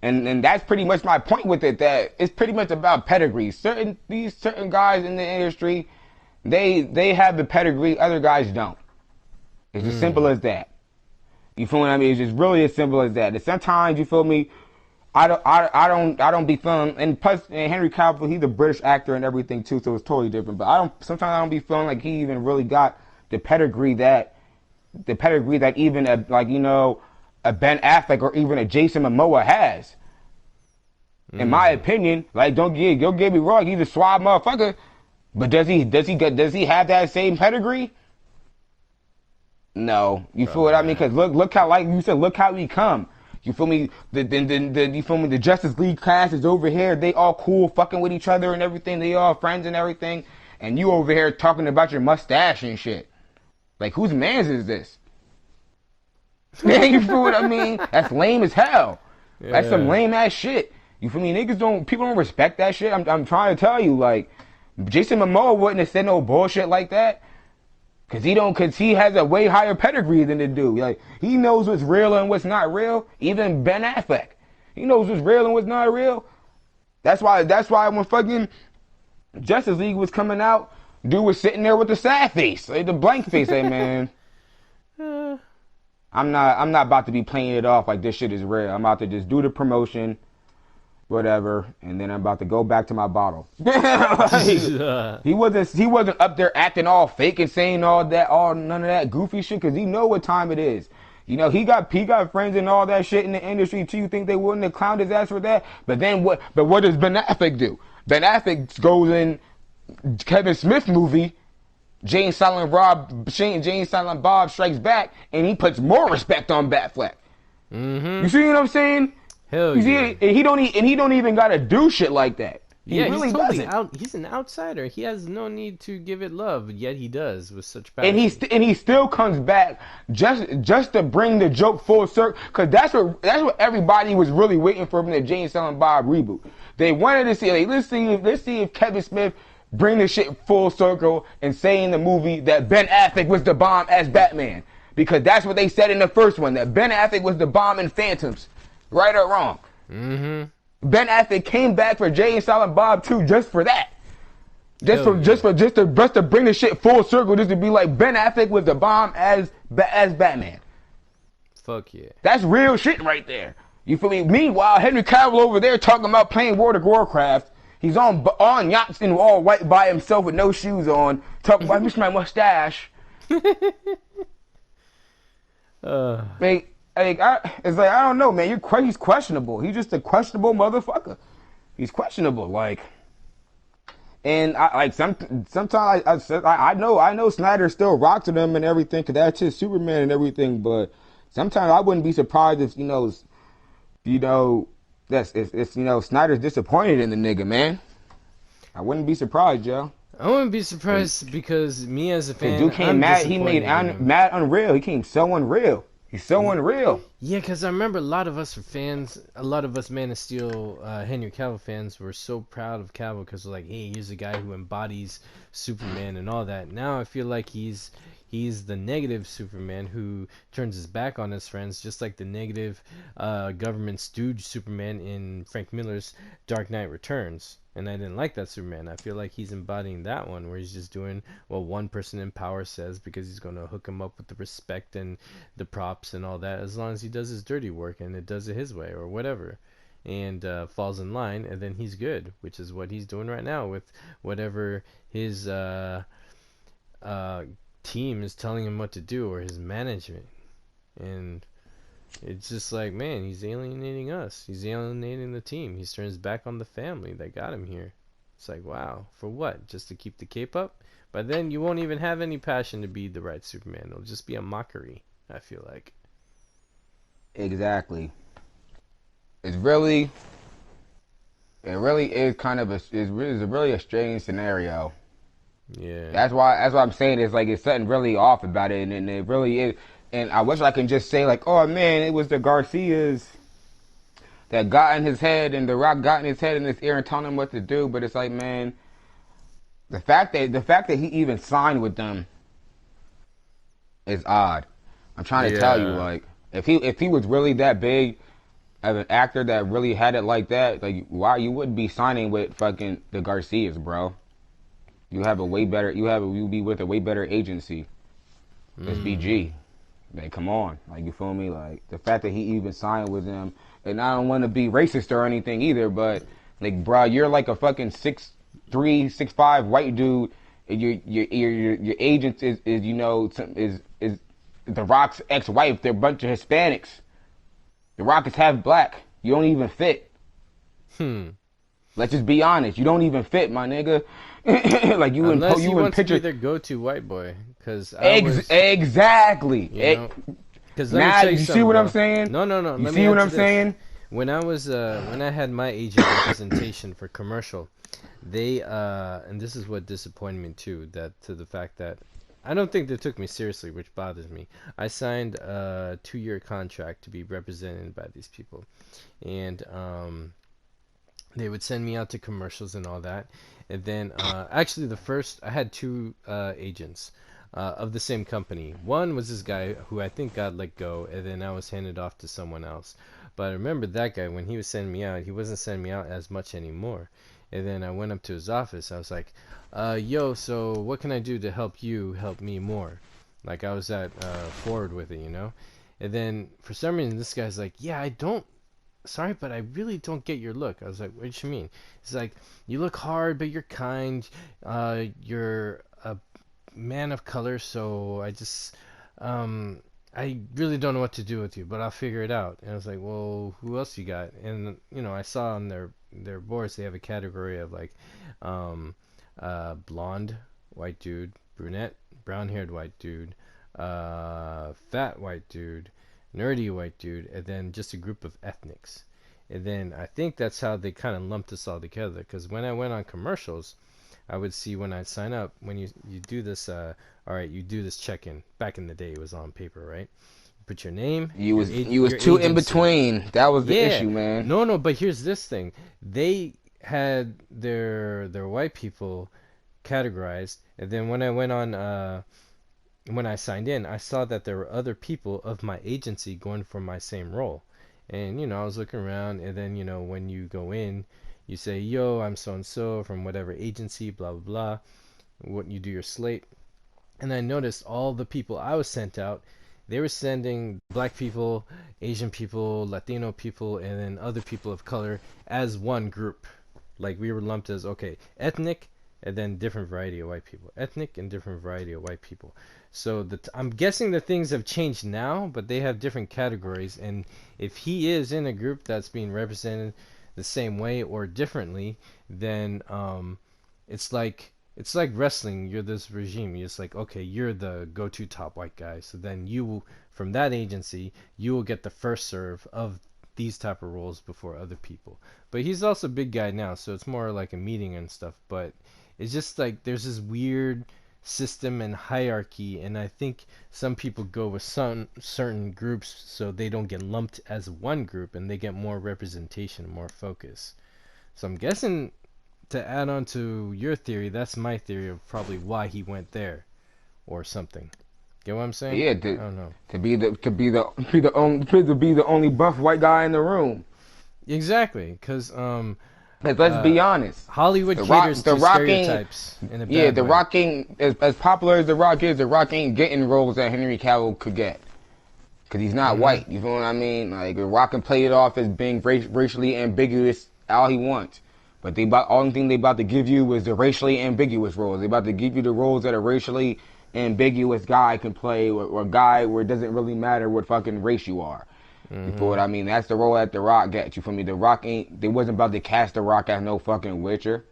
and that's pretty much my point with it. That it's pretty much about pedigree. These certain guys in the industry, they have the pedigree. Other guys don't. It's as simple Hmm. as that. You feel what I mean? It's just really as simple as that. And sometimes you feel me. I don't be feeling. And plus, and Henry Cavill, he's a British actor and everything too, so it's totally different. But I don't. Sometimes I don't be feeling like he even really got the pedigree that even a, like a Ben Affleck or even a Jason Momoa has. In my Hmm. opinion, like don't get me wrong, he's a suave motherfucker, but does he have that same pedigree? No, you feel what Probably I mean? not. Because look how, like you said, look how we come. You feel me? You feel me? The Justice League class is over here. They all cool, fucking with each other and everything. They all friends and everything. And you over here talking about your mustache and shit. Like whose man's is this? You feel what I mean? That's lame as hell. That's some Yeah. lame ass shit. You feel me? People don't respect that shit. I'm trying to tell you, like, Jason Momoa wouldn't have said no bullshit like that. Cause he has a way higher pedigree than the dude. Like, he knows what's real and what's not real. Even Ben Affleck. He knows what's real and what's not real. That's why when fucking Justice League was coming out, dude was sitting there with the sad face, like the blank face. Hey man, Uh, I'm not about to be playing it off like this shit is real. I'm about to just do the promotion, whatever, and then I'm about to go back to my bottle. Like, he wasn't up there acting all fake and saying all none of that goofy shit because he know what time it is. He got friends and all that shit in the industry too. You think they wouldn't have clowned his ass for that? But what does Ben Affleck do? Ben Affleck goes in Kevin Smith movie, Jane Silent Bob Strikes Back, and he puts more respect on Batfleck. mm-hmm. You see what I'm saying? Hell You see, yeah. and he don't even gotta do shit like that. He Yeah, he's really totally doesn't. out. He's an outsider. He has no need to give it love, but yet he does with such And he passion. still comes back just to bring the joke full circle, because that's what everybody was really waiting for from the Jane Silent Bob reboot. They wanted to see, like, let's see if Kevin Smith bring the shit full circle and say in the movie that Ben Affleck was the bomb as Batman, because that's what they said in the first one, that Ben Affleck was the bomb in Phantoms, right or wrong. Mm-hmm. Ben Affleck came back for Jay and Silent Bob 2 just for that. Just Hell for yeah. just to bring the shit full circle, just to be like Ben Affleck was the bomb as Batman. Fuck yeah. That's real shit right there. You feel me? Meanwhile, Henry Cavill over there talking about playing World of Warcraft. He's on yachts in all white by himself with no shoes on, talking about I miss my mustache. uh, It's like I don't know, man. He's questionable. He's just a questionable motherfucker. He's questionable, like. And sometimes I know Snyder still rocks with him and everything, cause that's his Superman and everything. But sometimes I wouldn't be surprised if that's it's Snyder's disappointed in the nigga, man. I wouldn't be surprised, yo. I wouldn't be surprised because me as a Cause fan, dude came I'm mad. He made disappointed in him. mad unreal. He came so unreal. He's so unreal. Yeah, because I remember a lot of us are fans, a lot of us Man of Steel, Henry Cavill fans were so proud of Cavill because we're like, hey, here's a guy who embodies Superman and all that. Now I feel like he's the negative Superman who turns his back on his friends, just like the negative government stooge Superman in Frank Miller's Dark Knight Returns. And I didn't like that Superman. I feel like he's embodying that one where he's just doing what one person in power says because he's going to hook him up with the respect and the props and all that, as long as he does his dirty work and it does it his way or whatever, and falls in line, and then he's good, which is what he's doing right now with whatever his uh, team is telling him what to do, or his management. And It's just like, man, he's alienating us. He's alienating the team. He's turned his back on the family that got him here. It's like, wow, for what? Just to keep the cape up? But then you won't even have any passion to be the right Superman. It'll just be a mockery, I feel like. Exactly. It's really, it really is kind of really a strange scenario. Yeah. That's why I'm saying it's like it's something really off about it, and it really is. And I wish I can just say like, oh man, it was the Garcias that got in his head, and The Rock got in his head in his ear and telling him what to do. But it's like, man, the fact that he even signed with them is odd. I'm trying to tell you, Yeah. like, if he was really that big as an actor that really had it like that, like, why you wouldn't be signing with fucking the Garcias, bro? You'll be with a way better agency. It's Mm. BG. Like, come on, like, you feel me? Like, the fact that he even signed with them, and I don't want to be racist or anything either, but like, bro, you're like a fucking 6'3", 6'5" white dude, and your agent is is the Rock's ex-wife. They're a bunch of Hispanics. The Rock is half black. You don't even fit. Hmm. Let's just be honest. You don't even fit, my nigga. Like Unless he you in wants to be picture. their go-to white boy. Because I was, Exactly. you know, because let me Now tell you you see something, what I'm bro. saying? No, no, no. You Let me see what answer I'm this. saying? When I had my agent representation for commercial, they and this is what disappointed me too, that to the fact that I don't think they took me seriously, which bothers me. I signed a 2-year contract to be represented by these people, and they would send me out to commercials and all that. And then, actually, the first I had two agents of the same company. One was this guy who I think got let go, and then I was handed off to someone else. But I remember that guy when he was sending me out, he wasn't sending me out as much anymore. And then I went up to his office. I was like, "Yo, so what can I do to help you help me more?" Like I was at forward with it. And then for some reason, this guy's like, "Yeah, I don't sorry, but I really don't get your look." I was like, what do you mean? He's like, you look hard, but you're kind. You're a man of color, so I really don't know what to do with you, but I'll figure it out. And I was like, well, who else you got? And I saw on their boards they have a category of like, um, blonde white dude, brunette, brown-haired white dude, fat white dude, nerdy white dude, and then just a group of ethnics. And then I think that's how they kind of lumped us all together. Because when I went on commercials, I would see when I sign up, when you do this, all right, you do this check-in. Back in the day, it was on paper, right? You put your name, You was your too in agency. between. That was the Yeah, issue, man. no, no, but here's this thing. They had their white people categorized, and then when I signed in, I saw that there were other people of my agency going for my same role. And, I was looking around, and then, when you go in, you say, yo, I'm so and so from whatever agency, blah, blah, blah. What you do your slate. And I noticed all the people I was sent out, they were sending black people, Asian people, Latino people, and then other people of color as one group. Like we were lumped as, okay, ethnic, and then different variety of white people. Ethnic and different variety of white people. So I'm guessing that things have changed now, but they have different categories. And if he is in a group that's being represented the same way or differently, then it's like wrestling. You're this regime. You're just like, okay, you're the go-to top white guy. So then from that agency, you will get the first serve of these type of roles before other people. But he's also a big guy now, so it's more like a meeting and stuff. But it's just like there's this weird system and hierarchy, and I think some people go with some certain groups so they don't get lumped as one group and they get more representation, more focus. So I'm guessing to add on to your theory, that's my theory of probably why he went there or something. Get what I'm saying? Yeah, I don't know. to be the only buff white guy in the room. Exactly, because 'Cause let's be honest, Hollywood caters the to Rock ain't, stereotypes in a yeah, bad the way. Rock ain't as popular as the Rock is. The Rock ain't getting roles that Henry Cavill could get. Cause he's not Mm-hmm. white. You feel what I mean? Like the Rock can play it off as being racially ambiguous all he wants, but only thing they about to give you is the racially ambiguous roles. They about to give you the roles that a racially ambiguous guy can play, or guy where it doesn't really matter what fucking race you are. You feel Mm-hmm. what I mean? That's the role that The Rock gets. You feel me? The Rock ain't. They wasn't about to cast The Rock as no fucking Witcher.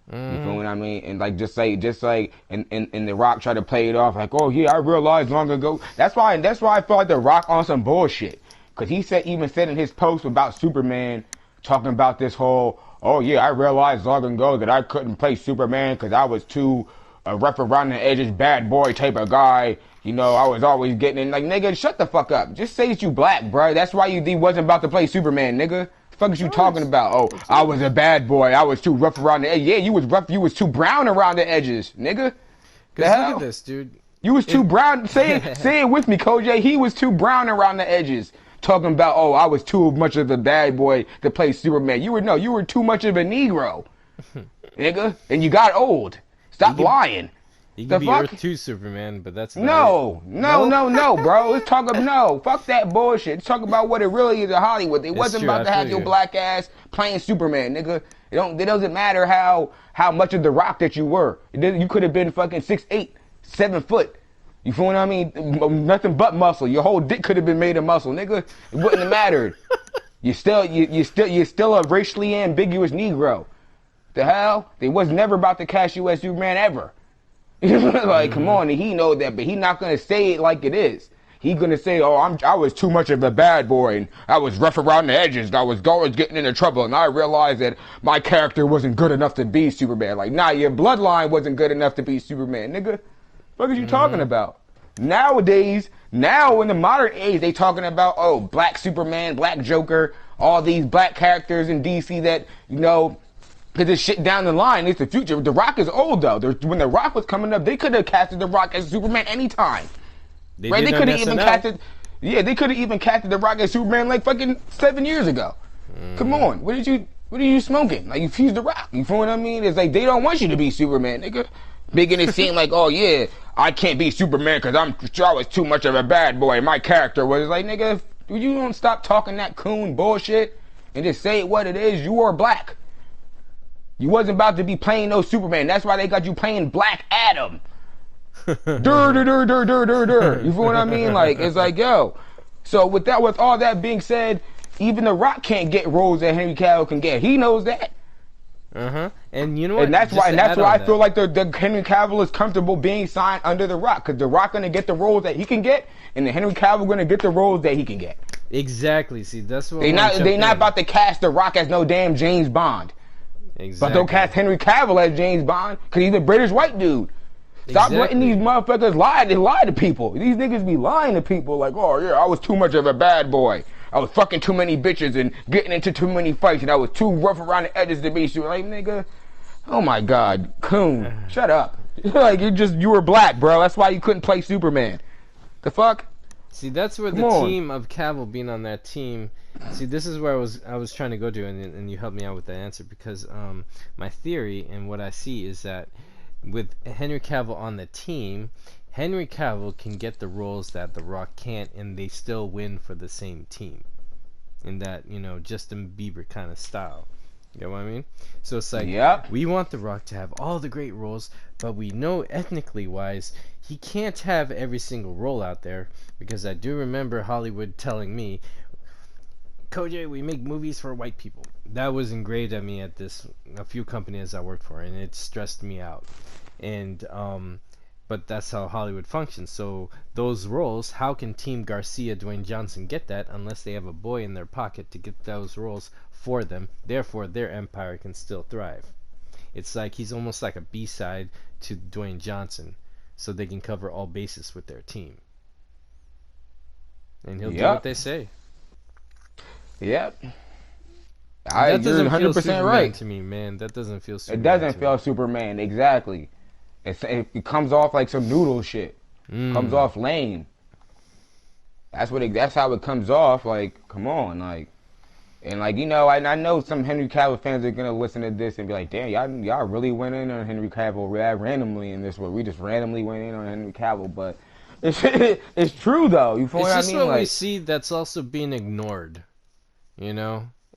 You feel Mm-hmm. what I mean? And like just like and The Rock tried to play it off like, oh yeah, I realized long ago. That's why I felt like The Rock on some bullshit. Cause he even said in his post about Superman, talking about this whole, oh yeah, I realized long ago that I couldn't play Superman because I was too rough around the edges, bad boy type of guy. You know, I was always getting in like, nigga, shut the fuck up. Just say that you black, bro. That's why you wasn't about to play Superman, nigga. The fuck is you No, talking about? Oh, it's I not. was a bad boy. I was too rough around the edges. Yeah, you was rough. You was too brown around the edges, nigga. The Because look at hell? this, dude. You was too If brown. Say it with me, Kojay. He was too brown around the edges. Talking about, oh, I was too much of a bad boy to play Superman. You were too much of a Negro, nigga. And you got old. he Stop could lying. he could The be fuck? Earth 2 Superman, but that's about it. No, no, No? no, no, bro. Let's talk about no. Fuck that bullshit. Let's talk about what it really is in Hollywood. They It's wasn't true, about I to feel have your you. black ass playing Superman, nigga. It doesn't matter how much of the Rock that you were. You could have been fucking 6'8", 7 foot. You feel what I mean? Nothing but muscle. Your whole dick could have been made of muscle, nigga. It wouldn't have mattered. You're still a racially ambiguous Negro. The hell? They was never about to cast you as Superman ever. Like, come on, and he know that, but he not gonna say it like it is. He gonna say, "Oh, I was too much of a bad boy, and I was rough around the edges, and I was always getting into trouble, and I realized that my character wasn't good enough to be Superman." Like, nah, your bloodline wasn't good enough to be Superman, nigga. What are you talking about? Nowadays, now in the modern age, they talking about, oh, black Superman, black Joker, all these black characters in DC that, you know, because this shit down the line, it's the future. The Rock is old, though. When The Rock was coming up, they could have casted The Rock as Superman anytime. They Right? did They on could have even SNL. casted, yeah, they could have even casted The Rock as Superman like fucking 7 years ago. Come on, what are you smoking? Like, if he's The Rock, you feel what I mean? It's like, they don't want you to be Superman, nigga. Making it seem like, oh yeah, I can't be Superman because I was too much of a bad boy. My character was like, nigga, you don't stop talking that coon bullshit and just say it what it is. You are black. You wasn't about to be playing no Superman. That's why they got you playing Black Adam. Dur, dur, dur, dur, dur, dur, dur. You feel what I mean? Like, it's like, yo. So with all that being said, even The Rock can't get roles that Henry Cavill can get. He knows that. And you know what? And that's Just why to add I on feel that, like the Henry Cavill is comfortable being signed under The Rock, because The Rock gonna get the roles that he can get, and the Henry Cavill gonna get the roles that he can get. exactly. See, that's what They not about to cast The Rock as no damn James Bond, Exactly. but they'll cast Henry Cavill as James Bond because he's a British white dude. Stop letting these motherfuckers lie. They lie to people. These niggas be lying to people like, oh yeah, I was too much of a bad boy. I was fucking too many bitches and getting into too many fights, and I was too rough around the edges to be sure. Like, nigga, oh my god, coon, shut up. Like, you were black, bro. That's why you couldn't play Superman. The fuck? See, that's where Come the on. team of Cavill being on that team. See, this is where I was trying to go to, and you helped me out with that answer, because my theory and what I see is that with Henry Cavill on the team, Henry Cavill can get the roles that The Rock can't, and they still win for the same team. In that, Justin Bieber kind of style. You know what I mean? So it's like, Yep. we want The Rock to have all the great roles, but we know ethnically wise, he can't have every single role out there, because I do remember Hollywood telling me, Kojay, we make movies for white people. That was engraved at me at a few companies I worked for, and it stressed me out. And but that's how Hollywood functions. So those roles, how can Team Garcia, Dwayne Johnson get that unless they have a boy in their pocket to get those roles for them? Therefore, their empire can still thrive. It's like he's almost like a B-side to Dwayne Johnson, so they can cover all bases with their team. And he'll do what they say. Yep. That You're doesn't 100% feel Superman right. to me, man. That doesn't feel Superman. It doesn't to feel me. Superman, exactly. It comes off like some noodle shit. Comes off lame. That's how it comes off. Like, come on, like, and like, I know some Henry Cavill fans are gonna listen to this and be like, damn, y'all really went in on Henry Cavill randomly in this way. We just randomly went in on Henry Cavill, but it's true though. You feel It's what I just mean? what Like, we see that's also being ignored.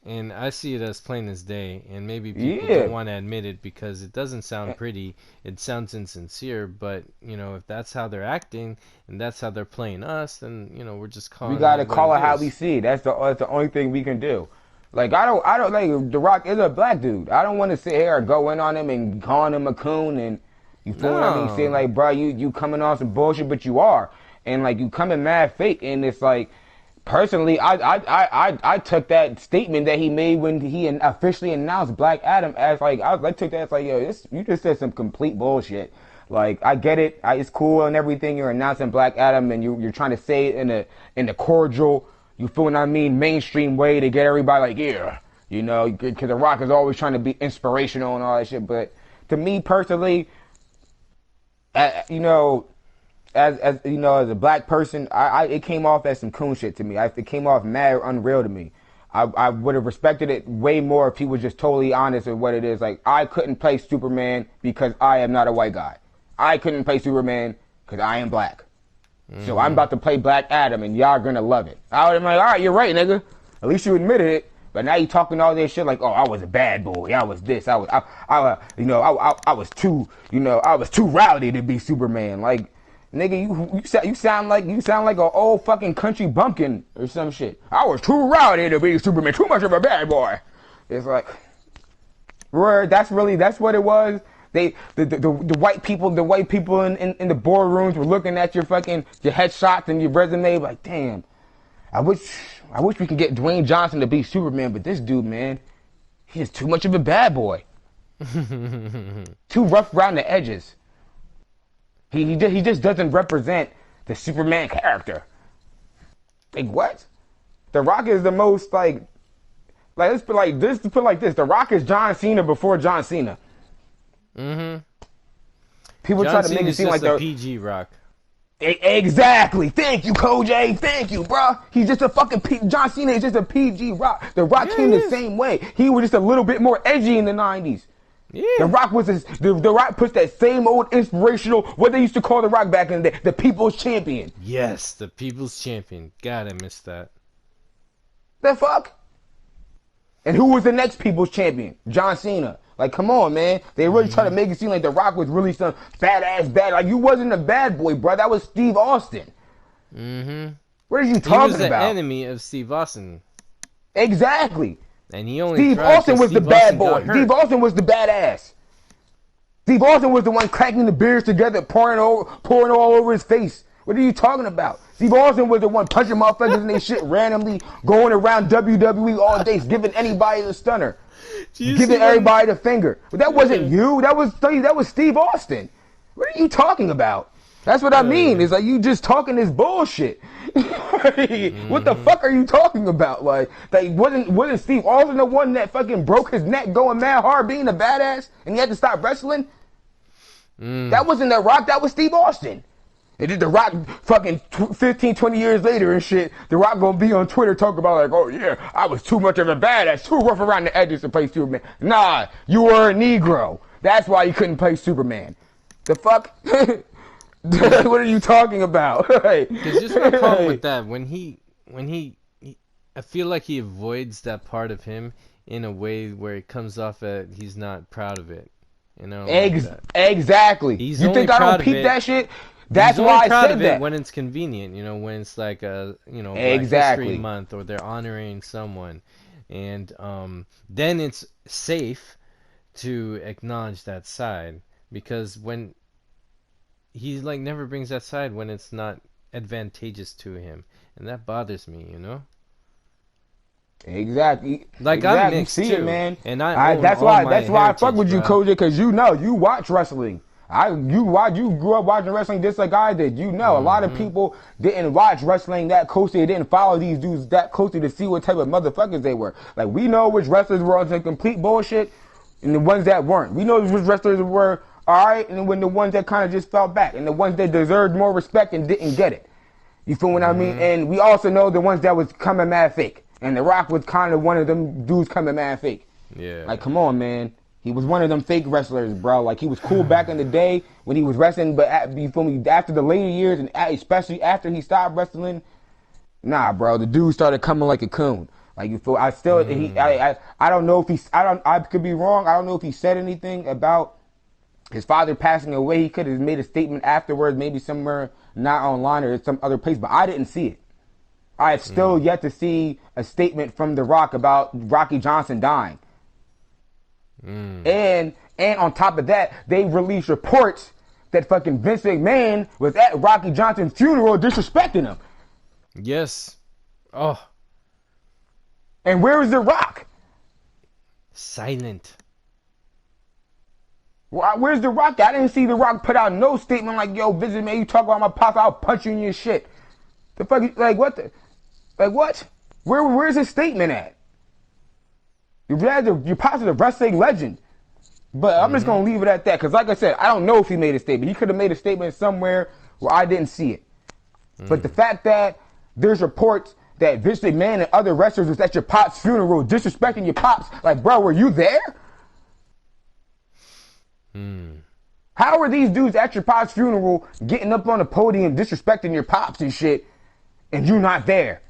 And I see it as plain as day, and maybe people don't Yeah. want to admit it because it doesn't sound pretty, it sounds insincere, but, if that's how they're acting and that's how they're playing us, then, we're just We calling gotta it what call it it how we is. see it. That's the only thing we can do. Like I don't like The Rock is a black dude. I don't want to sit here and go in on him and calling him a coon and you feel what I mean? Saying No. like, bro, you coming on some bullshit, but you are, and like you coming mad fake, and it's like. Personally, I took that statement that he made when he officially announced Black Adam as like I took that as like, yo, you just said some complete bullshit. Like I get it, it's cool and everything. You're announcing Black Adam and you're trying to say it in a cordial, you feel what I mean, mainstream way to get everybody like, yeah, because The Rock is always trying to be inspirational and all that shit. But to me personally, you know, as a black person, it came off as some coon shit to me. It came off mad unreal to me. I would have respected it way more if he was just totally honest with what it is. Like, I couldn't play Superman because I am not a white guy. I couldn't play Superman because I am black. So I'm about to play Black Adam, and y'all gonna love it. I would have been like, all right, you're right, nigga. At least you admitted it. But now you talking all this shit like, oh, I was a bad boy. I was this. I was too rowdy to be Superman. Like, nigga, you sound like an old fucking country bumpkin or some shit. I was too rowdy to be Superman. Too much of a bad boy. It's like, that's what it was. The white people in the boardrooms were looking at your headshots and your resume like, damn. I wish we could get Dwayne Johnson to be Superman, but this dude, man, he's too much of a bad boy. Too rough around the edges. He just doesn't represent the Superman character. Like, what? The Rock is the most let's put it like this. The Rock is John Cena before John Cena. Mm-hmm. People John try to make it Cena's seem just like a the PG Rock. Exactly. Thank you, Kojay. Thank you, bro. He's just a fucking John Cena is just a PG Rock. The Rock Yeah, came he the is. same way. He was just a little bit more edgy in the 90s. Yeah. The Rock the Rock puts that same old inspirational, what they used to call The Rock back in the day, the people's champion. Yes, the people's champion. God, I missed that. The fuck? And who was the next people's champion? John Cena. Like, come on, man. They really try to make it seem like The Rock was really some badass bad. Like, you wasn't a bad boy, bro. That was Steve Austin. Mm-hmm. What are you He talking was the about? enemy of Steve Austin. Exactly. And he only Steve thrived Austin 'cause was the Steve bad Austin boy. got hurt. Steve Austin was the badass. Steve Austin was the one cracking the beers together, pouring all over his face. What are you talking about? Steve Austin was the one punching motherfuckers in their shit randomly, going around WWE all day, giving anybody the stunner, giving everybody the finger. But that wasn't you. That was Steve Austin. What are you talking about? That's what I mean. It's like you just talking this bullshit. What the fuck are you talking about? Like wasn't Steve Austin the one that fucking broke his neck going mad hard being a badass and he had to stop wrestling? That wasn't The Rock. That was Steve Austin. And then The Rock fucking 15, 20 years later and shit, The Rock gonna be on Twitter talking about like, oh yeah, I was too much of a badass, too rough around the edges to play Superman. Nah, you were a Negro. That's why you couldn't play Superman. The fuck? What are you talking about? Because just my problem with that, when he, I feel like he avoids that part of him in a way where it comes off that he's not proud of it. Like that. Exactly. He's You only think I proud don't of peep it. that shit? That's He's only why I proud said of that. it when it's convenient, when it's like a, Black Exactly. History Month or they're honoring someone. And then it's safe to acknowledge that side. Because when he never brings that side when it's not advantageous to him. And that bothers me, Exactly. Like, exactly. I'm mixed See too. it, man. And I own that's all why my that's why I fuck heritage, with you, bro. Kojay, because you watch wrestling. You grew up watching wrestling just like I did. A lot of people didn't watch wrestling that closely. They didn't follow these dudes that closely to see what type of motherfuckers they were. Like, we know which wrestlers were on some complete bullshit and the ones that weren't. We know which wrestlers were alright and when the ones that kind of just fell back and the ones that deserved more respect and didn't get it. You feel what I mean? And we also know the ones that was coming mad fake. And The Rock was kind of one of them dudes coming mad fake. Yeah. Like, come on, man. He was one of them fake wrestlers, bro. Like, he was cool back in the day when he was wrestling, but you feel me? After the later years, and especially after he stopped wrestling, nah, bro, the dude started coming like a coon. Like you feel, I still I don't know if I could be wrong. I don't know if he said anything about his father passing away. He could have made a statement afterwards, maybe somewhere not online or some other place, but I didn't see it. I have still yet to see a statement from The Rock about Rocky Johnson dying. And on top of that, they released reports that fucking Vince McMahon was at Rocky Johnson's funeral disrespecting him. Yes. Oh. And where is The Rock? Silent. Where's The Rock? I didn't see The Rock put out no statement like, yo, Vince McMahon, you talk about my pops, I'll punch you in your shit. The fuck, like what the, like what? Where's his statement at? Your pops is a wrestling legend. But I'm just going to leave it at that. Because like I said, I don't know if he made a statement. He could have made a statement somewhere where I didn't see it. But the fact that there's reports that Vince McMahon and other wrestlers was at your pop's funeral disrespecting your pops. Like, bro, were you there? How are these dudes at your pop's funeral getting up on the podium disrespecting your pops and shit and you not there?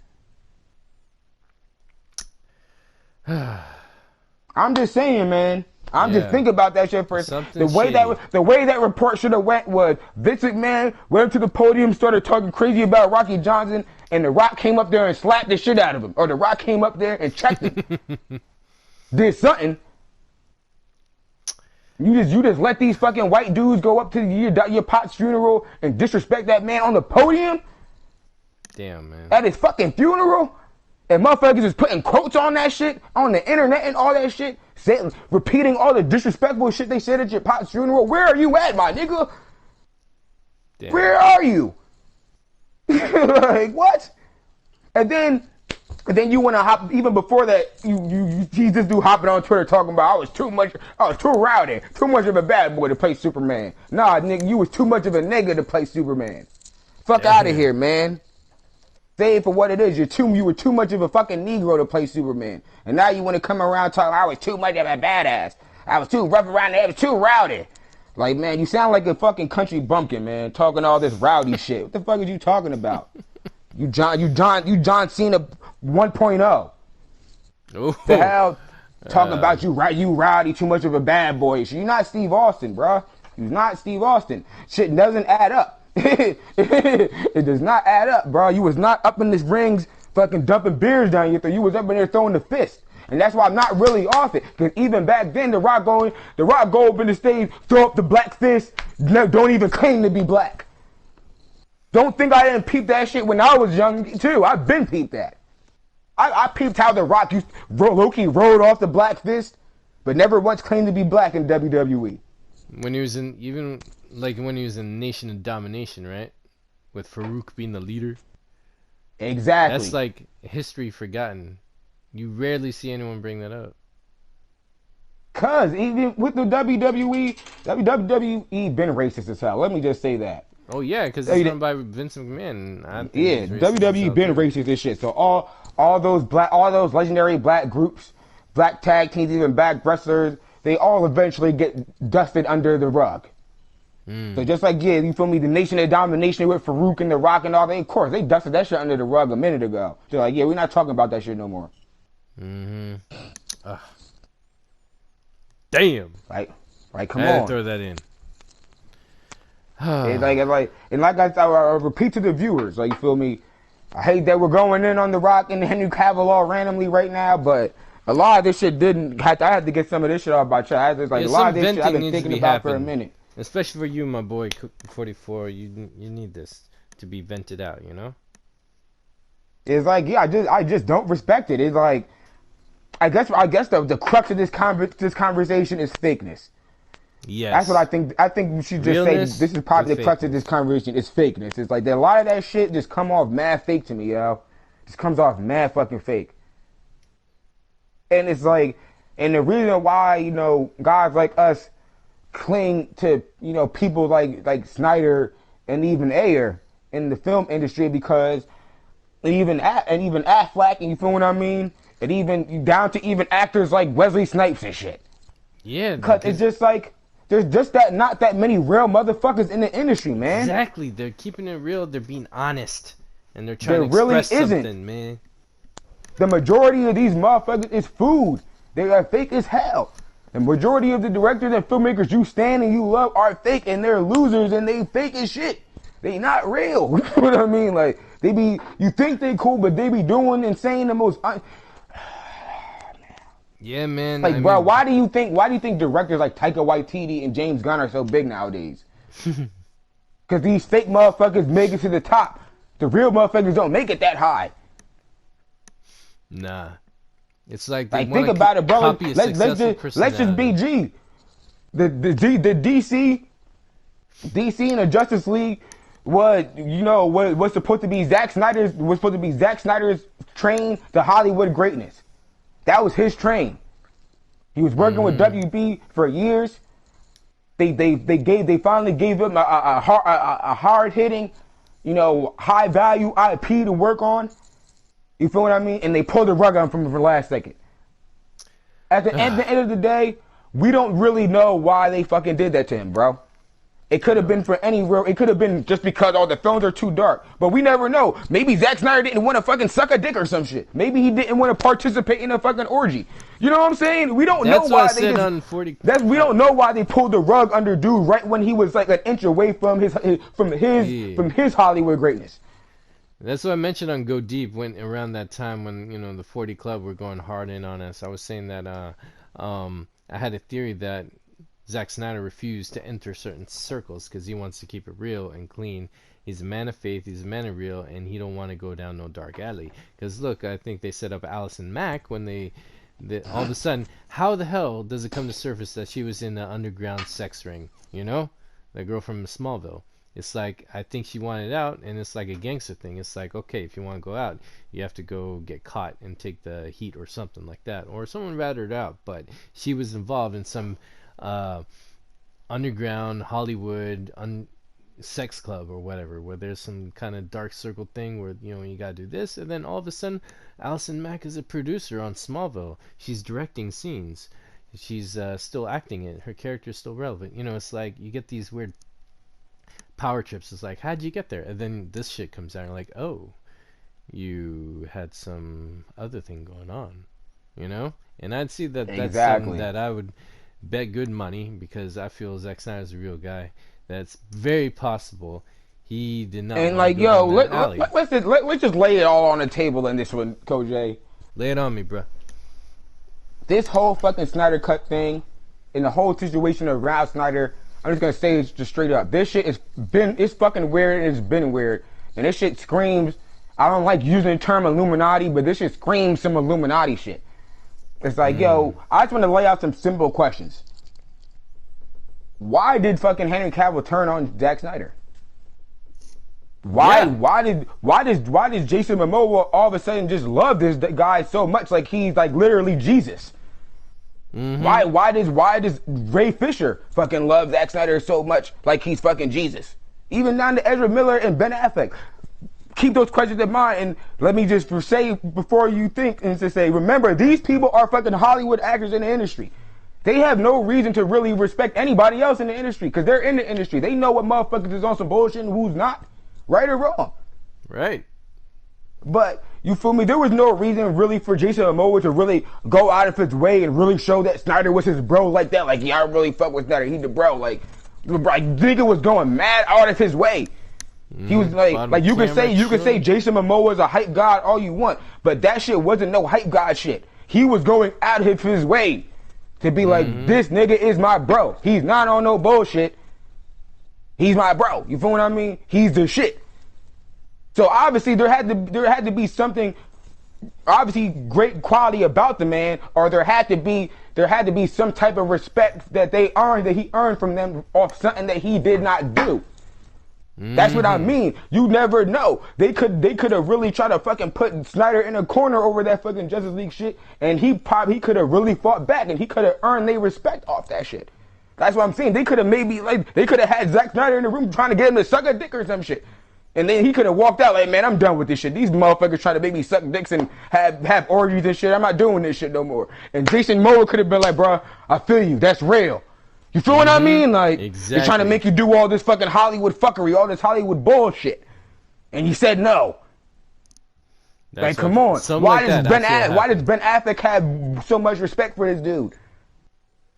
I'm just saying, man. I'm just thinking about that shit for a second. The way that report should have went was Vince McMahon went up to the podium, started talking crazy about Rocky Johnson, and The Rock came up there and slapped the shit out of him. Or The Rock came up there and checked him. Did something. You just let these fucking white dudes go up to your pop's funeral and disrespect that man on the podium? Damn, man. At his fucking funeral? And motherfuckers is putting quotes on that shit, on the internet and all that shit, repeating all the disrespectful shit they said at your pop's funeral. Where are you at, my nigga? Damn. Where are you? Like, what? And then you want to hop, even before that, you see this dude hopping on Twitter talking about, I was too rowdy, too much of a bad boy to play Superman. Nah, nigga, you was too much of a nigga to play Superman. Fuck out of here, man. Say it for what it is. You were too much of a fucking Negro to play Superman. And now you want to come around talking, I was too much of a badass. I was too rough around the edge, too rowdy. Like, man, you sound like a fucking country bumpkin, man, talking all this rowdy shit. What the fuck are you talking about? You John Cena 1.0. Ooh. The hell? Talking about you rowdy, too much of a bad boy. You're not Steve Austin, bro. You're not Steve Austin. Shit doesn't add up. It does not add up, bro. You was not up in this rings fucking dumping beers down your throat. You was up in there throwing the fist. And that's why I'm not really off it. Because even back then, The Rock go up in the stage, throw up the black fist, don't even claim to be black. Don't think I didn't peep that shit when I was young, too. I've been peeped that. I peeped how The Rock Loki rolled off the black fist, but never once claimed to be black in WWE. When he was in, even like when he was in Nation of Domination, right? With Farouk being the leader. Exactly. That's like history forgotten. You rarely see anyone bring that up. Cause even with the WWE been racist as hell. Let me just say that. Oh yeah, because it's run by Vince McMahon. Yeah, WWE been racist as shit. So all those legendary black groups, black tag teams, even black wrestlers, they all eventually get dusted under the rug. So just like, yeah, you feel me, the Nation of Domination with Farouk and The Rock and all that, of course, they dusted that shit under the rug a minute ago. They're like, yeah, we're not talking about that shit no more. Damn. Like, come I had on. to throw that in. And like I repeat to the viewers, like, you feel me, I hate that we're going in on The Rock and Henry Cavill all randomly right now, but a lot of this shit I had to get some of this shit off my chest. A lot of this shit I've been thinking about for a minute. Especially for you, my boy, Cook 44, you need this to be vented out, you know? It's like, yeah, I just don't respect it. It's like, I guess the crux of this conversation is fakeness. Yes. That's what I think. I think we should just say this is probably the crux of this conversation is fakeness. It's like a lot of that shit just come off mad fake to me, yo. Just comes off mad fucking fake. And it's like, and the reason why, you know, guys like us cling to, you know, people like Snyder and even Ayer in the film industry, because even Affleck, and you feel what I mean, and even down to even actors like Wesley Snipes and shit. Yeah, because it's just like there's just not that many real motherfuckers in the industry, man. Exactly, they're keeping it real. They're being honest, and they're trying to express something, man. The majority of these motherfuckers is food. They are fake as hell. The majority of the directors and filmmakers you stand and you love are fake, and they're losers, and they fake as shit. They not real. You know what I mean? Like, you think they cool, but they be doing and saying the most. Yeah, man. Like, bro, why do you think directors like Taika Waititi and James Gunn are so big nowadays? Because these fake motherfuckers make it to the top. The real motherfuckers don't make it that high. Nah. It's like think about it, bro. Let's just be G. The DC and the Justice League was supposed to be Zack Snyder's train to Hollywood greatness. That was his train. He was working with WB for years. They finally gave him a hard hitting, high value IP to work on. You feel what I mean? And they pulled the rug on from the last second. At the end of the day, we don't really know why they fucking did that to him, bro. It could have been for it could have been just because all the films are too dark. But we never know. Maybe Zack Snyder didn't want to fucking suck a dick or some shit. Maybe he didn't want to participate in a fucking orgy. You know what I'm saying? We don't know why they we don't know why they pulled the rug under dude right when he was like an inch away from his Hollywood greatness. That's what I mentioned on Go Deep when around that time when the 40 Club were going hard in on us. I was saying that I had a theory that Zack Snyder refused to enter certain circles because he wants to keep it real and clean. He's a man of faith, he's a man of real, and he don't want to go down no dark alley. Because look, I think they set up Allison Mack when they all of a sudden, how the hell does it come to surface that she was in the underground sex ring? That girl from Smallville. It's like, I think she wanted out, and it's like a gangster thing. It's like, okay, if you want to go out, you have to go get caught and take the heat or something like that. Or someone ratted her out, but she was involved in some underground Hollywood sex club or whatever, where there's some kind of dark circle thing where, you gotta do this, and then all of a sudden, Allison Mack is a producer on Smallville. She's directing scenes. She's still acting it. Her character's still relevant. It's like, you get these weird power trips. It's like, how'd you get there? And then this shit comes out and you're like, oh, you had some other thing going on, and I'd see that that's something that I would bet good money, because I feel Zack Snyder's a real guy. That's very possible he did not. And let's just lay it all on the table in this one, Kojay. Lay it on me, bro. This whole fucking Snyder Cut thing, and the whole situation around Snyder, I'm just gonna say it just straight up. This shit it's fucking weird, and it's been weird. And this shit screams, I don't like using the term Illuminati, but this shit screams some Illuminati shit. It's like, yo, I just want to lay out some simple questions. Why did fucking Henry Cavill turn on Zack Snyder? Why does Jason Momoa all of a sudden just love this guy so much, like he's like literally Jesus? Why does Ray Fisher fucking love Zack Snyder so much, like he's fucking Jesus? Even down to Ezra Miller and Ben Affleck. Keep those questions in mind, and let me just say before you think, and to say, remember, these people are fucking Hollywood actors in the industry. They have no reason to really respect anybody else in the industry, because they're in the industry. They know what motherfuckers is on some bullshit and who's not, right or wrong. Right. But, you feel me, there was no reason really for Jason Momoa to really go out of his way and really show that Snyder was his bro like that. Like, yeah, I really fuck with Snyder, he's the bro. Like nigga was going mad out of his way. He was like you can say Jason Momoa is a hype god all you want, but that shit wasn't no hype god shit. He was going out of his way to be like, this nigga is my bro. He's not on no bullshit. He's my bro. You feel what I mean? He's the shit. So obviously there had to be something, obviously great quality about the man, or there had to be some type of respect that he earned from them off something that he did not do. That's what I mean. You never know. They could have really tried to fucking put Snyder in a corner over that fucking Justice League shit, and he could have really fought back, and he could have earned their respect off that shit. That's what I'm saying. They could have had Zack Snyder in the room trying to get him to suck a dick or some shit. And then he could have walked out like, man, I'm done with this shit. These motherfuckers trying to make me suck dicks and have orgies and shit. I'm not doing this shit no more. And Jason Momoa could have been like, bro, I feel you. That's real. You feel what I mean? Like, exactly. They're trying to make you do all this fucking Hollywood fuckery, all this Hollywood bullshit. And you said no. That's Like, what come on. something like that. Why does Ben Affleck have so much respect for this dude?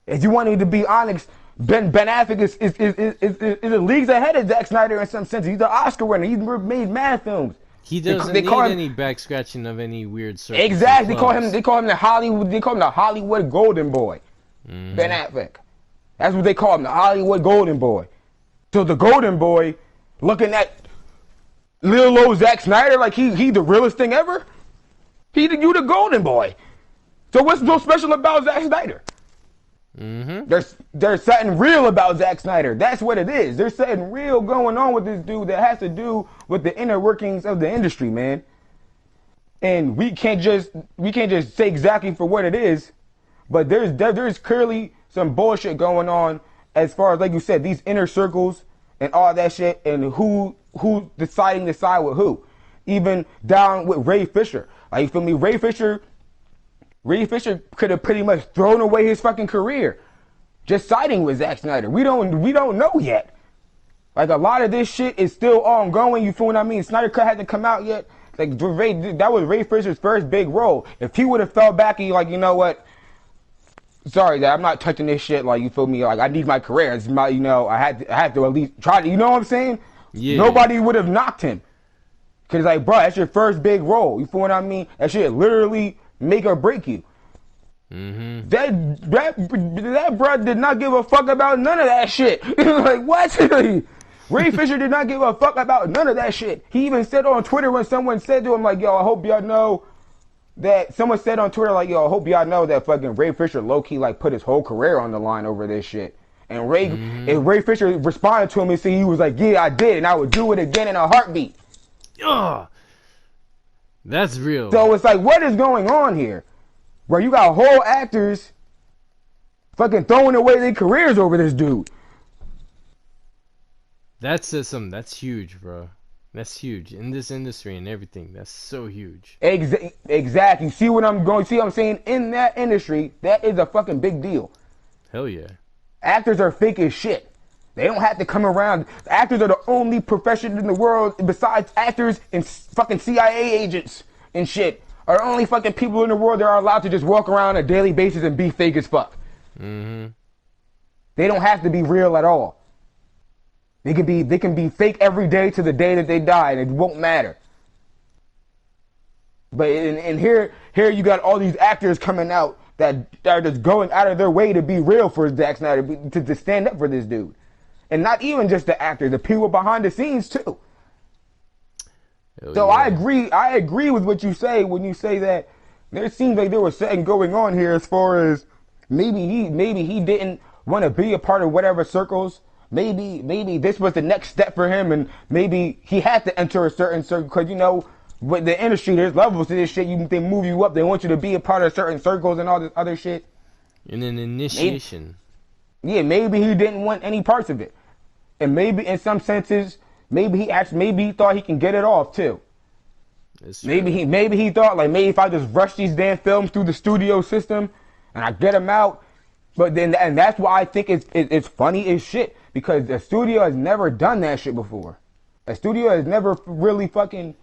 If you want me to be honest, Ben Affleck is leagues ahead of Zack Snyder in some sense. He's the Oscar winner. He's made mad films. He doesn't need any back scratching of any weird circles. Exactly. They call him the Hollywood Golden Boy. Mm-hmm. Ben Affleck. That's what they call him, the Hollywood Golden Boy. So the Golden Boy, looking at Lil old Zack Snyder like he the realest thing ever. You the Golden Boy. So what's so special about Zack Snyder? Mm-hmm. There's something real about Zack Snyder. That's what it is. There's something real going on with this dude that has to do with the inner workings of the industry, man. And we can't just say exactly for what it is, but there's clearly some bullshit going on as far as, like you said, these inner circles and all that shit, and who deciding to side with who. Even down with Ray Fisher. Like, you feel me? Ray Fisher could have pretty much thrown away his fucking career just siding with Zack Snyder. We don't know yet. Like, a lot of this shit is still ongoing. You feel what I mean? Snyder Cut hasn't come out yet. Like, that was Ray Fisher's first big role. If he would have fell back and like, you know what? Sorry, that I'm not touching this shit. Like, you feel me? Like, I need my career. It's my, I had to at least try to. You know what I'm saying? Yeah. Nobody would have knocked him. Cause like, bro, that's your first big role. You feel what I mean? That shit literally make or break you. Mm-hmm. That bro did not give a fuck about none of that shit. Like, what? Ray Fisher did not give a fuck about none of that shit. He even said on Twitter when someone said to him, like, yo, I hope y'all know that, someone said on Twitter, like, yo, I hope y'all know that fucking Ray Fisher low-key, like, put his whole career on the line over this shit. And if Ray Fisher responded to him and said, he was like, yeah, I did, and I would do it again in a heartbeat. Ugh. That's real. So it's like, what is going on here? Bro, you got whole actors fucking throwing away their careers over this dude. That says something. That's huge, bro. That's huge. In this industry and everything, that's so huge. Exactly. See what I'm saying? In that industry, that is a fucking big deal. Hell yeah. Actors are fake as shit. They don't have to come around. Actors are the only profession in the world, besides actors and fucking CIA agents and shit, are the only fucking people in the world that are allowed to just walk around on a daily basis and be fake as fuck. Mm-hmm. They don't have to be real at all. They can be fake every day to the day that they die, and it won't matter. But and here you got all these actors coming out that are just going out of their way to be real for Zack Snyder, to stand up for this dude. And not even just the actors, the people behind the scenes too. So yeah. I agree with what you say when you say that there seems like there was something going on here as far as maybe he didn't want to be a part of whatever circles. Maybe this was the next step for him, and maybe he had to enter a certain circle, because with the industry, there's levels to this shit. They move you up. They want you to be a part of certain circles and all this other shit. In an initiation. Maybe he didn't want any parts of it, and maybe in some senses, maybe he thought he can get it off too. Maybe he thought, like, maybe if I just rush these damn films through the studio system and I get them out, and that's why I think it's funny as shit, because the studio has never done that shit before. A studio has never really fucking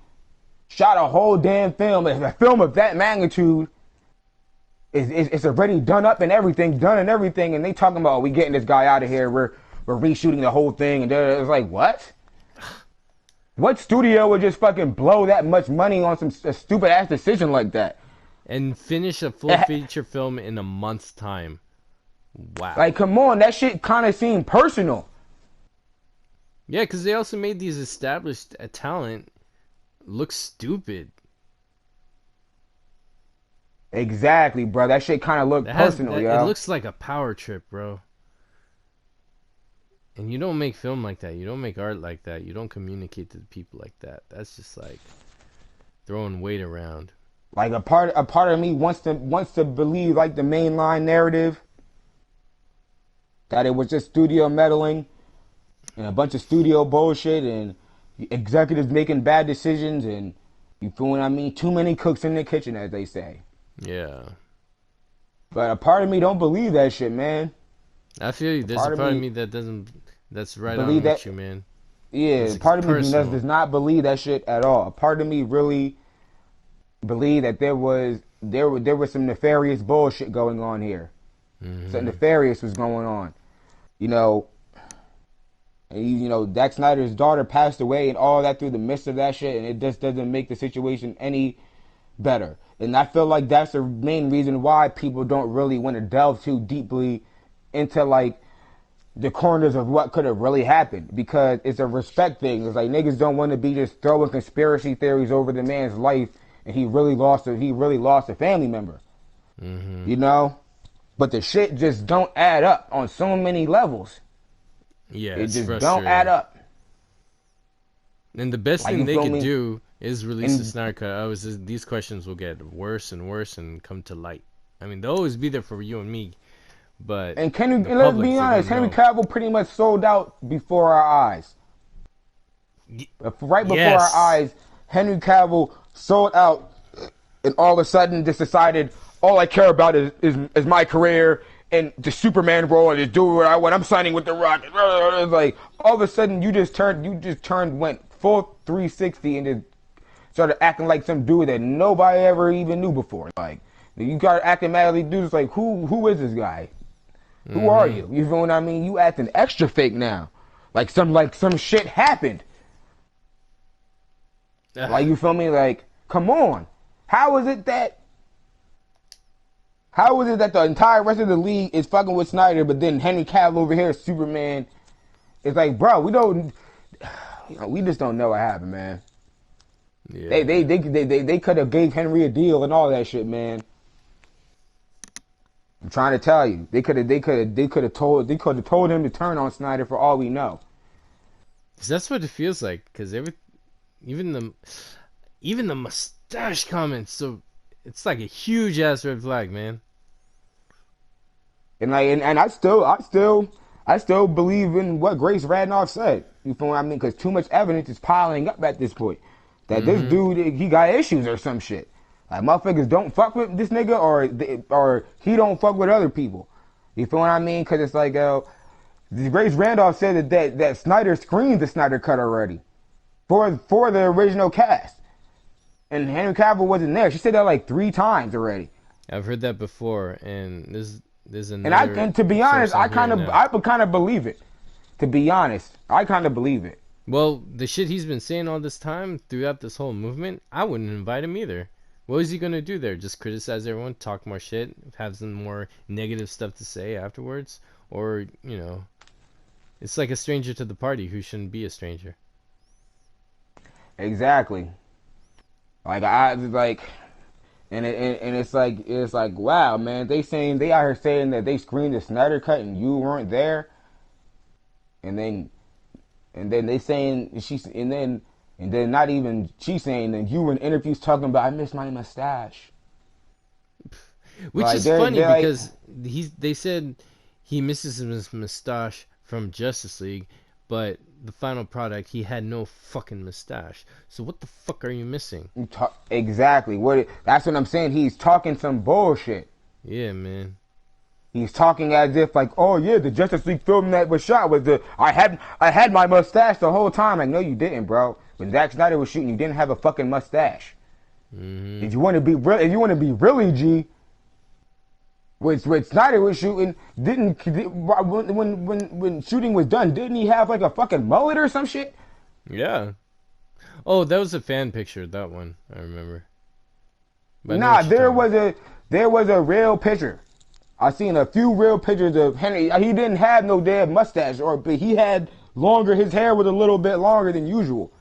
shot a whole damn film. A film of that magnitude is already done and everything, and they talking about, we getting this guy out of here, we're reshooting the whole thing, and it's like, what? What studio would just fucking blow that much money on a stupid ass decision like that? And finish a full feature film in a month's time. Wow. Like, come on, that shit kind of seemed personal. Yeah, because they also made these established talent look stupid. Exactly, bro. That shit kind of looked personal, yo. It looks like a power trip, bro. And you don't make film like that. You don't make art like that. You don't communicate to the people like that. That's just like throwing weight around. Like, a part of me wants to believe, like, the mainline narrative, that it was just studio meddling and a bunch of studio bullshit and executives making bad decisions, and, you feel what I mean? Too many cooks in the kitchen, as they say. Yeah. But a part of me don't believe that shit, man. I feel you. There's a part of me that doesn't. That's right on with you, man. Yeah, part of me does not believe that shit at all. A part of me really believe that there was some nefarious bullshit going on here. Something nefarious was going on. You know, Zack Snyder's daughter passed away and all that through the midst of that shit, and it just doesn't make the situation any better. And I feel like that's the main reason why people don't really want to delve too deeply into like the corners of what could have really happened, because it's a respect thing. It's like niggas don't want to be just throwing conspiracy theories over the man's life, and he really lost a family member. You know, but the shit just don't add up on so many levels. Yeah, it just don't add up. And the best thing they could do is release the Snyder Cut. These questions will get worse and worse and come to light. I mean, they'll always be there for you and me, but let's be honest, Henry Cavill pretty much sold out before our eyes. Right before our eyes, Henry Cavill sold out, and all of a sudden just decided, all I care about is my career and the Superman role, and just do what I want. I'm signing with The Rock. It's like all of a sudden went full 360 and just started acting like some dude that nobody ever even knew before. Like you got acting mad at these dudes. Like who is this guy? Who are you? You feel what I mean? You acting extra fake now, like some shit happened. Like you feel me? Like come on, how is it that the entire rest of the league is fucking with Snyder, but then Henry Cavill over here, Superman, it's like, bro, we just don't know what happened, man. Yeah. They could have gave Henry a deal and all that shit, man. I'm trying to tell you, they could have told him to turn on Snyder for all we know. Cause that's what it feels like. Cause even the mustache comments, so it's like a huge ass red flag, man. And I still believe in what Grace Radnoff said. You feel what I mean? Because too much evidence is piling up at this point that this dude, he got issues or some shit. Like motherfuckers don't fuck with this nigga, or he don't fuck with other people. You feel what I mean? Because it's like Grace Randolph said that Snyder screened the Snyder Cut already for the original cast. And Henry Cavill wasn't there. She said that like 3 times already. I've heard that before, and there's another. And to be honest, I kind of believe it. To be honest, I kind of believe it. Well, the shit he's been saying all this time throughout this whole movement, I wouldn't invite him either. What is he gonna do there? Just criticize everyone, talk more shit, have some more negative stuff to say afterwards, or it's like a stranger to the party who shouldn't be a stranger. Exactly. Like and it's like wow, man, they out here saying that they screened the Snyder Cut and you weren't there, and then they saying and then not even she saying that you were in interviews talking about I miss my mustache, which is funny because they said he misses his mustache from Justice League, but the final product, he had no fucking mustache. So what the fuck are you missing? Exactly. That's what I'm saying. He's talking some bullshit. Yeah, man. He's talking as if like, oh yeah, the Justice League film that was shot was I had my mustache the whole time. Like, no, you didn't, bro. When Zack Snyder was shooting, you didn't have a fucking mustache. If you want to be really G, when Snyder was shooting, when shooting was done, didn't he have like a fucking mullet or some shit? Yeah. Oh, that was a fan picture. That one I remember. But nah, there was a real picture. I seen a few real pictures of Henry. He didn't have no damn mustache, but he had longer. His hair was a little bit longer than usual.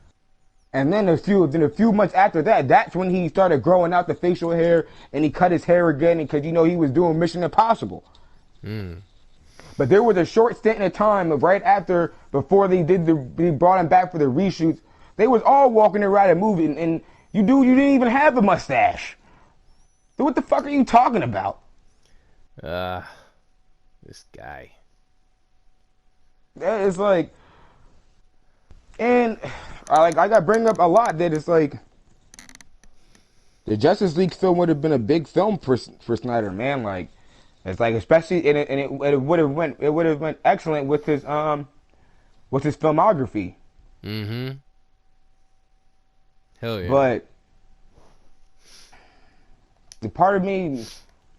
And then a few months after that, that's when he started growing out the facial hair, and he cut his hair again because he was doing Mission Impossible. But there was a short stint of time right after, before they brought him back for the reshoots. They was all walking around and moving, and you didn't even have a mustache. So what the fuck are you talking about? This guy. It's like, and I got bring up a lot that it's like the Justice League film would have been a big film for Snyder, man. Like, it's like, especially it would have went excellent with his filmography. Hell yeah. But The part of me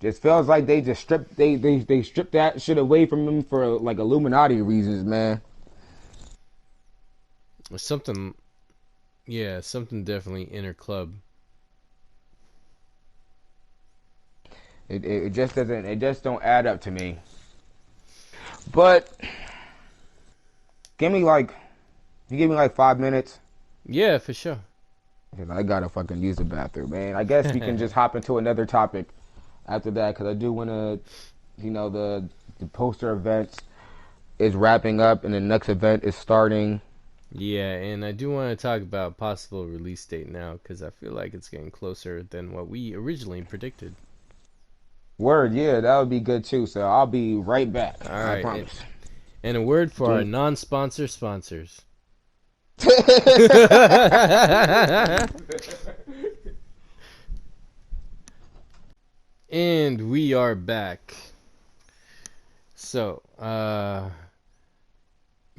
just feels like they just stripped that shit away from him for like Illuminati reasons, man. Something, yeah, something definitely inner club. It just doesn't. It just don't add up to me. But give me like, you give me like 5 minutes. Yeah, for sure. I gotta fucking use the bathroom, man. I guess we can just hop into another topic after that, because I do want to, the poster events is wrapping up and the next event is starting. Yeah, and I do want to talk about possible release date now because I feel like it's getting closer than what we originally predicted. Word, yeah, that would be good too. So I'll be right back. All I right, promise. and a word for our Doing- non-sponsor sponsors. And we are back. So, we're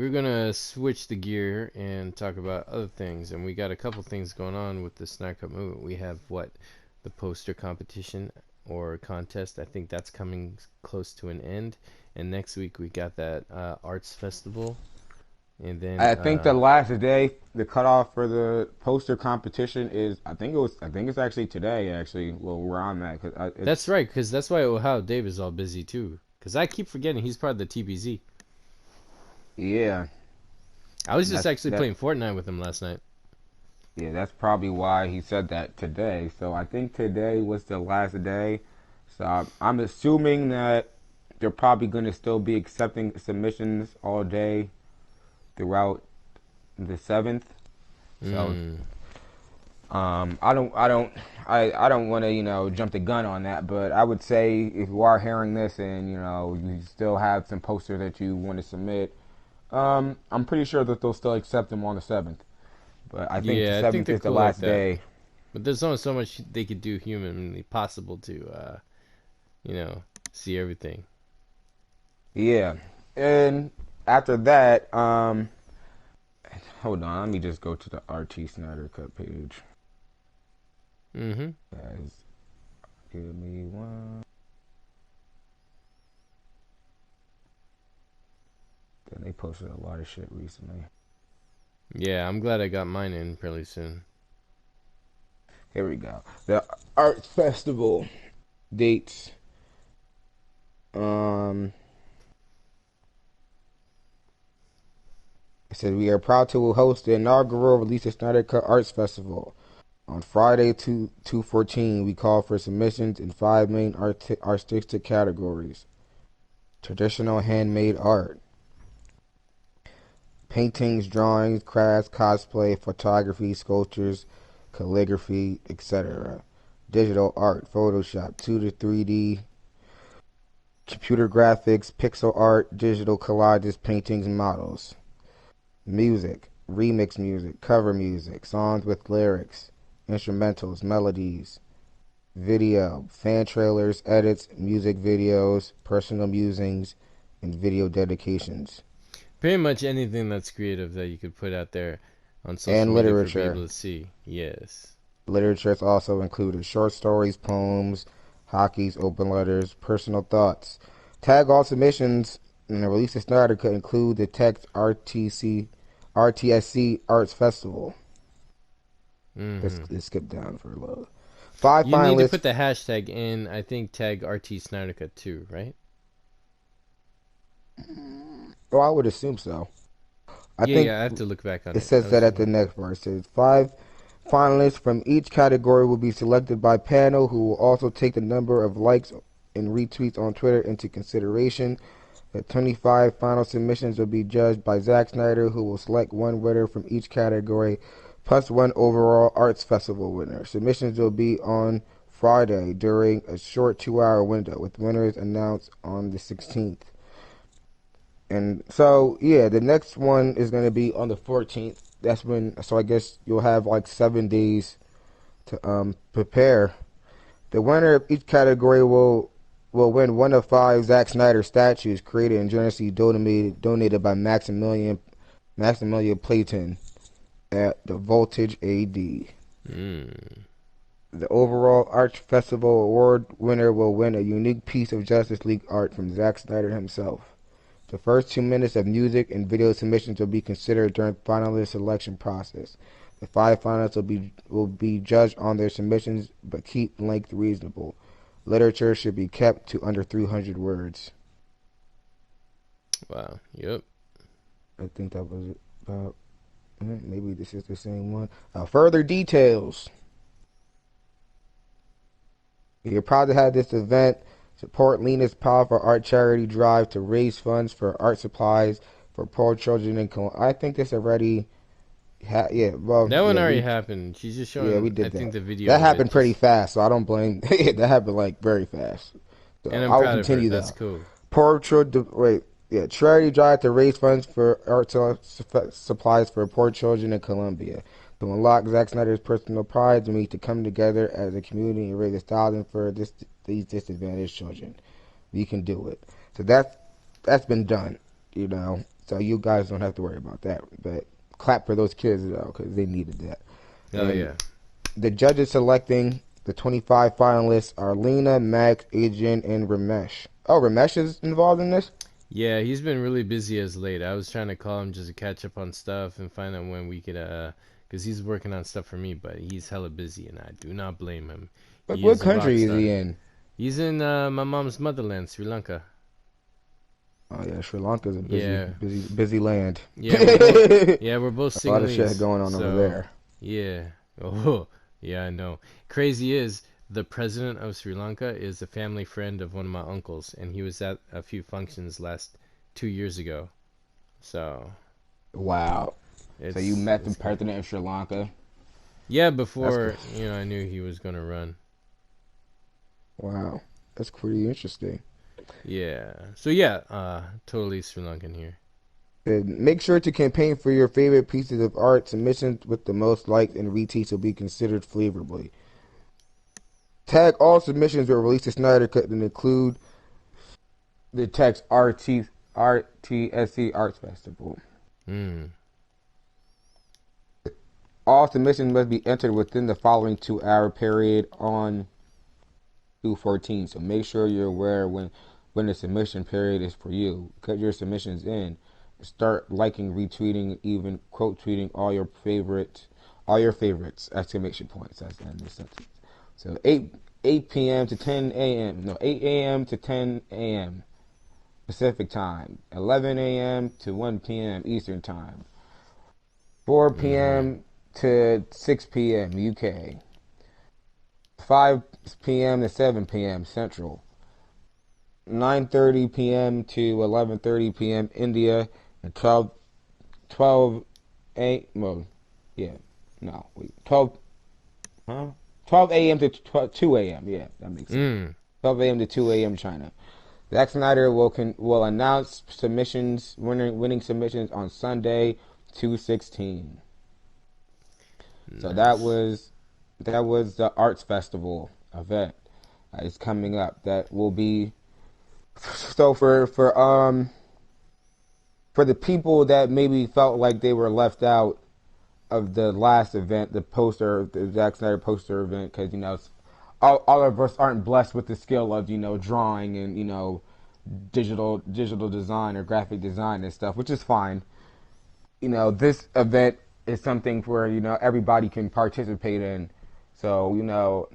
gonna switch the gear and talk about other things, and we got a couple things going on with the Snyder Cut movement. We have the poster competition or contest. I think that's coming close to an end, and next week we got that arts festival, and then I think the last day, the cutoff for the poster competition is, I think it's actually today, actually, well, where I'm at. that's right, because that's why Ohio Dave is all busy too. Because I keep forgetting he's part of the TBZ. Yeah. I was just That's, actually that, playing Fortnite with him last night. yeah, that's probably why he said that today. So I think today was the last day. So I'm assuming that they're probably going to still be accepting submissions all day throughout the 7th. So Mm. I don't want to jump the gun on that, but I would say if you are hearing this and you still have some posters that you want to submit, I'm pretty sure that they'll still accept them on the 7th. But I think the Yeah, I think 7th they're is the cool like last that. day. But there's only so much they could do humanly possible to, you know, see everything. Yeah, and after that, hold on, let me just go to the RT Snyder Cut page. Mm-hmm. Guys, give me one. Then they posted a lot of shit recently. Yeah, I'm glad I got mine in fairly soon. Here we go. The Art Festival dates. It said we are proud to host the inaugural Release the Snyder Cut Arts Festival. On Friday, 2/14, we call for submissions in 5 main artistic categories: traditional handmade art, paintings, drawings, crafts, cosplay, photography, sculptures, calligraphy, etc. Digital art, Photoshop, 2 to 3D, computer graphics, pixel art, digital collages, paintings, and models. Music, remix music, cover music, songs with lyrics, instrumentals, melodies, video, fan trailers, edits, music videos, personal musings, and video dedications. Pretty much anything that's creative that you could put out there on social And media for literature. people to see. Yes. Literature is also included: short stories, poems, hockeys, open letters, personal thoughts. Tag all submissions in the Release the Snyder could include the text RTSC Arts Festival. Mm-hmm. Let's skip down for a little. 5 You need to finalists. put the hashtag in, I think tag RT Snyder Cut too, right? Oh, I would assume so. I Yeah, think yeah, I have to look back on it it. I says was that at thinking. the next verse. It says 5 finalists from each category will be selected by panel, who will also take the number of likes and retweets on Twitter into consideration. The 25 final submissions will be judged by Zack Snyder, who will select one winner from each category, plus one overall arts festival winner. Submissions will be on Friday during a short 2-hour window, with winners announced on the 16th. And so, yeah, the next one is going to be on the 14th. That's when, so I guess you'll have like 7 days to prepare. The winner of each category will win one of 5 Zack Snyder statues created and generously donated by Maximilian Playton at the Voltage AD. Mm. The overall Arts Festival Award winner will win a unique piece of Justice League art from Zack Snyder himself. The first 2 minutes of music and video submissions will be considered during finalist selection process. The 5 finalists will be judged on their submissions, but keep length reasonable. Literature should be kept to under 300 words. Wow. Yep. I think that was about. Maybe this is the same one. Further details. We are proud to have this event support Lena's powerful art charity drive to raise funds for art supplies for poor children in Colombia. I think this already. That one already we happened. She's just showing. yeah we did I that. think the video. That of it happened pretty just, fast, so I don't blame. That happened like very fast. So and I'm I will proud of her. continue That's though. cool. Poor children. Wait, yeah, charity drive to raise funds for art supplies for poor children in Colombia. To unlock Zack Snyder's personal pride, we need to come together as a community and raise $1,000 for these disadvantaged children. We can do it. So that's been done, So you guys don't have to worry about that. But clap for those kids though, because they needed that. Oh And yeah. the judges selecting the 25 finalists are Lena, Max, Adrian, and Ramesh. Oh, Ramesh is involved in this? Yeah, he's been really busy as late. I was trying to call him just to catch up on stuff and find out when we could, because he's working on stuff for me, but he's hella busy, and I do not blame him. Like, He what is a rock country is star. he in? He's in my mom's motherland, Sri Lanka. Oh yeah, Sri Lanka's a Yeah, busy land. we're both A lot of shit Sinhalese. going on over So there. yeah, oh yeah, I know. Crazy is the president of Sri Lanka is a family friend of one of my uncles, and he was at a few functions last 2 years ago. So Wow. So you met the it's good. president of Sri Lanka? Yeah, That's cool. before I knew he was gonna run. Wow. That's pretty interesting. Yeah. So yeah, totally Sri Lankan here. And make sure to campaign for your favorite pieces of art. Submissions with the most likes and retweets will be considered favorably. Tag all submissions were released to Snyder Cut and include the text RTSC Arts Festival. Hmm. All submissions must be entered within the following 2-hour period on 2/14. So make sure you're aware when the submission period is for you. Cut your submissions in. Start liking, retweeting, even quote tweeting all your favorites! Exclamation points. That's the end of the sentence. So 8 p.m. to 10 a.m. No, 8 a.m. to 10 a.m. Pacific time. 11 a.m. to 1 p.m. Eastern time. 4 Mm-hmm. p.m. to 6 p.m. UK. 5 p.m. to 7 p.m. Central. 9:30 p.m. to 11:30 p.m. India, and 12 a well, yeah, no, wait, 12 a.m. to 2 a.m. Yeah, that makes sense. Mm. 12 a.m. to 2 a.m. China. Zack Snyder will announce winning submissions on Sunday, 2/16. So that Nice. was the Arts Festival event. It's coming up. That will be so for the people that maybe felt like they were left out of the last event, the Zack Snyder poster event, because all of us aren't blessed with the skill of drawing and digital design or graphic design and stuff, which is fine. This event is something where everybody can participate in. So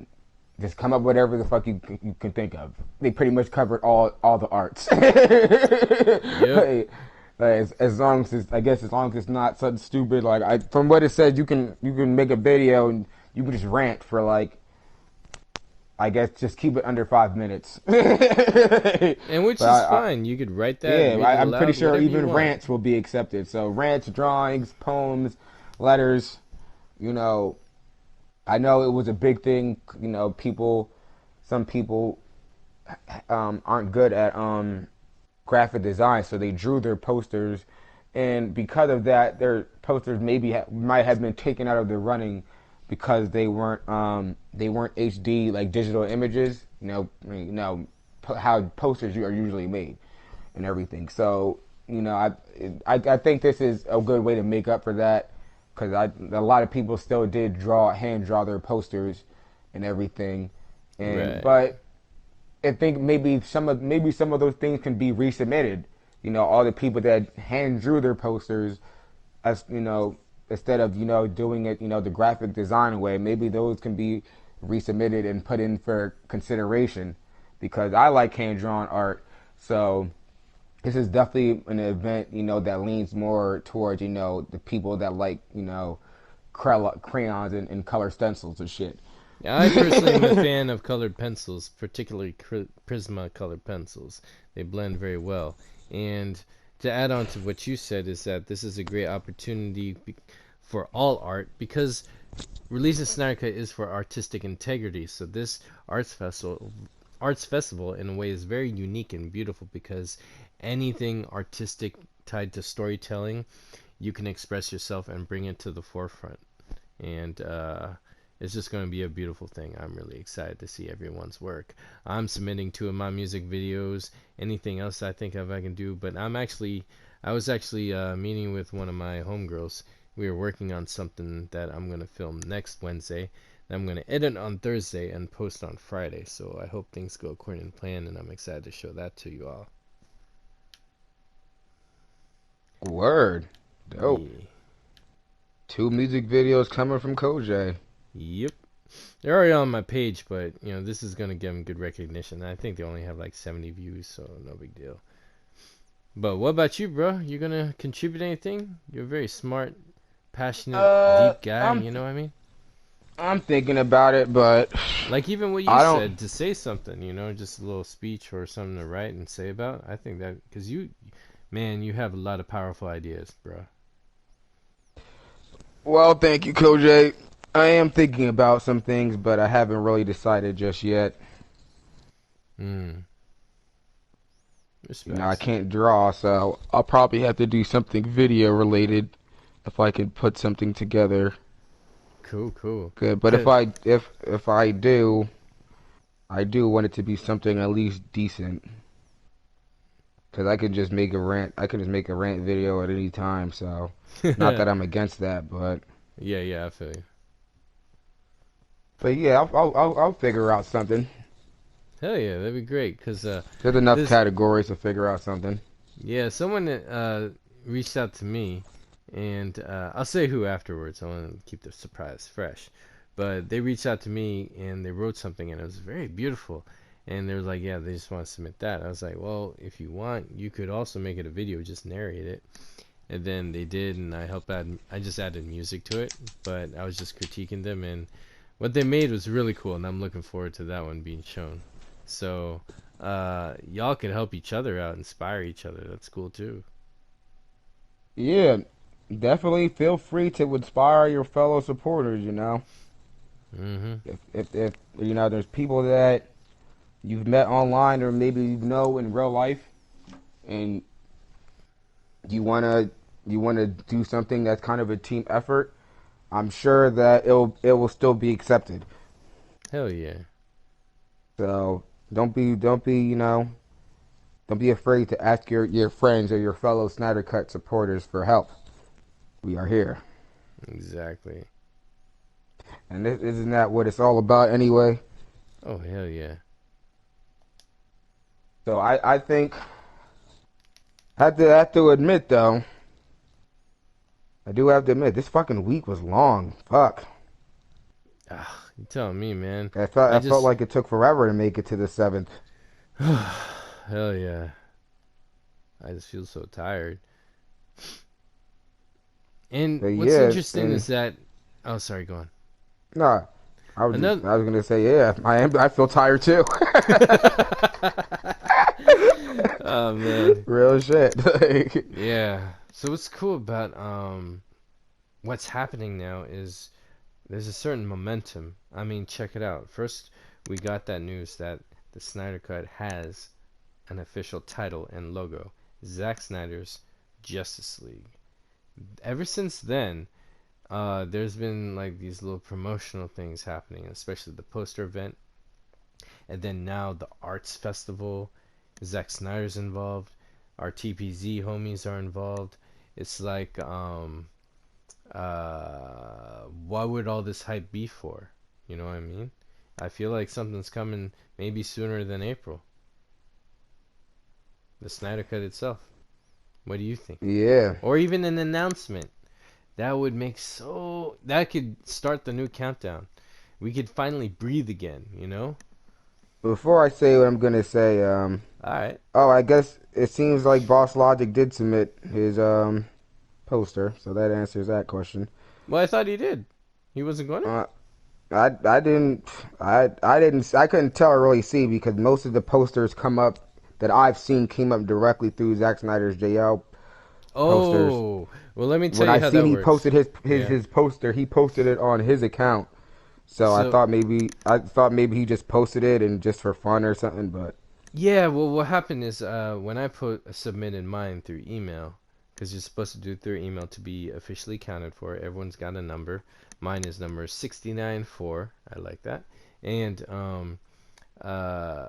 just come up with whatever the fuck you can think of. They pretty much covered all the arts. Yep. As long as it's not something stupid, from what it said, you can make a video and you can just rant for I guess just keep it under 5 minutes. And which But is fine. You could write that, read it I'm pretty aloud, sure whatever you even want. rants will be accepted. So rants, drawings, poems, letters. You know, I know it was a big thing. Some people aren't good at graphic design, so they drew their posters, and because of that, their posters might have been taken out of the running because they weren't HD like digital images. How posters are usually made and everything. So I think this is a good way to make up for that because a lot of people still did hand draw their posters and everything. And Right. but I think maybe some of those things can be resubmitted. All the people that hand drew their posters, as instead of doing it the graphic design way, maybe those can be resubmitted and put in for consideration, because I like hand drawn art. So this is definitely an event that leans more towards the people that like crayons and color stencils and shit. Yeah, I personally am a fan of colored pencils, particularly Prisma colored pencils. They blend very well. And to add on to what you said is that this is a great opportunity for all art, because releasing Snyder Cut is for artistic integrity. So this arts festival in a way is very unique and beautiful, because anything artistic tied to storytelling, you can express yourself and bring it to the forefront. And it's just going to be a beautiful thing. I'm really excited to see everyone's work. I'm submitting two of my music videos. Anything else I think of I can do, but I was actually meeting with one of my homegirls. We were working on something that I'm going to film next Wednesday. That I'm going to edit on Thursday and post on Friday. So I hope things go according to plan, and I'm excited to show that to you all. Word. Dope. Yeah. Two music videos coming from Kojay. Yep. They're already on my page, but this is gonna give them good recognition. I think they only have like 70 views, so no big deal. But what about you, bro? You gonna contribute anything? You're a very smart, passionate, Uh, deep guy. I'm You know what I mean? I'm thinking about it, but Like even what you I don't. said, to say something. Just a little speech or something to write and say about. I think that because man, you have a lot of powerful ideas, bro. Well, thank you, Kojay. I am thinking about some things, but I haven't really decided just yet. Hmm. I Respects. can't draw, so I'll probably have to do something video related if I can put something together. Cool, cool. Good, but if I do, I do want it to be something at least decent. Cause I could just make a rant. I could just make a rant video at any time. So, not that I'm against that, but Yeah, yeah, I feel you. yeah, I'll figure out something. Hell yeah, that'd be great. Cause There's enough this categories to figure out something. yeah, someone reached out to me, and I'll say who afterwards. I want to keep the surprise fresh. But they reached out to me and they wrote something, and it was very beautiful. And they were like, yeah, they just want to submit that. I was like, well, if you want, you could also make it a video, just narrate it. And then they did, and I just added music to it, but I was just critiquing them, and what they made was really cool, and I'm looking forward to that one being shown. So, y'all can help each other out, inspire each other. That's cool too. Yeah, definitely feel free to inspire your fellow supporters. Mhm. If there's people that you've met online or maybe you know in real life, and you wanna you wanna do something that's kind of a team effort, I'm sure that it will still be accepted. Hell yeah. So don't be afraid to ask your friends or your fellow Snyder Cut supporters for help. We are here, Exactly. and isn't that what it's all about anyway? Oh hell yeah. So I think I have to admit though, I do have to admit this fucking week was long. Fuck. Ah, you telling me, man. I I felt just like it took forever to make it to the seventh. hell yeah. I just feel so tired. And But what's yeah, interesting and is that oh sorry, go on. nah, Another I was gonna say yeah, I feel tired too. oh man. Real shit. Yeah. So what's cool about what's happening now is there's a certain momentum. I mean, check it out. First, we got that news that the Snyder Cut has an official title and logo, Zack Snyder's Justice League. Ever since then, there's been like these little promotional things happening, especially the poster event, and then now the arts festival. Zack Snyder's involved. Our TPZ homies are involved. It's like, why would all this hype be for? You know what I mean? I feel like something's coming maybe sooner than April. The Snyder Cut itself. What do you think? Yeah. Or even an announcement. That would make so. That could start the new countdown. We could finally breathe again, you know? Before I say what I'm gonna say, Alright. oh, I guess it seems like Boss Logic did submit his poster, so that answers that question. Well, I thought he did. He wasn't going to? Uh, I didn't I couldn't tell or really see because most of the posters come up that I've seen came up directly through Zack Snyder's JL posters. Oh, well, let me tell When you I how seen that he works. posted Yeah. his poster, he posted it on his account. So So, I thought maybe he just posted it and just for fun or something, but yeah, well, what happened is when I submitted mine through email, because you're supposed to do it through email to be officially counted for, everyone's got a number. Mine is number 694. I like that. And uh,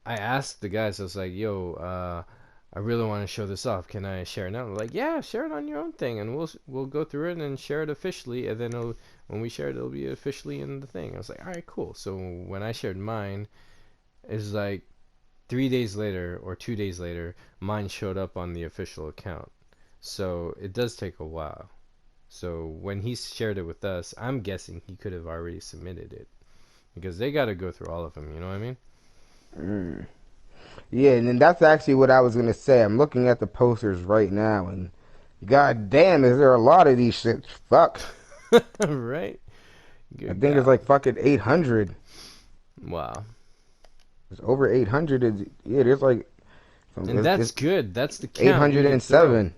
I asked the guys, I was like, yo, I really want to show this off. Can I share it now? They're like, yeah, share it on your own thing, and we'll go through it and share it officially, and then when we share it, it'll be officially in the thing. I was like, all right, cool. So when I shared mine, it was like 3 days later or 2 days later, mine showed up on the official account. So it does take a while. So when he shared it with us, I'm guessing he could have already submitted it because they got to go through all of them. You know what I mean? mm. Yeah, and then that's actually what I was gonna say. I'm looking at the posters right now, and god damn, is there a lot of these shits? Fuck, Right? I Good think it's God. like fucking 800. Wow. It's over 800. Yeah, there's like And that's it's good. That's the count we could throw. 807.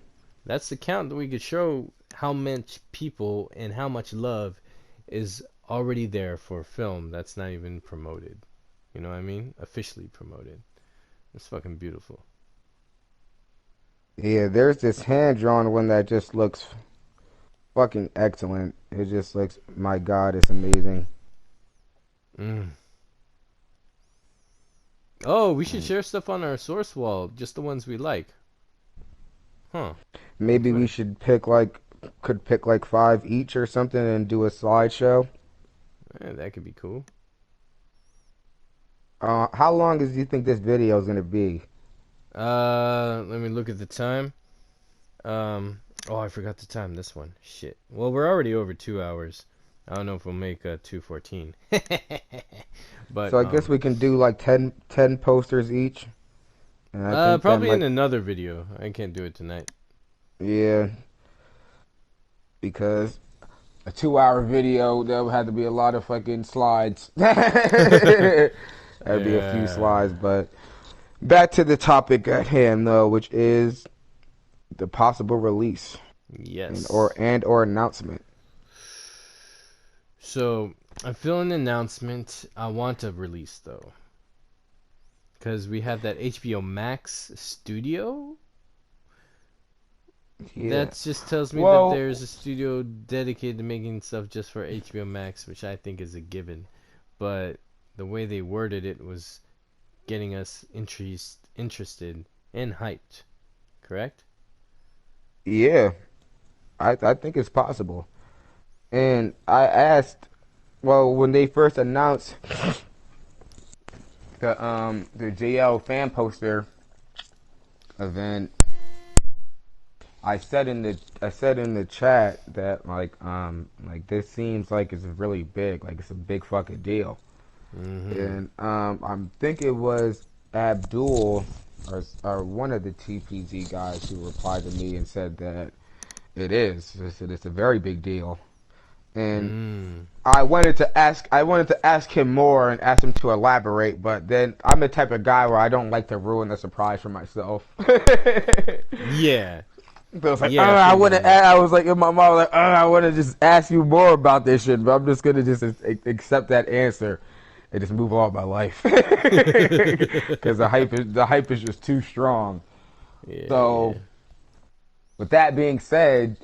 That's the count that we could show how much people and how much love is already there for film that's not even promoted. You know what I mean? Officially promoted. It's fucking beautiful. Yeah, there's this hand drawn one that just looks fucking excellent. It just looks, my god, it's amazing. Mm. Oh, we should Mm. share stuff on our source wall, just the ones we like. Huh. Maybe we Twitter. should could pick like five each or something and do a slideshow. That could be cool. How long do you think this video is gonna be? Let me look at the time. Oh, I forgot the time. This one. Shit. Well, we're already over 2 hours. I don't know if we'll make 2:14. So But I guess we can do like 10 posters each. And I think that probably in might, another video. I can't do it tonight. yeah, because a 2 hour video, there would have to be a lot of fucking slides. That'd be a few Yeah. slides, but back to the topic at hand though, which is the possible release Yes. and or announcement. So I feel an announcement. I want a release though, because we have that HBO Max studio. Yeah. That just tells me that Well, there's a studio dedicated to making stuff just for HBO Max, which I think is a given. But the way they worded it was getting us interested and hyped. Correct? yeah, I think it's possible. And I asked, well, when they first announced the JL fan poster event, I said in the chat that like this seems like it's really big, like it's a big fucking deal. Mm-hmm. And I think it was Abdul or one of the TPG guys who replied to me and said that it is. They said it's a very big deal. And Mm. I wanted to ask him more and ask him to elaborate, but then I'm the type of guy where I don't like to ruin the surprise for myself. Yeah. So I was like, Yeah, I feel you on that. I was like, in my mind, I was like, I want to just ask you more about this shit, but I'm just gonna just accept that answer and just move on with my life because the hype is just too strong. Yeah, yeah. So with that being said,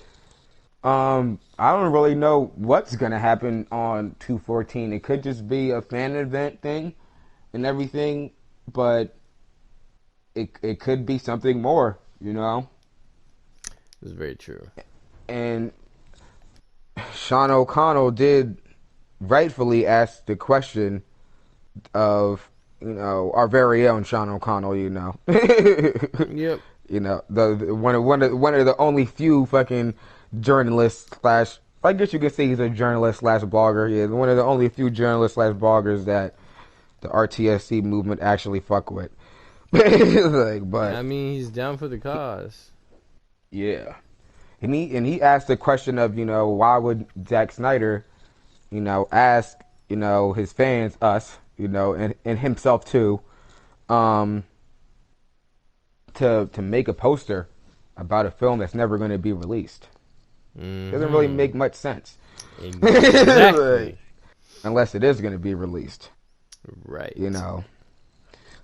I don't really know what's gonna happen on 214. It could just be a fan event thing and everything, but it could be something more, you know. It's very true. And Sean O'Connell did rightfully asked the question of, our very own Sean O'Connell. Yep. One of the only few fucking journalists slash, I guess you could say he's a journalist slash blogger. Yeah, one of the only few journalists slash bloggers that the RTSC movement actually fuck with. I mean, he's down for the cause. Yeah, and he asked the question of, why would Zack Snyder, ask, his fans, us, and himself too, um, to make a poster about a film that's never going to be released. Doesn't really Mm-hmm. make much sense. Exactly. Unless it is going to be released, you Right. know.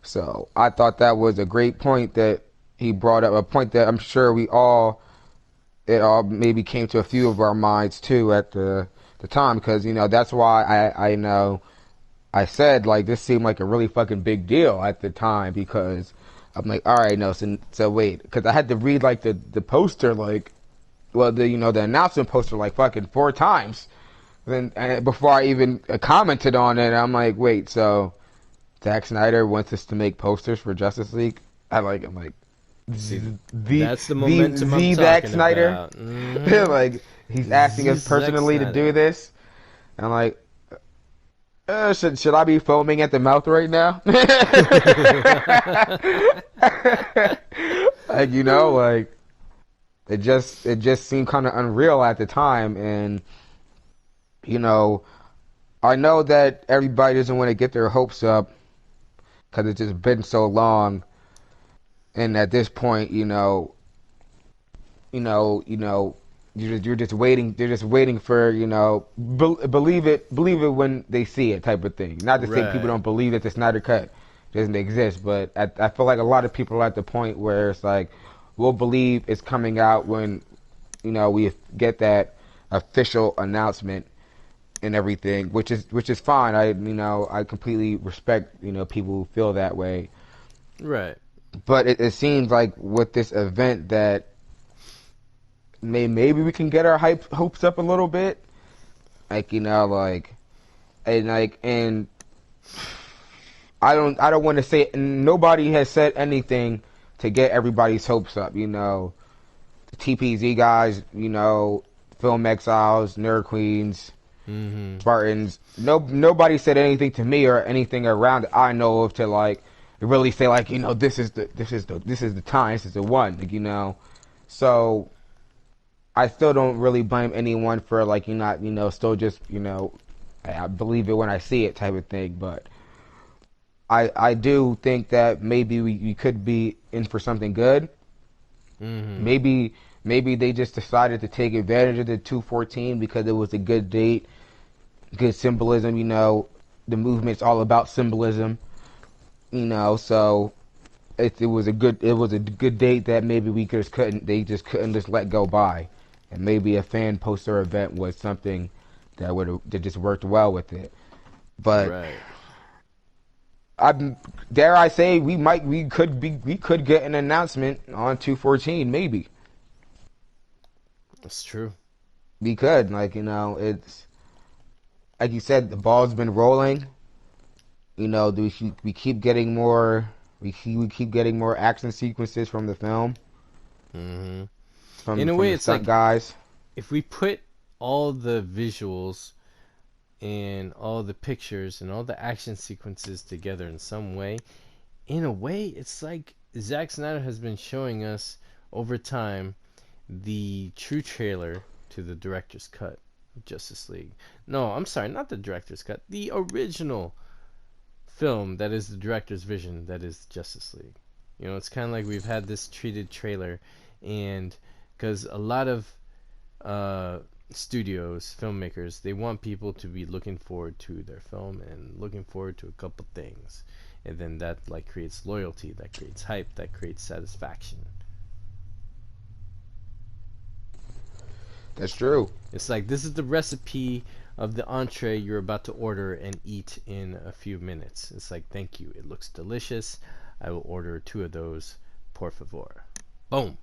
So I thought that was a great point that he brought up, a point that I'm sure it all maybe came to a few of our minds too at the time, because, that's why I know I said, like, this seemed like a really fucking big deal at the time, because I'm like, all right, no, so wait, because I had to read like the poster, like, well, the announcement poster like fucking 4 times, then before I even commented on it. I'm like, wait, so Zack Snyder wants us to make posters for Justice League? I'm like, See, the that's the the momentum I'm the Zack talking Snyder, about. Mm-hmm. like, he's asking us Zeus Zack personally to do Snyder. this. And I'm like, should I be foaming at the mouth right now? Like, like, it just seemed kind of unreal at the time. And, you know I know that everybody doesn't want to get their hopes up because it's just been so long, and at this point, you know, you know, you're just waiting. They're just waiting for, believe it when they see it, type of thing. Not to say people Right. don't believe that the Snyder Cut doesn't exist, but I feel like a lot of people are at the point where it's like, we'll believe it's coming out when, we get that official announcement and everything, which is fine. I completely respect, people who feel that way. Right. But it seems like with this event that maybe we can get our hopes up a little bit, like, and I don't want to say, nobody has said anything to get everybody's hopes up. The TPZ guys, Film Exiles, Nerd Queens, Mm-hmm. Spartans. Nobody said anything to me or anything around I know of to, like, really say, like, this is the time, this is the one, like. So I still don't really blame anyone for, like, you not, still just, I believe it when I see it, type of thing. But I do think that maybe we could be in for something good. Mm-hmm. Maybe they just decided to take advantage of the 214 because it was a good date, good symbolism. The movement's all about symbolism. So it was a good date that maybe we just couldn't they just couldn't just let go by, and maybe a fan poster event was something that just worked well with it. But Right. I dare I say we could get an announcement on 214, maybe. That's true. We could, like, it's like you said, the ball's been rolling. We keep getting more. We keep getting more action sequences from the film, Mm-hmm. from In a from way, the it's stunt like guys. if we put all the visuals and all the pictures and all the action sequences together in some way, in a way, it's like Zack Snyder has been showing us over time the true trailer to the director's cut of Justice League. No, I'm sorry, not the director's cut. The original film that is the director's vision that is Justice League. It's kind of like we've had this treated trailer, and because a lot of uh, studios, filmmakers, they want people to be looking forward to their film and looking forward to a couple things, and then that like creates loyalty, that creates hype, that creates satisfaction. That's true. It's like this is the recipe of the entree you're about to order and eat in a few minutes. It's like, thank you. It looks delicious. I will order 2 of those. Por favor. Boom.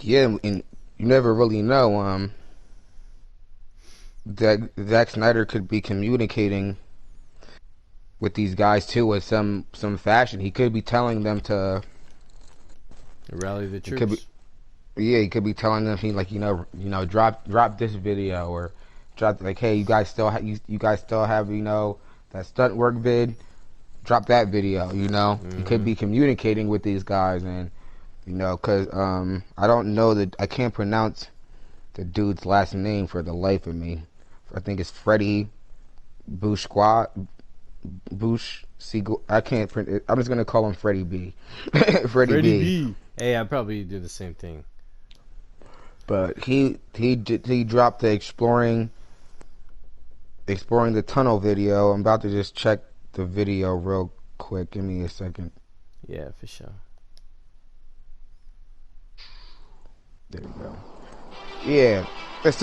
Yeah, and you never really know. that Zack Snyder could be communicating with these guys too with some fashion. He could be telling them to. Rally the He could be troops. yeah. He could be telling them he like drop this video or drop like hey you guys still have that stunt work vid. Drop that video. He could Mm-hmm. be communicating with these guys and because I don't know that I can't pronounce the dude's last name for the life of me. I think it's Freddie Bouchqua. Boosh Siegel. I can't print it. I'm just gonna call him Freddie B. Freddie Freddie B. B. Hey, I probably do the same thing. But he dropped the exploring the tunnel video. I'm about to just check the video real quick. Give me a second. Yeah, for sure. There we go. Yeah. It's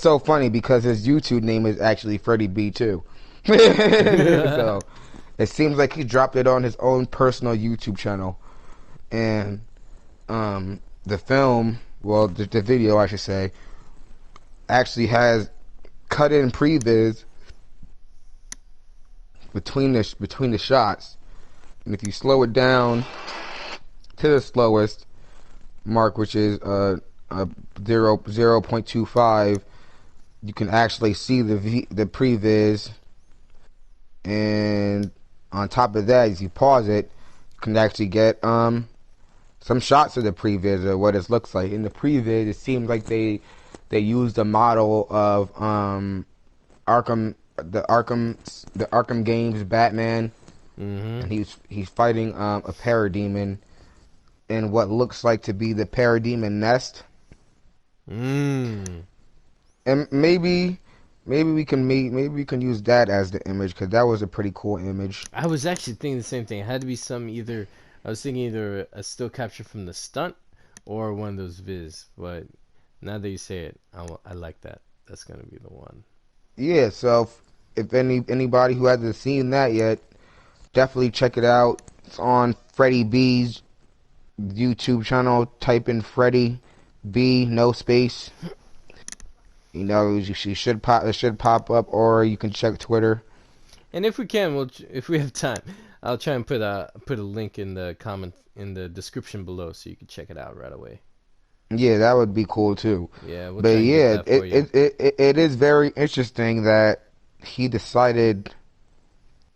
so funny because his YouTube name is actually Freddie B too. So it seems like he dropped it on his own personal YouTube channel. And the film, well, the video, I should say, actually has cut-in previs between the shots. And if you slow it down to the slowest mark, which is 0.25, you can actually see the previs. And on top of that, if you pause it, you can actually get some shots of the previs or what it looks like. In the previs, it seems like they used a model of Arkham the Arkham games Batman, Mm-hmm. and he's fighting a Parademon in what looks like to be the Parademon nest. Mm. And maybe we can use that as the image because that was a pretty cool image. I was actually thinking the same thing. It had to be I was thinking either a still capture from the stunt or one of those viz. But now that you say it, I like that. That's going to be the one. Yeah, so if anybody who hasn't seen that yet, definitely check it out. It's on Freddie B's YouTube channel. Type in Freddie B, no space. She should pop. It should pop up, or you can check Twitter. And if we can, if we have time, I'll try and put a link in the comment in the description below so you can check it out right away. Yeah, that would be cool too. Yeah, we'll try But and get yeah, that for you. it is very interesting that he decided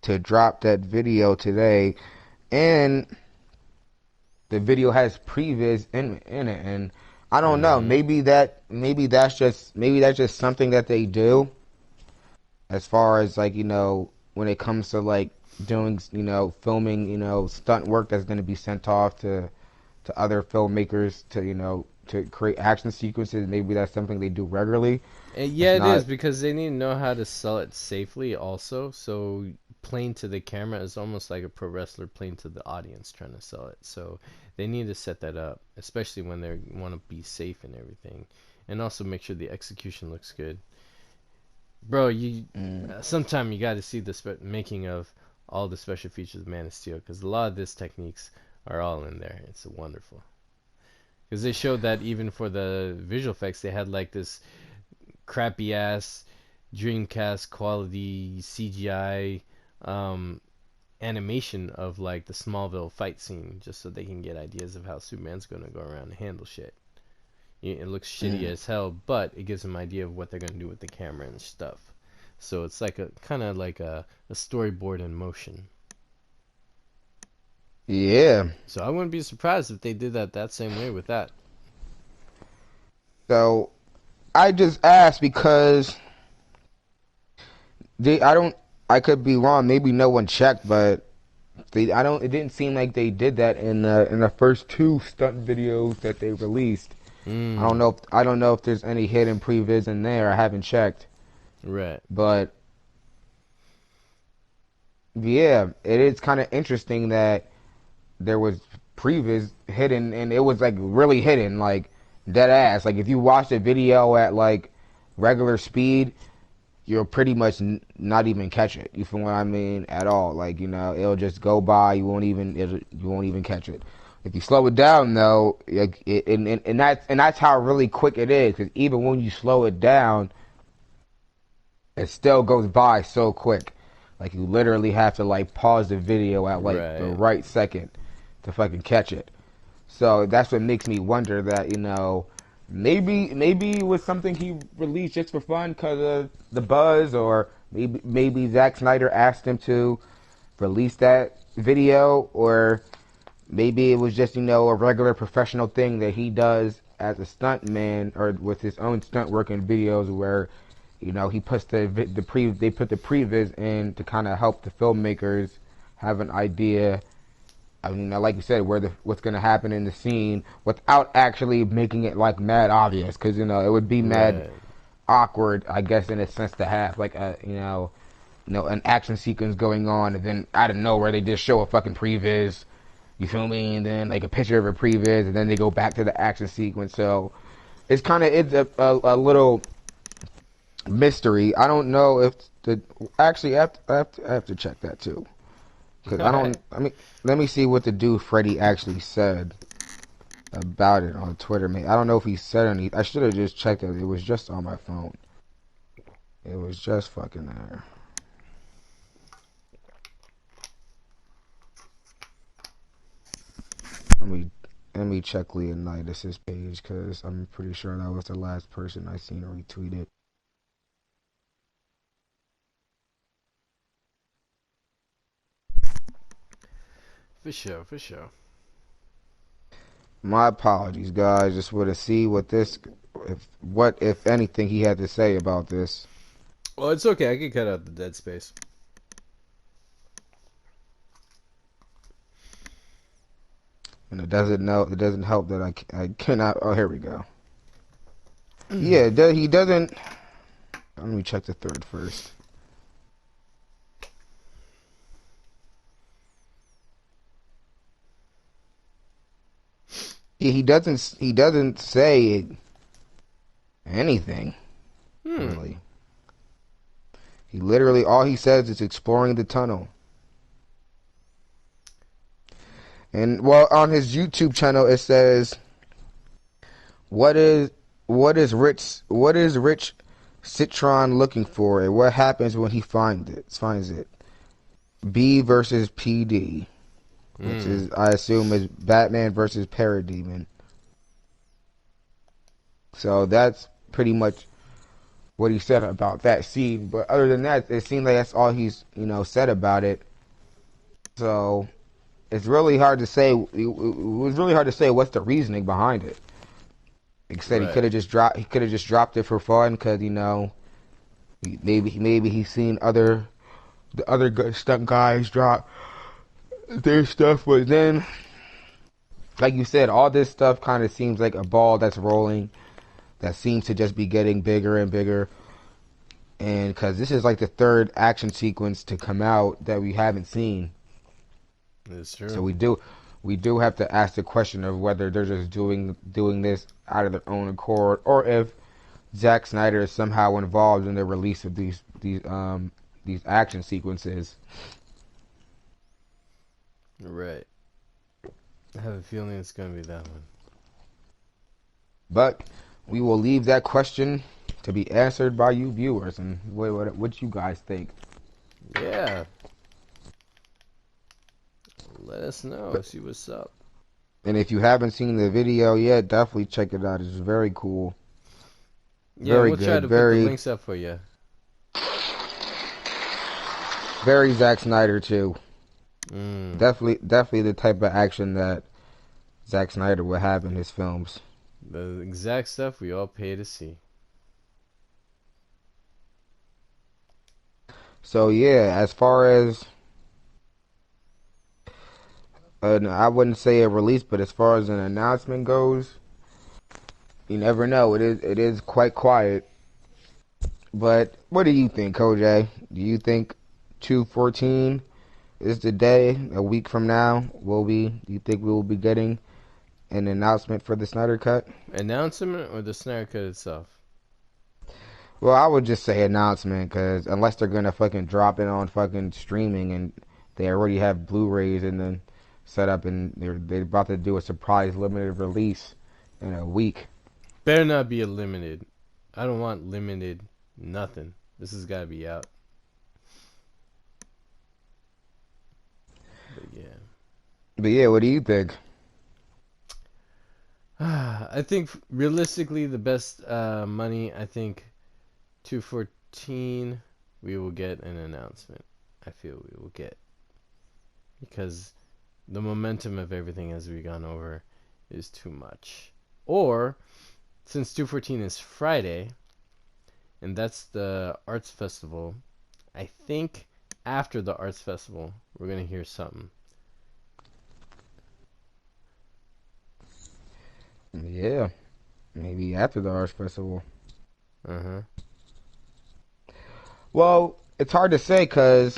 to drop that video today, and the video has previs in it, and I don't know. Mm-hmm. Maybe that's just something that they do as far as like when it comes to like doing filming stunt work that's going to be sent off to other filmmakers to to create action sequences. Maybe that's something they do regularly. Yeah, It's it is not. because they need to know how to sell it safely also. So playing to the camera is almost like a pro wrestler playing to the audience trying to sell it. So they need to set that up, especially when they want to be safe and everything. And also make sure the execution looks good. Bro, Mm, sometime you got to see the making of all the special features of Man of Steel because a lot of these techniques are all in there. It's wonderful. Because they showed that even for the visual effects, they had like this crappy ass Dreamcast quality CGI um, animation of like the Smallville fight scene, just so they can get ideas of how Superman's gonna go around and handle shit. It looks shitty mm. as hell, but it gives them an idea of what they're gonna do with the camera and stuff. So it's like a kind of like a storyboard in motion. Yeah. So I wouldn't be surprised if they did that same way with that. So I just asked because I don't. I could be wrong. Maybe no one checked, but I don't. It didn't seem like they did that in the first two stunt videos that they released. Mm, I don't know if there's any hidden previs in there. I haven't checked, right. but yeah, it is kind of interesting that there was previs hidden, and it was like really hidden, like dead ass. Like if you watch the video at like regular speed, you'll pretty much not even catch it. You feel what I mean? At all. Like it'll just go by. You won't even catch it. If you slow it down though, and that's how really quick it is. Because even when you slow it down, it still goes by so quick. Like you literally have to like pause the video at like the Right. right second to fucking catch it. So that's what makes me wonder that maybe it was something he released just for fun because of the buzz, or maybe Zack Snyder asked him to release that video, or maybe it was just a regular professional thing that he does as a stunt man or with his own stunt work in videos where he puts they put the previs in to kind of help the filmmakers have an idea. I mean, like you said, what's going to happen in the scene without actually making it like mad obvious, because it would be mad Right. awkward, I guess, in a sense to have like an action sequence going on, and then out of nowhere they just show a fucking previs. You feel me? And then like a picture of a previs, and then they go back to the action sequence. So it's a little mystery. I don't know if actually I have to check that too. Because I don't. Alright. I mean, let me see what the dude Freddie actually said about it on Twitter. Man, I don't know if he said any. I should have just checked it. It was just on my phone. It was just fucking there. Let me let me check Leonidas' page because I'm pretty sure that was the last person I seen retweet it. For sure, for sure. My apologies, guys. Just want to see what if anything he had to say about this. Well, it's okay. I can cut out the dead space. And it doesn't help that I cannot. Oh, here we go. Yeah, he doesn't. Let me check the thread first. Yeah, he doesn't say anything Hmm. really. He literally all he says is exploring the tunnel. And well, on his YouTube channel it says, "What is Rich Citron looking for, and what happens when he finds it? B versus PD, which Hmm. is I assume is Batman versus Parademon." So that's pretty much what he said about that scene. But other than that, it seems like that's all he's said about it. So it's really hard to say. It was really hard to say what's the reasoning behind it. He said he could Right. have just dropped. He could have just dropped it for fun because maybe he's seen the other good stunt guys drop their stuff. But then, like you said, all this stuff kind of seems like a ball that's rolling that seems to just be getting bigger and bigger. And because this is like the third action sequence to come out that we haven't seen, It's so true. we do have to ask the question of whether they're just doing this out of their own accord, or if Zack Snyder is somehow involved in the release of these action sequences. Right. I have a feeling it's gonna be that one. But we will leave that question to be answered by you viewers, and what you guys think. Yeah. Let us know. But See what's up. and if you haven't seen the video yet, definitely check it out. It's very cool, Yeah, and very we'll try good, to put the very links up for you. very Zack Snyder too. Mm. Definitely the type of action that Zack Snyder would have in his films. The exact stuff we all pay to see. So yeah, as far as I wouldn't say a release, but as far as an announcement goes, you never know. It is quite quiet. But what do you think, Kojay? Do you think 2/14 is the day? A week from now, do you think we will be getting an announcement for the Snyder Cut? Announcement or the Snyder Cut itself? Well, I would just say announcement, because unless they're gonna fucking drop it on fucking streaming and they already have Blu-rays and then set up, and they're about to do a surprise limited release in a week. Better not be a limited. I don't want limited nothing. This has got to be out. But yeah. But yeah, what do you think? I think realistically the best money, I think 214 we will get an announcement. I feel we will get, because the momentum of everything as we've gone over is too much. Or since 214 is Friday and that's the arts festival, I think after the arts festival we're going to hear something. Yeah, maybe after the Arts Festival. Uh-huh. Well, it's hard to say because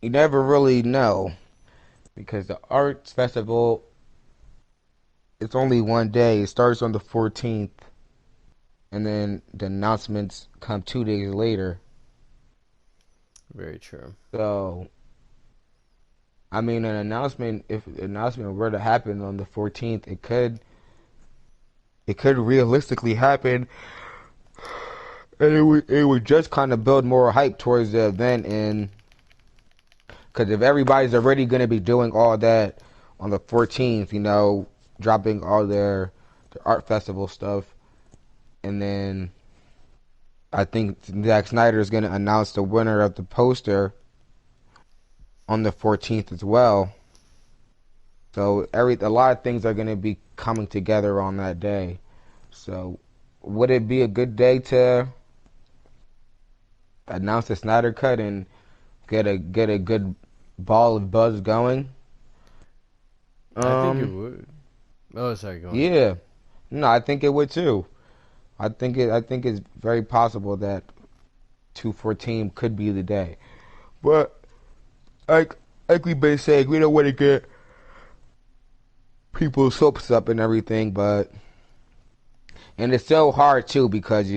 you never really know. Because the Arts Festival, it's only one day. It starts on the 14th, and then the announcements come 2 days later. Very true. So, I mean, if an announcement were to happen on the 14th, it could realistically happen, and it would just kind of build more hype towards the event. And because if everybody's already going to be doing all that on the 14th, dropping all their art festival stuff, and then I think Zack Snyder is going to announce the winner of the poster on the 14th as well. So a lot of things are going to be coming together on that day. So would it be a good day to announce the Snyder Cut and get a good ball of buzz going? I think it would. Oh, sorry, go on. Yeah. No, I think it would too. I think it's very possible that 214 could be the day. But like we've been saying, we don't want to get people's hopes up and everything, and it's so hard too because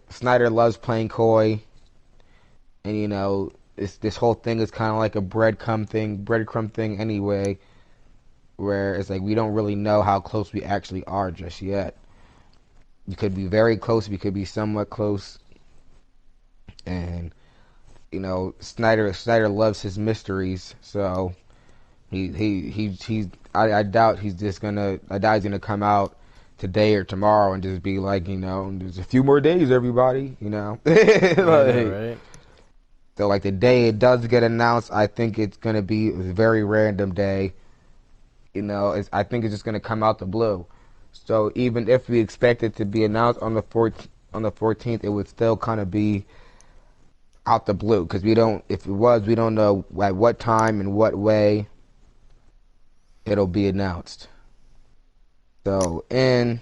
Snyder loves playing coy, and this whole thing is kind of like a breadcrumb thing anyway, where it's like we don't really know how close we actually are just yet. We could be very close, we could be somewhat close, and Snyder loves his mysteries, so I doubt he's gonna come out today or tomorrow and just be like, there's a few more days, everybody, like, I know, right? So like the day it does get announced, I think it's gonna be a very random day. I think it's just gonna come out the blue. So even if we expect it to be announced on the 14th, it would still kind of be out the blue because we don't know at what time and what way it'll be announced. So, and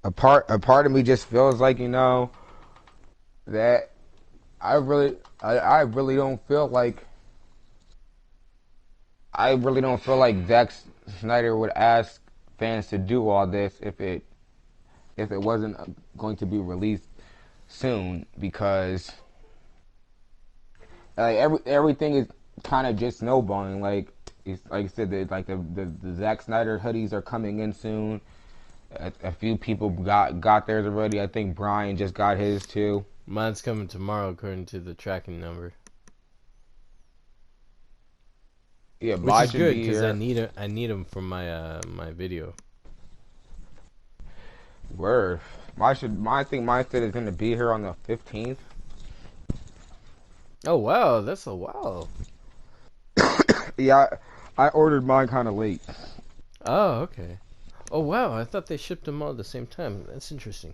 a part of me just feels like that I really don't feel like Zack Snyder would ask fans to do all this if it wasn't going to be released soon, because like everything is kind of just snowballing. Like I said, the Zack Snyder hoodies are coming in soon. A few people got theirs already. I think Brian just got his too. Mine's coming tomorrow according to the tracking number. Yeah, which is good because I need them for my video. Word. I think mine said it's gonna be here on the 15th. Oh wow, that's a wow. Yeah, I ordered mine kind of late. Oh, okay. Oh wow, I thought they shipped them all at the same time. That's interesting.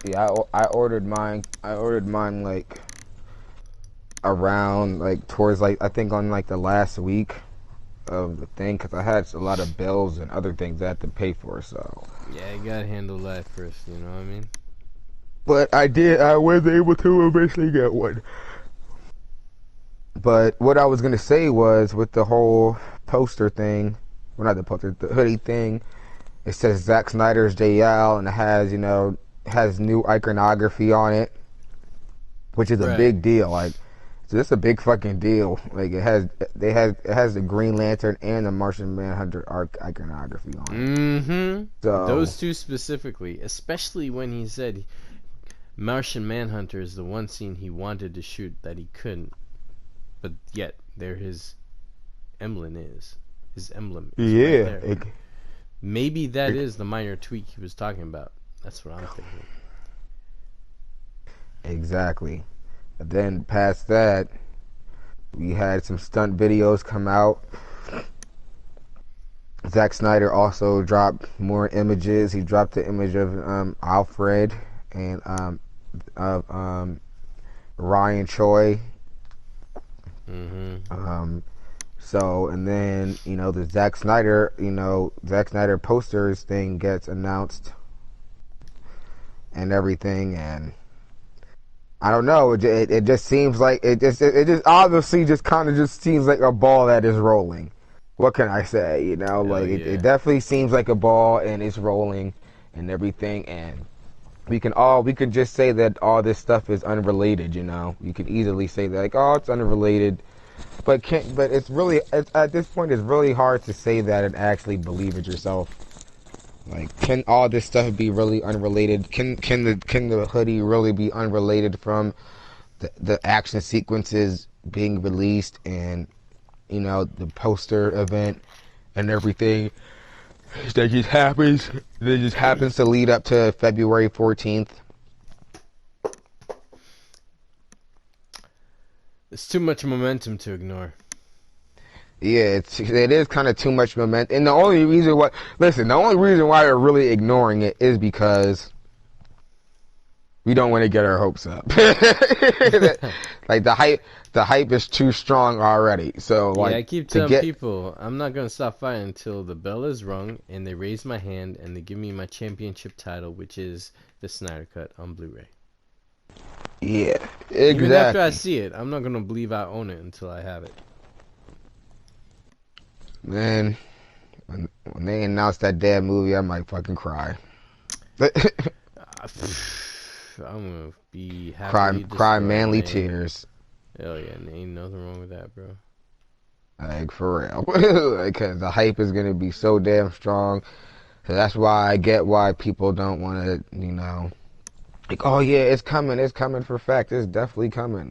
Yeah, I ordered mine. I ordered mine like around like towards like I think on like the last week of the thing because I had a lot of bills and other things I had to pay for. So yeah, you gotta handle that first. You know what I mean? But I was able to eventually get one. But what I was gonna say was with the whole poster thing, well not the poster, the hoodie thing. It says Zack Snyder's JL and it has new iconography on it, which is a big deal. Like So this is a big fucking deal. Like it has the Green Lantern and the Martian Manhunter iconography on it. Mm-hmm. So Those two specifically, especially when he said Martian Manhunter is the one scene he wanted to shoot that he couldn't, but yet there his emblem is. His emblem is right yeah, there. Maybe that is the minor tweak he was talking about. That's what I'm thinking. exactly. But then past that, we had some stunt videos come out. Zack Snyder also dropped more images. He dropped the image of Alfred and of Ryan Choi. Mm-hmm. So, and then, the Zack Snyder posters thing gets announced and everything, and I don't know, it just seems like, it just obviously just kind of just seems like a ball that is rolling. What can I say, Hell yeah. it definitely seems like a ball and it's rolling and everything, and we can just say that all this stuff is unrelated, You can easily say that, like, oh, it's unrelated. But at this point, it's really hard to say that and actually believe it yourself. Like, can all this stuff be really unrelated? Can the hoodie really be unrelated from the action sequences being released and the poster event and everything that just happens to lead up to February 14th? It's too much momentum to ignore. Yeah, it is kind of too much momentum. And the only reason why we're really ignoring it is because we don't want to get our hopes up. Like the hype is too strong already. So like, yeah, I keep telling people I'm not gonna stop fighting until the bell is rung and they raise my hand and they give me my championship title, which is the Snyder Cut on Blu-ray. Yeah, exactly. Even after I see it, I'm not gonna believe I own it until I have it. Man, when they announce that damn movie, I might fucking cry. I'm gonna be happy. Cry manly man. tears. Hell yeah, ain't nothing wrong with that, bro. Like, for real. Because the hype is gonna be so damn strong. So that's why I get why people don't want to, like, oh yeah, it's coming for fact. It's definitely coming.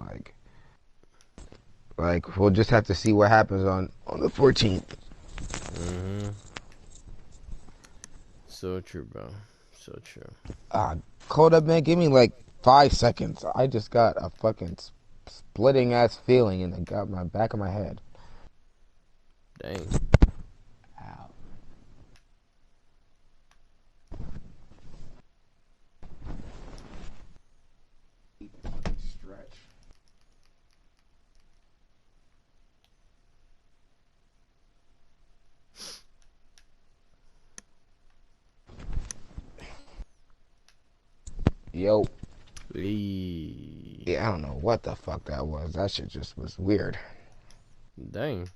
Like we'll just have to see what happens on the 14th. Mm-hmm. So true, bro. So true. Hold up, man. Give me like 5 seconds. I just got a fucking splitting ass feeling in my back of my head. Dang. Ow. Stretch. Yo. Yeah, I don't know what the fuck that was. That shit just was weird. Dang.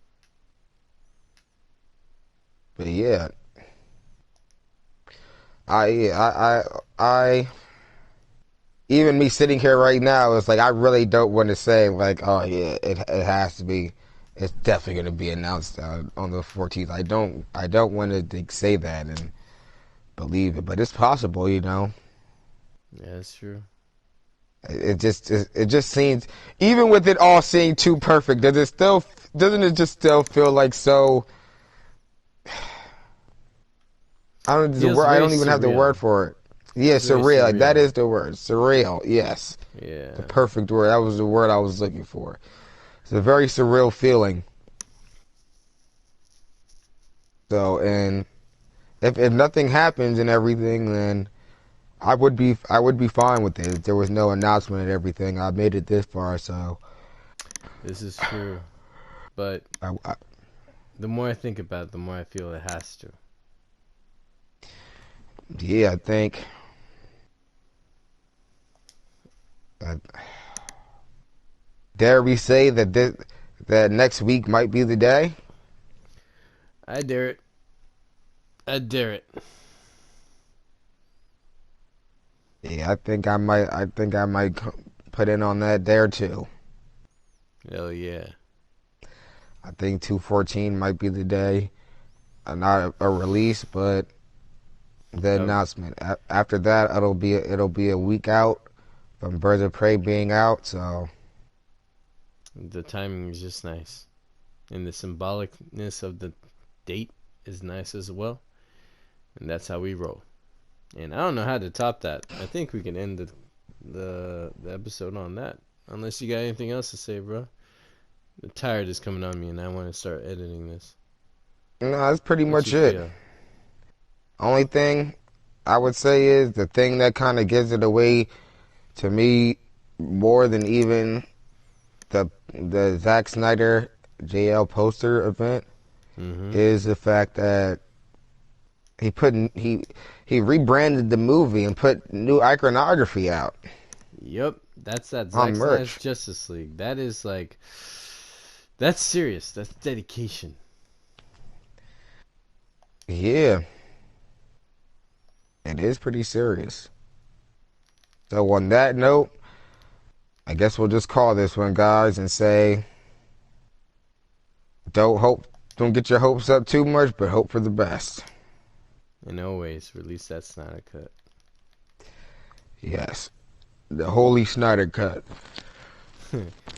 But yeah. I even me sitting here right now, it's like I really don't want to say like, oh yeah, it has to be, it's definitely going to be announced on the 14th. I don't want to say that and believe it, but it's possible, Yeah, that's true. It just seems, even with it all seeming too perfect, doesn't it just still feel like so? I don't even have the word for it. Yeah, surreal. Like, that is the word. Surreal. Yes. Yeah. The perfect word. That was the word I was looking for. It's a very surreal feeling. So, and if nothing happens and everything, then I would be fine with it. If there was no announcement and everything, I made it this far, so. This is true, but the more I think about it, the more I feel it has to. Yeah, I think. Dare we say that next week might be the day? I dare it. I dare it. Yeah, I think I might put in on that dare too. Hell yeah. I think 214 might be the day. Not a release, but the Oh, announcement. After that, it'll be a week out from Birds of Prey being out. So the timing is just nice. And the symbolicness of the date is nice as well. And that's how we roll. And I don't know how to top that. I think we can end the episode on that. Unless you got anything else to say, bro. The tired is coming on me, and I want to start editing this. no, that's pretty What you much it. feel? Only thing I would say is the thing that kind of gives it away to me more than even the Zack Snyder JL poster event Mm-hmm. is the fact that he rebranded the movie and put new iconography out Yep, that's that on Zack Snyder's merch. Justice League. That is like, that's serious. That's dedication. Yeah, it is pretty serious. So on that note, I guess we'll just call this one, guys, and say don't get your hopes up too much, but hope for the best. And always release that Snyder cut. Yes, the Holy Snyder cut.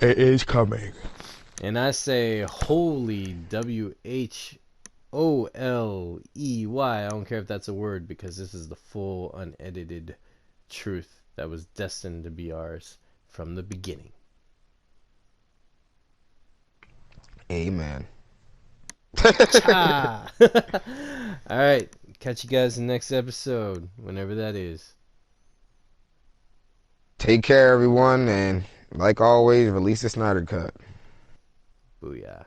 It is coming. And I say, holy WHOLEY. I don't care if that's a word because this is the full, unedited truth that was destined to be ours from the beginning. Amen. Cha! All right. Catch you guys in the next episode, whenever that is. Take care, everyone, and like always, release the Snyder cut. Booyah.